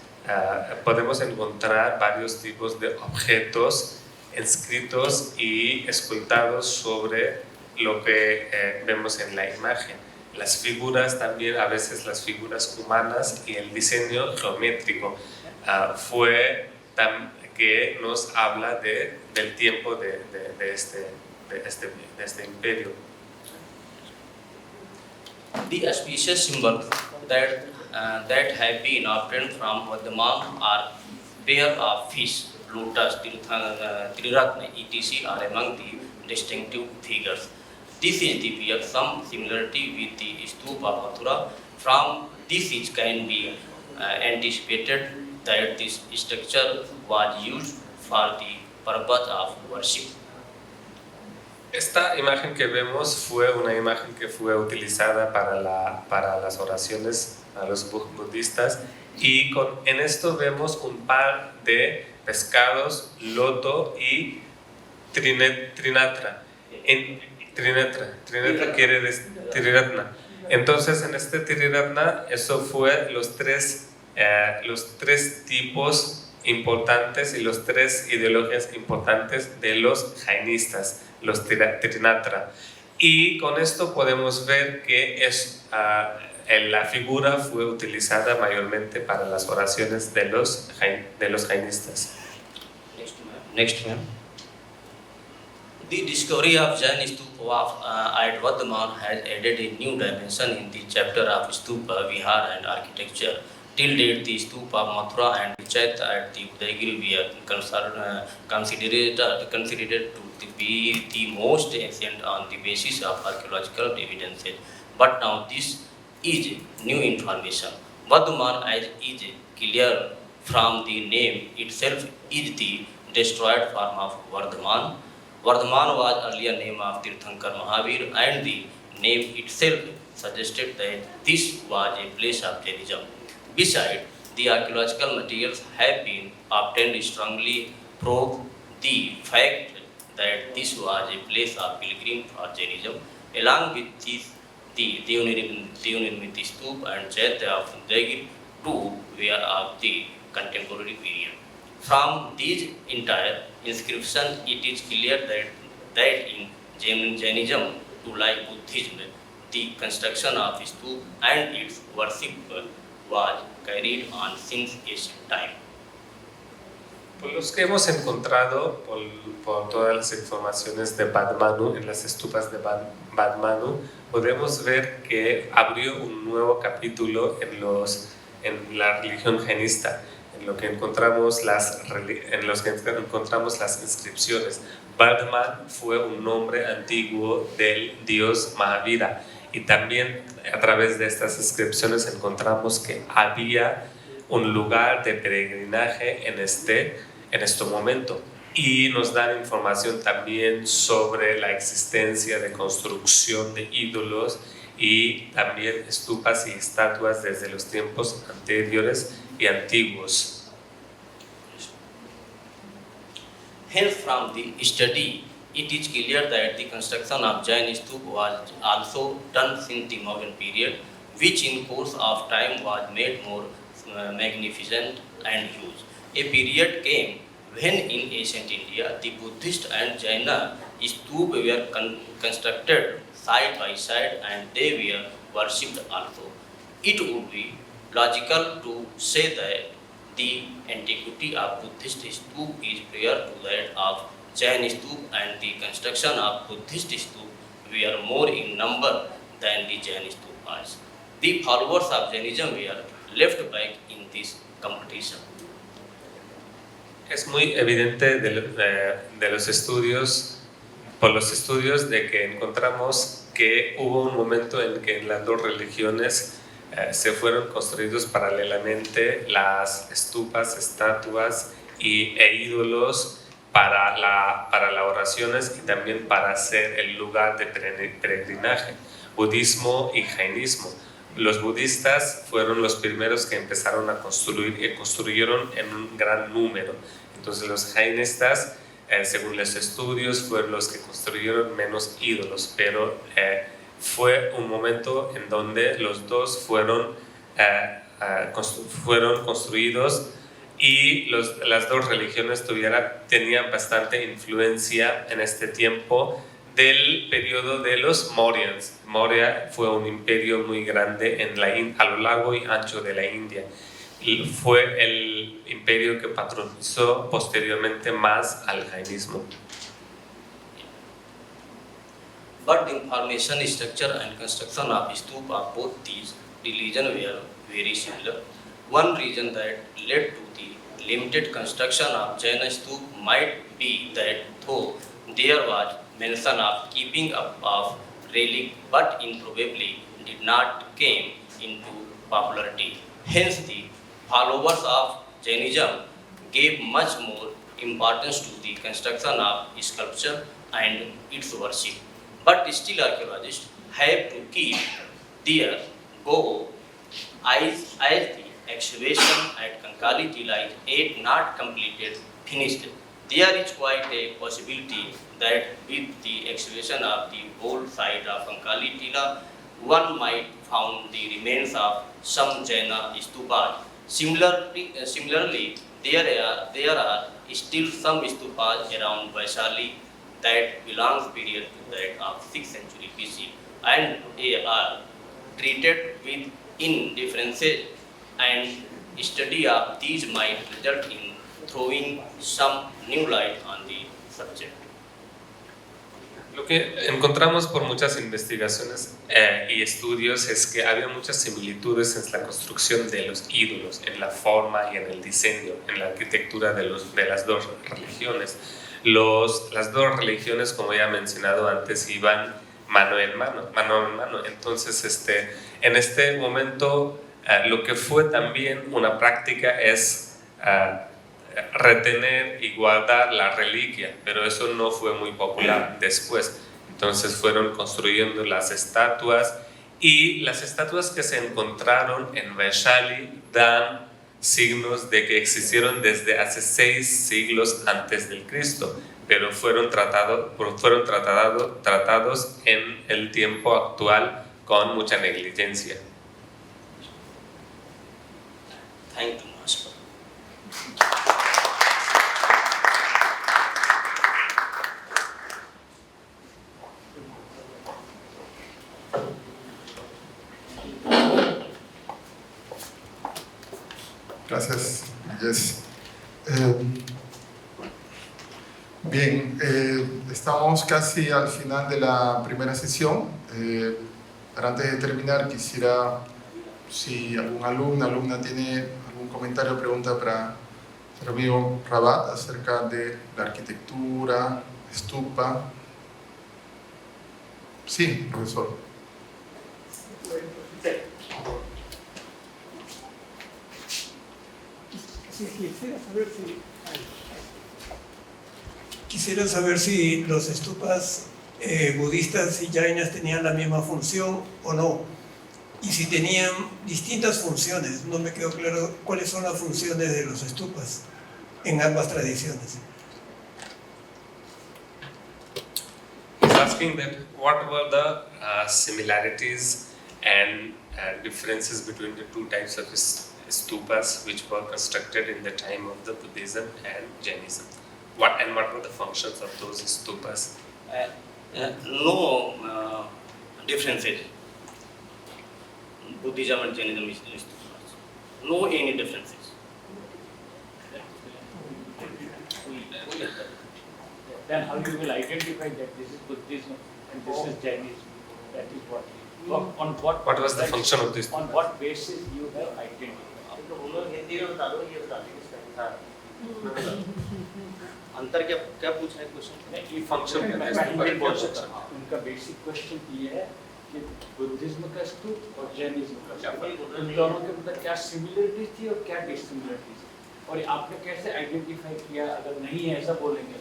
podemos encontrar varios tipos de objetos inscritos y escultados sobre lo que vemos en la imagen. Las figuras también, a veces las figuras humanas y el diseño geométrico que nos habla del tiempo de este imperio.
The auspicious symbols that have been obtained from Vardhaman are pair of fish, lotus, triratna, etc. are among the distinctive figures. This is the bear some similarity with the stupa of Mathura. From this it can be anticipated that this structure was used for the purpose of worship.
Esta imagen que vemos fue una imagen que fue utilizada para las oraciones a los budistas, y en esto vemos un par de pescados, loto y trinatra. Trinatra quiere decir triratna. Entonces en este triratna, eso fue los tres tipos importantes y los tres ideologías importantes de los jainistas, los trinatra. Y con esto podemos ver que la figura fue utilizada mayormente para las oraciones de los jainistas.
Next one. The discovery of Jain stupa at Vardhaman has added a new dimension in the chapter of stupa, vihar and architecture. Till date, the stupa of Mathura and Chaitya at the Udayagiri were considered to be the most ancient on the basis of archaeological evidences. But now this is new information. Vardhaman, as is clear from the name itself, is the destroyed form of Vardhaman. Vardhaman was earlier name of Tirthankar Mahavir, and the name itself suggested that this was a place of Jainism. Besides, the archaeological materials have been obtained strongly prove the fact that this was a place of pilgrim for Jainism. Along with this, the Devanirmiti Stupa and Chaitya of Udayagiri too were of the contemporary period. From these entire inscriptions, it is clear that in Jainism, to like Buddhism, the construction of stupa and its worship was carried on since ancient time.
Por los que hemos encontrado, por todas las informaciones de Vardhamanu, en las estupas de Vardhamanu, podemos ver que abrió un nuevo capítulo en la religión jainista, en los que encontramos las inscripciones. Vardhaman fue un nombre antiguo del dios Mahavira, y también a través de estas inscripciones encontramos que había un lugar de peregrinaje en este momento, y nos dan información también sobre la existencia de construcción de ídolos y también estupas y estatuas desde los tiempos anteriores y antiguos.
Hence, from the study, it is clear that the construction of Jain stupa was also done since the modern period, which in course of time was made more magnificent and huge. A period came when in ancient India, the Buddhist and Jaina stupa were constructed side by side, and they were worshipped also. It would be logical to say that the antiquity of Buddhist stupa is prior to that of Jain stupa, and the construction of Buddhist stupa were more in number than the Jain stupas. The followers of Jainism were left back in this competition.
Es muy evidente de los estudios, por los estudios, de que encontramos que hubo un momento en que en las dos religiones se fueron construidos paralelamente las estupas, estatuas e ídolos para las oraciones y también para ser el lugar de peregrinaje, budismo y jainismo. Los budistas fueron los primeros que empezaron a construir y construyeron en un gran número. Entonces los jainistas, según los estudios, fueron los que construyeron menos ídolos, pero fue un momento en donde los dos fueron construidos y las dos religiones tenían bastante influencia en este tiempo del periodo de los Mauryans. Maurya fue un imperio muy grande a lo largo y ancho de la India. Y fue el imperio que patronizó posteriormente más al jainismo.
But the formation, structure and construction of stupa of both these religions were very similar. One reason that led to the limited construction of Jain stupa might be that though there was mention of keeping up of relic, but improbably did not came into popularity. Hence, the followers of Jainism gave much more importance to the construction of sculpture and its worship. But still, archaeologists have to keep their go as the excavation at Kankali Tila is yet not completed, finished. There is quite a possibility that with the excavation of the whole site of Kankali Tila, one might found the remains of some Jaina stupas. Similarly, there are still some stupas around Vaishali that belongs period to that of 6th century BC, and they are treated with indifferences, and study of these might result in throwing some new light on the subject.
Lo que encontramos por muchas investigaciones y estudios es que había muchas similitudes en la construcción de los ídolos, en la forma y en el diseño, en la arquitectura de las dos religiones. Las dos religiones, como ya he mencionado antes, iban mano en mano. Entonces, en este momento, lo que fue también una práctica es retener y guardar la reliquia, pero eso no fue muy popular después. Entonces fueron construyendo las estatuas, y las estatuas que se encontraron en Vaishali dan signos de que existieron desde hace 6 siglos antes del Cristo, pero fueron tratados en el tiempo actual con mucha negligencia.
Thank you, Master.
Gracias, Jess. Bien, estamos casi al final de la primera sesión. Pero antes de terminar, quisiera, si algún alumna tiene algún comentario o pregunta para el amigo Rabat acerca de la arquitectura, estupa. Sí, profesor.
Quisiera saber si los estupas budistas y jainas tenían la misma función o no, y si tenían distintas funciones. No me quedó claro cuáles son las funciones de los estupas en ambas tradiciones.
He's asking that what were the similarities and differences between the two types of stupas which were constructed in the time of the Buddhism and Jainism. What were the functions of those stupas?
No differences. Buddhism and Jainism is stupas. No any differences.
Then how you will identify that this is Buddhism and this is Jainism. That is what. On
What was the function of this?
On what basis you have identified?
अंतर क्या पूछा है question?
Function
उनका basic question ये है कि Buddhism का स्तूप और जैनिज्म का स्तूप, उन दोनों के अंदर क्या सिमिलरिटी थी और क्या डिसिमिलरिटी थी, और आपने कैसे आइडेंटिफाई किया? अगर नहीं है ऐसा बोलेंगे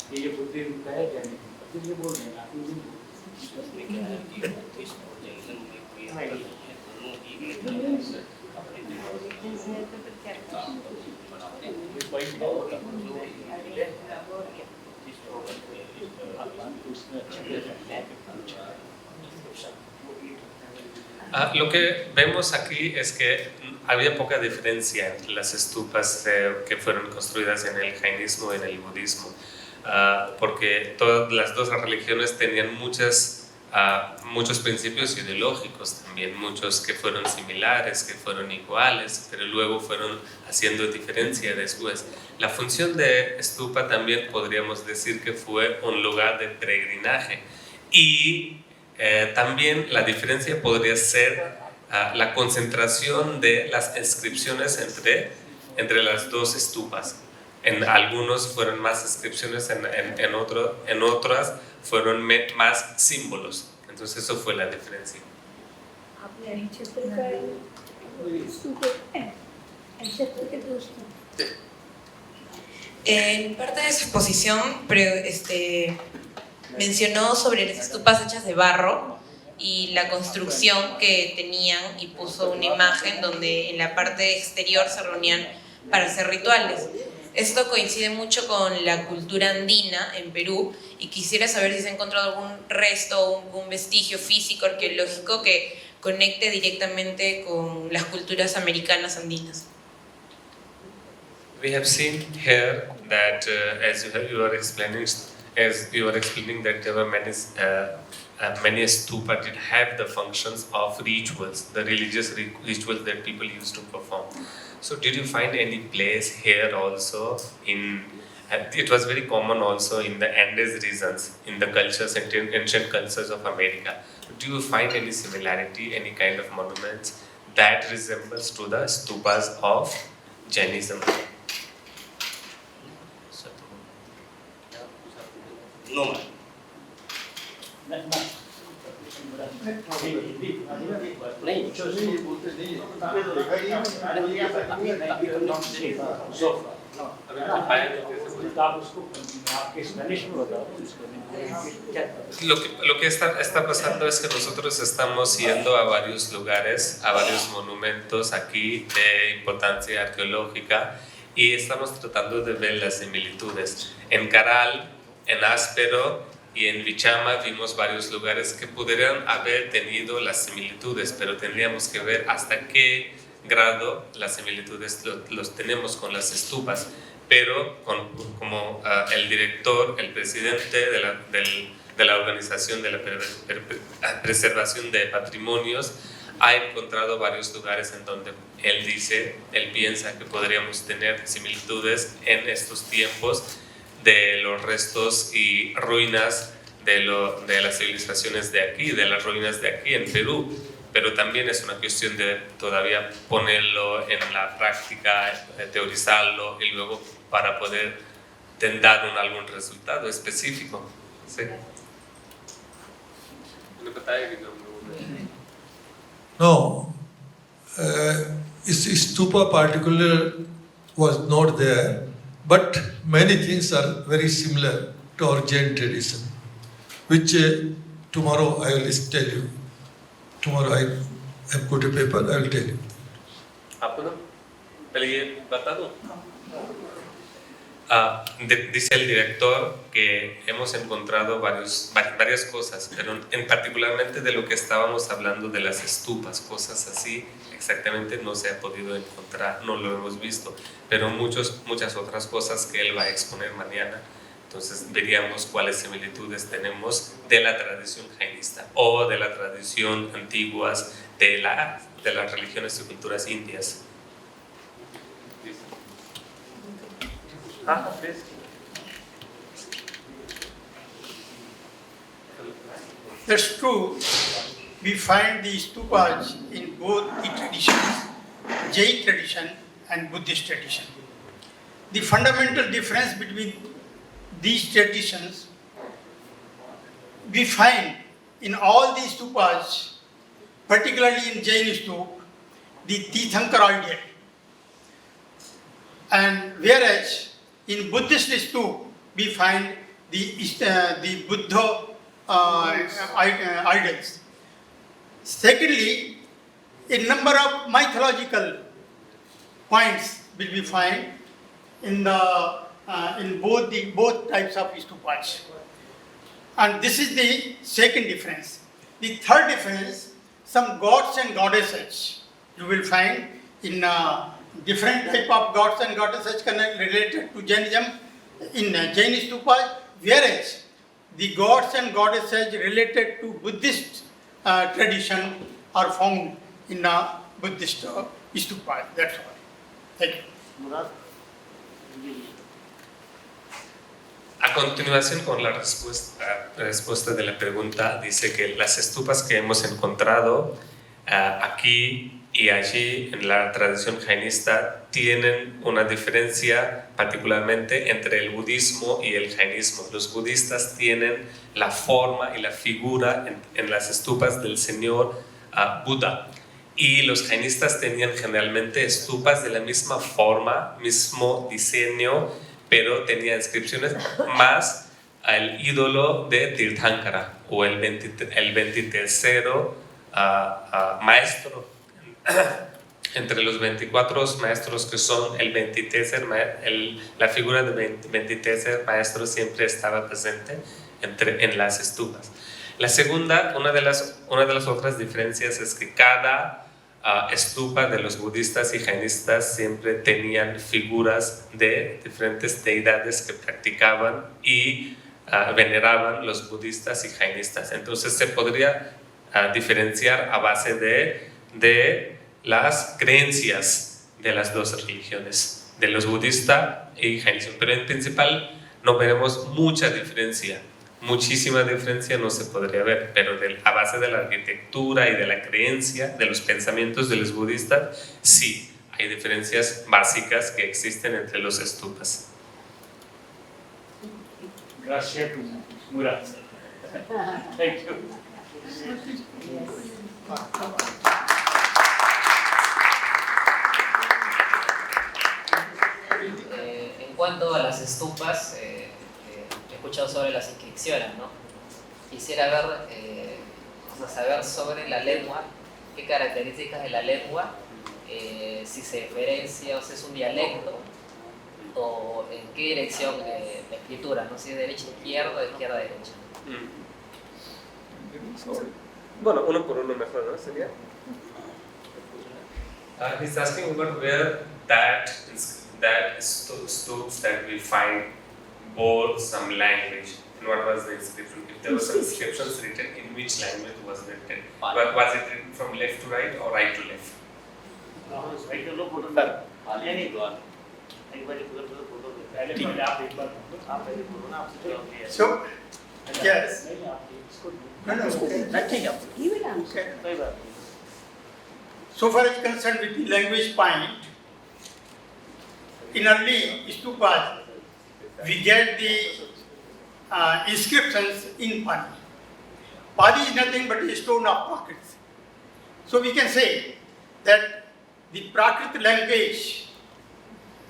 कि ये बुद्धिज्म का है, जैनिज्म का, फिर ये बोल रहे हैं आप
इसमें क्या है कि बुद्धिज्म और जैनिज्म में कोई अंतर नहीं है, दोनों ही
Lo que vemos aquí es que había poca diferencia entre las estupas que fueron construidas en el jainismo y en el budismo, porque todas las dos religiones tenían muchos principios ideológicos también, muchos que fueron similares, que fueron iguales, pero luego fueron haciendo diferencia después. La función de estupa también podríamos decir que fue un lugar de peregrinaje, y también la diferencia podría ser la concentración de las inscripciones entre las dos estupas. En algunos fueron más inscripciones, en otras fueron más símbolos. Entonces eso fue la diferencia.
En parte de su exposición mencionó sobre las estupas hechas de barro y la construcción que tenían, y puso una imagen donde en la parte exterior se reunían para hacer rituales. Esto coincide mucho con la cultura andina en Perú, y quisiera saber si se ha encontrado algún resto o algún vestigio físico, arqueológico, que conecte directamente con las culturas americanas andinas.
We have seen here that as you are explaining that there were many stupa did have the functions of rituals, the religious rituals that people used to perform. So did you find any place here also it was very common also in the Andes regions, in the cultures, ancient cultures of America. Do you find any similarity, any kind of monuments that resembles to the stupas of Jainism?
No.
Lo que está pasando es que nosotros estamos yendo a varios lugares, a varios monumentos aquí de importancia arqueológica, y estamos tratando de ver las similitudes. En Caral, en Áspero y en Vichama vimos varios lugares que pudieran haber tenido las similitudes, pero tendríamos que ver hasta qué grado las similitudes los tenemos con las estupas. Pero como el director, el presidente de la Organización de la Preservación de Patrimonios, ha encontrado varios lugares en donde él piensa que podríamos tener similitudes en estos tiempos de los restos y ruinas de las civilizaciones de aquí, de las ruinas de aquí en Perú. Pero también es una cuestión de todavía ponerlo en la práctica, teorizarlo, y luego para poder dar algún resultado específico. ¿Sí?
No, stupa particular was not there, but many things are very similar to our Jain tradition, which tomorrow I will tell you. Tomorrow I have put a paper, I will tell you.
Dice el director que hemos encontrado varias cosas, pero particularmente de lo que estábamos hablando de las estupas, cosas así, exactamente no se ha podido encontrar, no lo hemos visto, pero muchas otras cosas que él va a exponer mañana. Entonces veríamos cuáles similitudes tenemos de la tradición jainista o de la tradición antiguas de las religiones y culturas indias.
That's true. We find the stupas in both the traditions, Jain tradition and Buddhist tradition. The fundamental difference between these traditions we find in all these stupas, particularly in Jain stupa, the Tirthankara idea. And whereas in Buddhist stupa, we find the Buddha idols. Secondly, a number of mythological points will be found in both types of stupas. And this is the second difference. The third difference, some gods and goddesses you will find in different type of gods and goddesses related to Jainism in Jain stupas, whereas the gods and goddesses related to Buddhist tradition are found in Buddhist stupas. That's all. Thank you.
A continuación, con la respuesta de la pregunta, dice que las estupas que hemos encontrado aquí y allí en la tradición jainista tienen una diferencia particularmente entre el budismo y el jainismo. Los budistas tienen la forma y la figura en las estupas del señor Buda, y los jainistas tenían generalmente estupas de la misma forma, mismo diseño, pero tenía inscripciones más al ídolo de Tirthankara o el 23º maestro. Entre los 24 maestros que son el 23, la figura del 23 maestro siempre estaba presente en las estupas. La segunda, una de las otras diferencias es que cada estupa de los budistas y jainistas siempre tenían figuras de diferentes deidades que practicaban y veneraban los budistas y jainistas. Entonces se podría diferenciar a base de las creencias de las dos religiones, de los budistas y jainismo. Pero en principal no veremos mucha diferencia. Muchísima diferencia no se podría ver, pero a base de la arquitectura y de la creencia, de los pensamientos de los budistas, sí, hay diferencias básicas que existen entre los estupas.
Gracias, Murad. Thank you.
En cuanto a las estupas, he escuchado sobre las inscripciones, ¿no? Quisiera saber sobre la lengua, qué características de la lengua, si se diferencia o si es un dialecto, o en qué dirección la escritura, ¿no? Si es derecha a izquierda o de izquierda a derecha.
Bueno, uno por uno mejor, ¿no? ¿Sería? He's asking about where that stups that we find bore some language. And what was the inscription? If there was some inscriptions written, in which language was it written? Was it written from left to right or right to left?
So, yes. No. So far as concerned with the language point, in early stupas, we get the inscriptions in Pali. Pali is nothing but a stone of Prakrit. So we can say that the Prakrit language,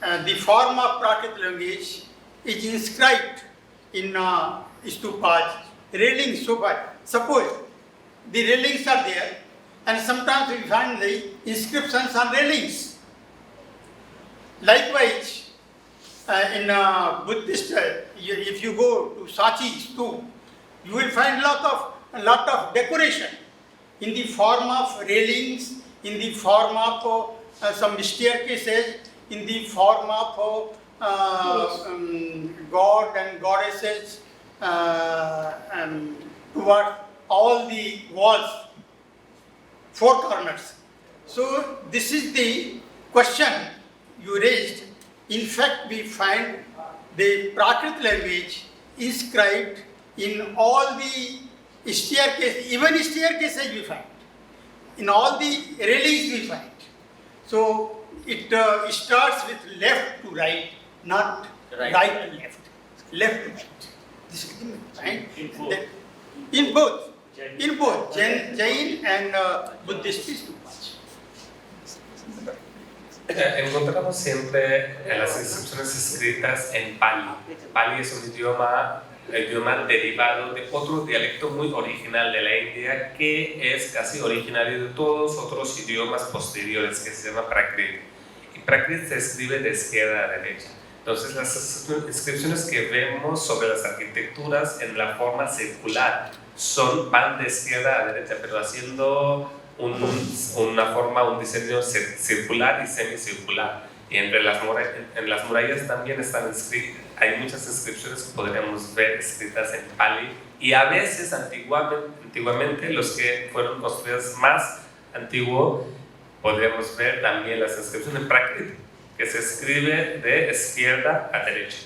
the form of Prakrit language is inscribed in stupas, railings so far. Suppose the railings are there, and sometimes we find the inscriptions on railings. Likewise, in Buddhist, if you go to Sachi too, you will find a lot of decoration in the form of railings, in the form of some staircases, in the form of god and goddesses toward all the walls, four corners. So this is the question you raised. In fact, we find the Prakrit language inscribed in all the staircase, even staircases we find. In all the railings we find. So it starts with left to right, not right to left. Left to right. This is the right? In both. Jain and Buddhist institutions.
Encontramos siempre en las inscripciones escritas en Pali. Pali es un idioma derivado de otro dialecto muy original de la India que es casi originario de todos otros idiomas posteriores, que se llama Prakrit. Y Prakrit se escribe de izquierda a derecha. Entonces las inscripciones que vemos sobre las arquitecturas en la forma circular van de izquierda a derecha, pero haciendo un diseño circular y semicircular. Y en las murallas también están escritas. Hay muchas inscripciones que podríamos ver escritas en Pali, y a veces antiguamente los que fueron construidos más antiguo podríamos ver también las inscripciones en Prakrit, que se escribe de izquierda a derecha.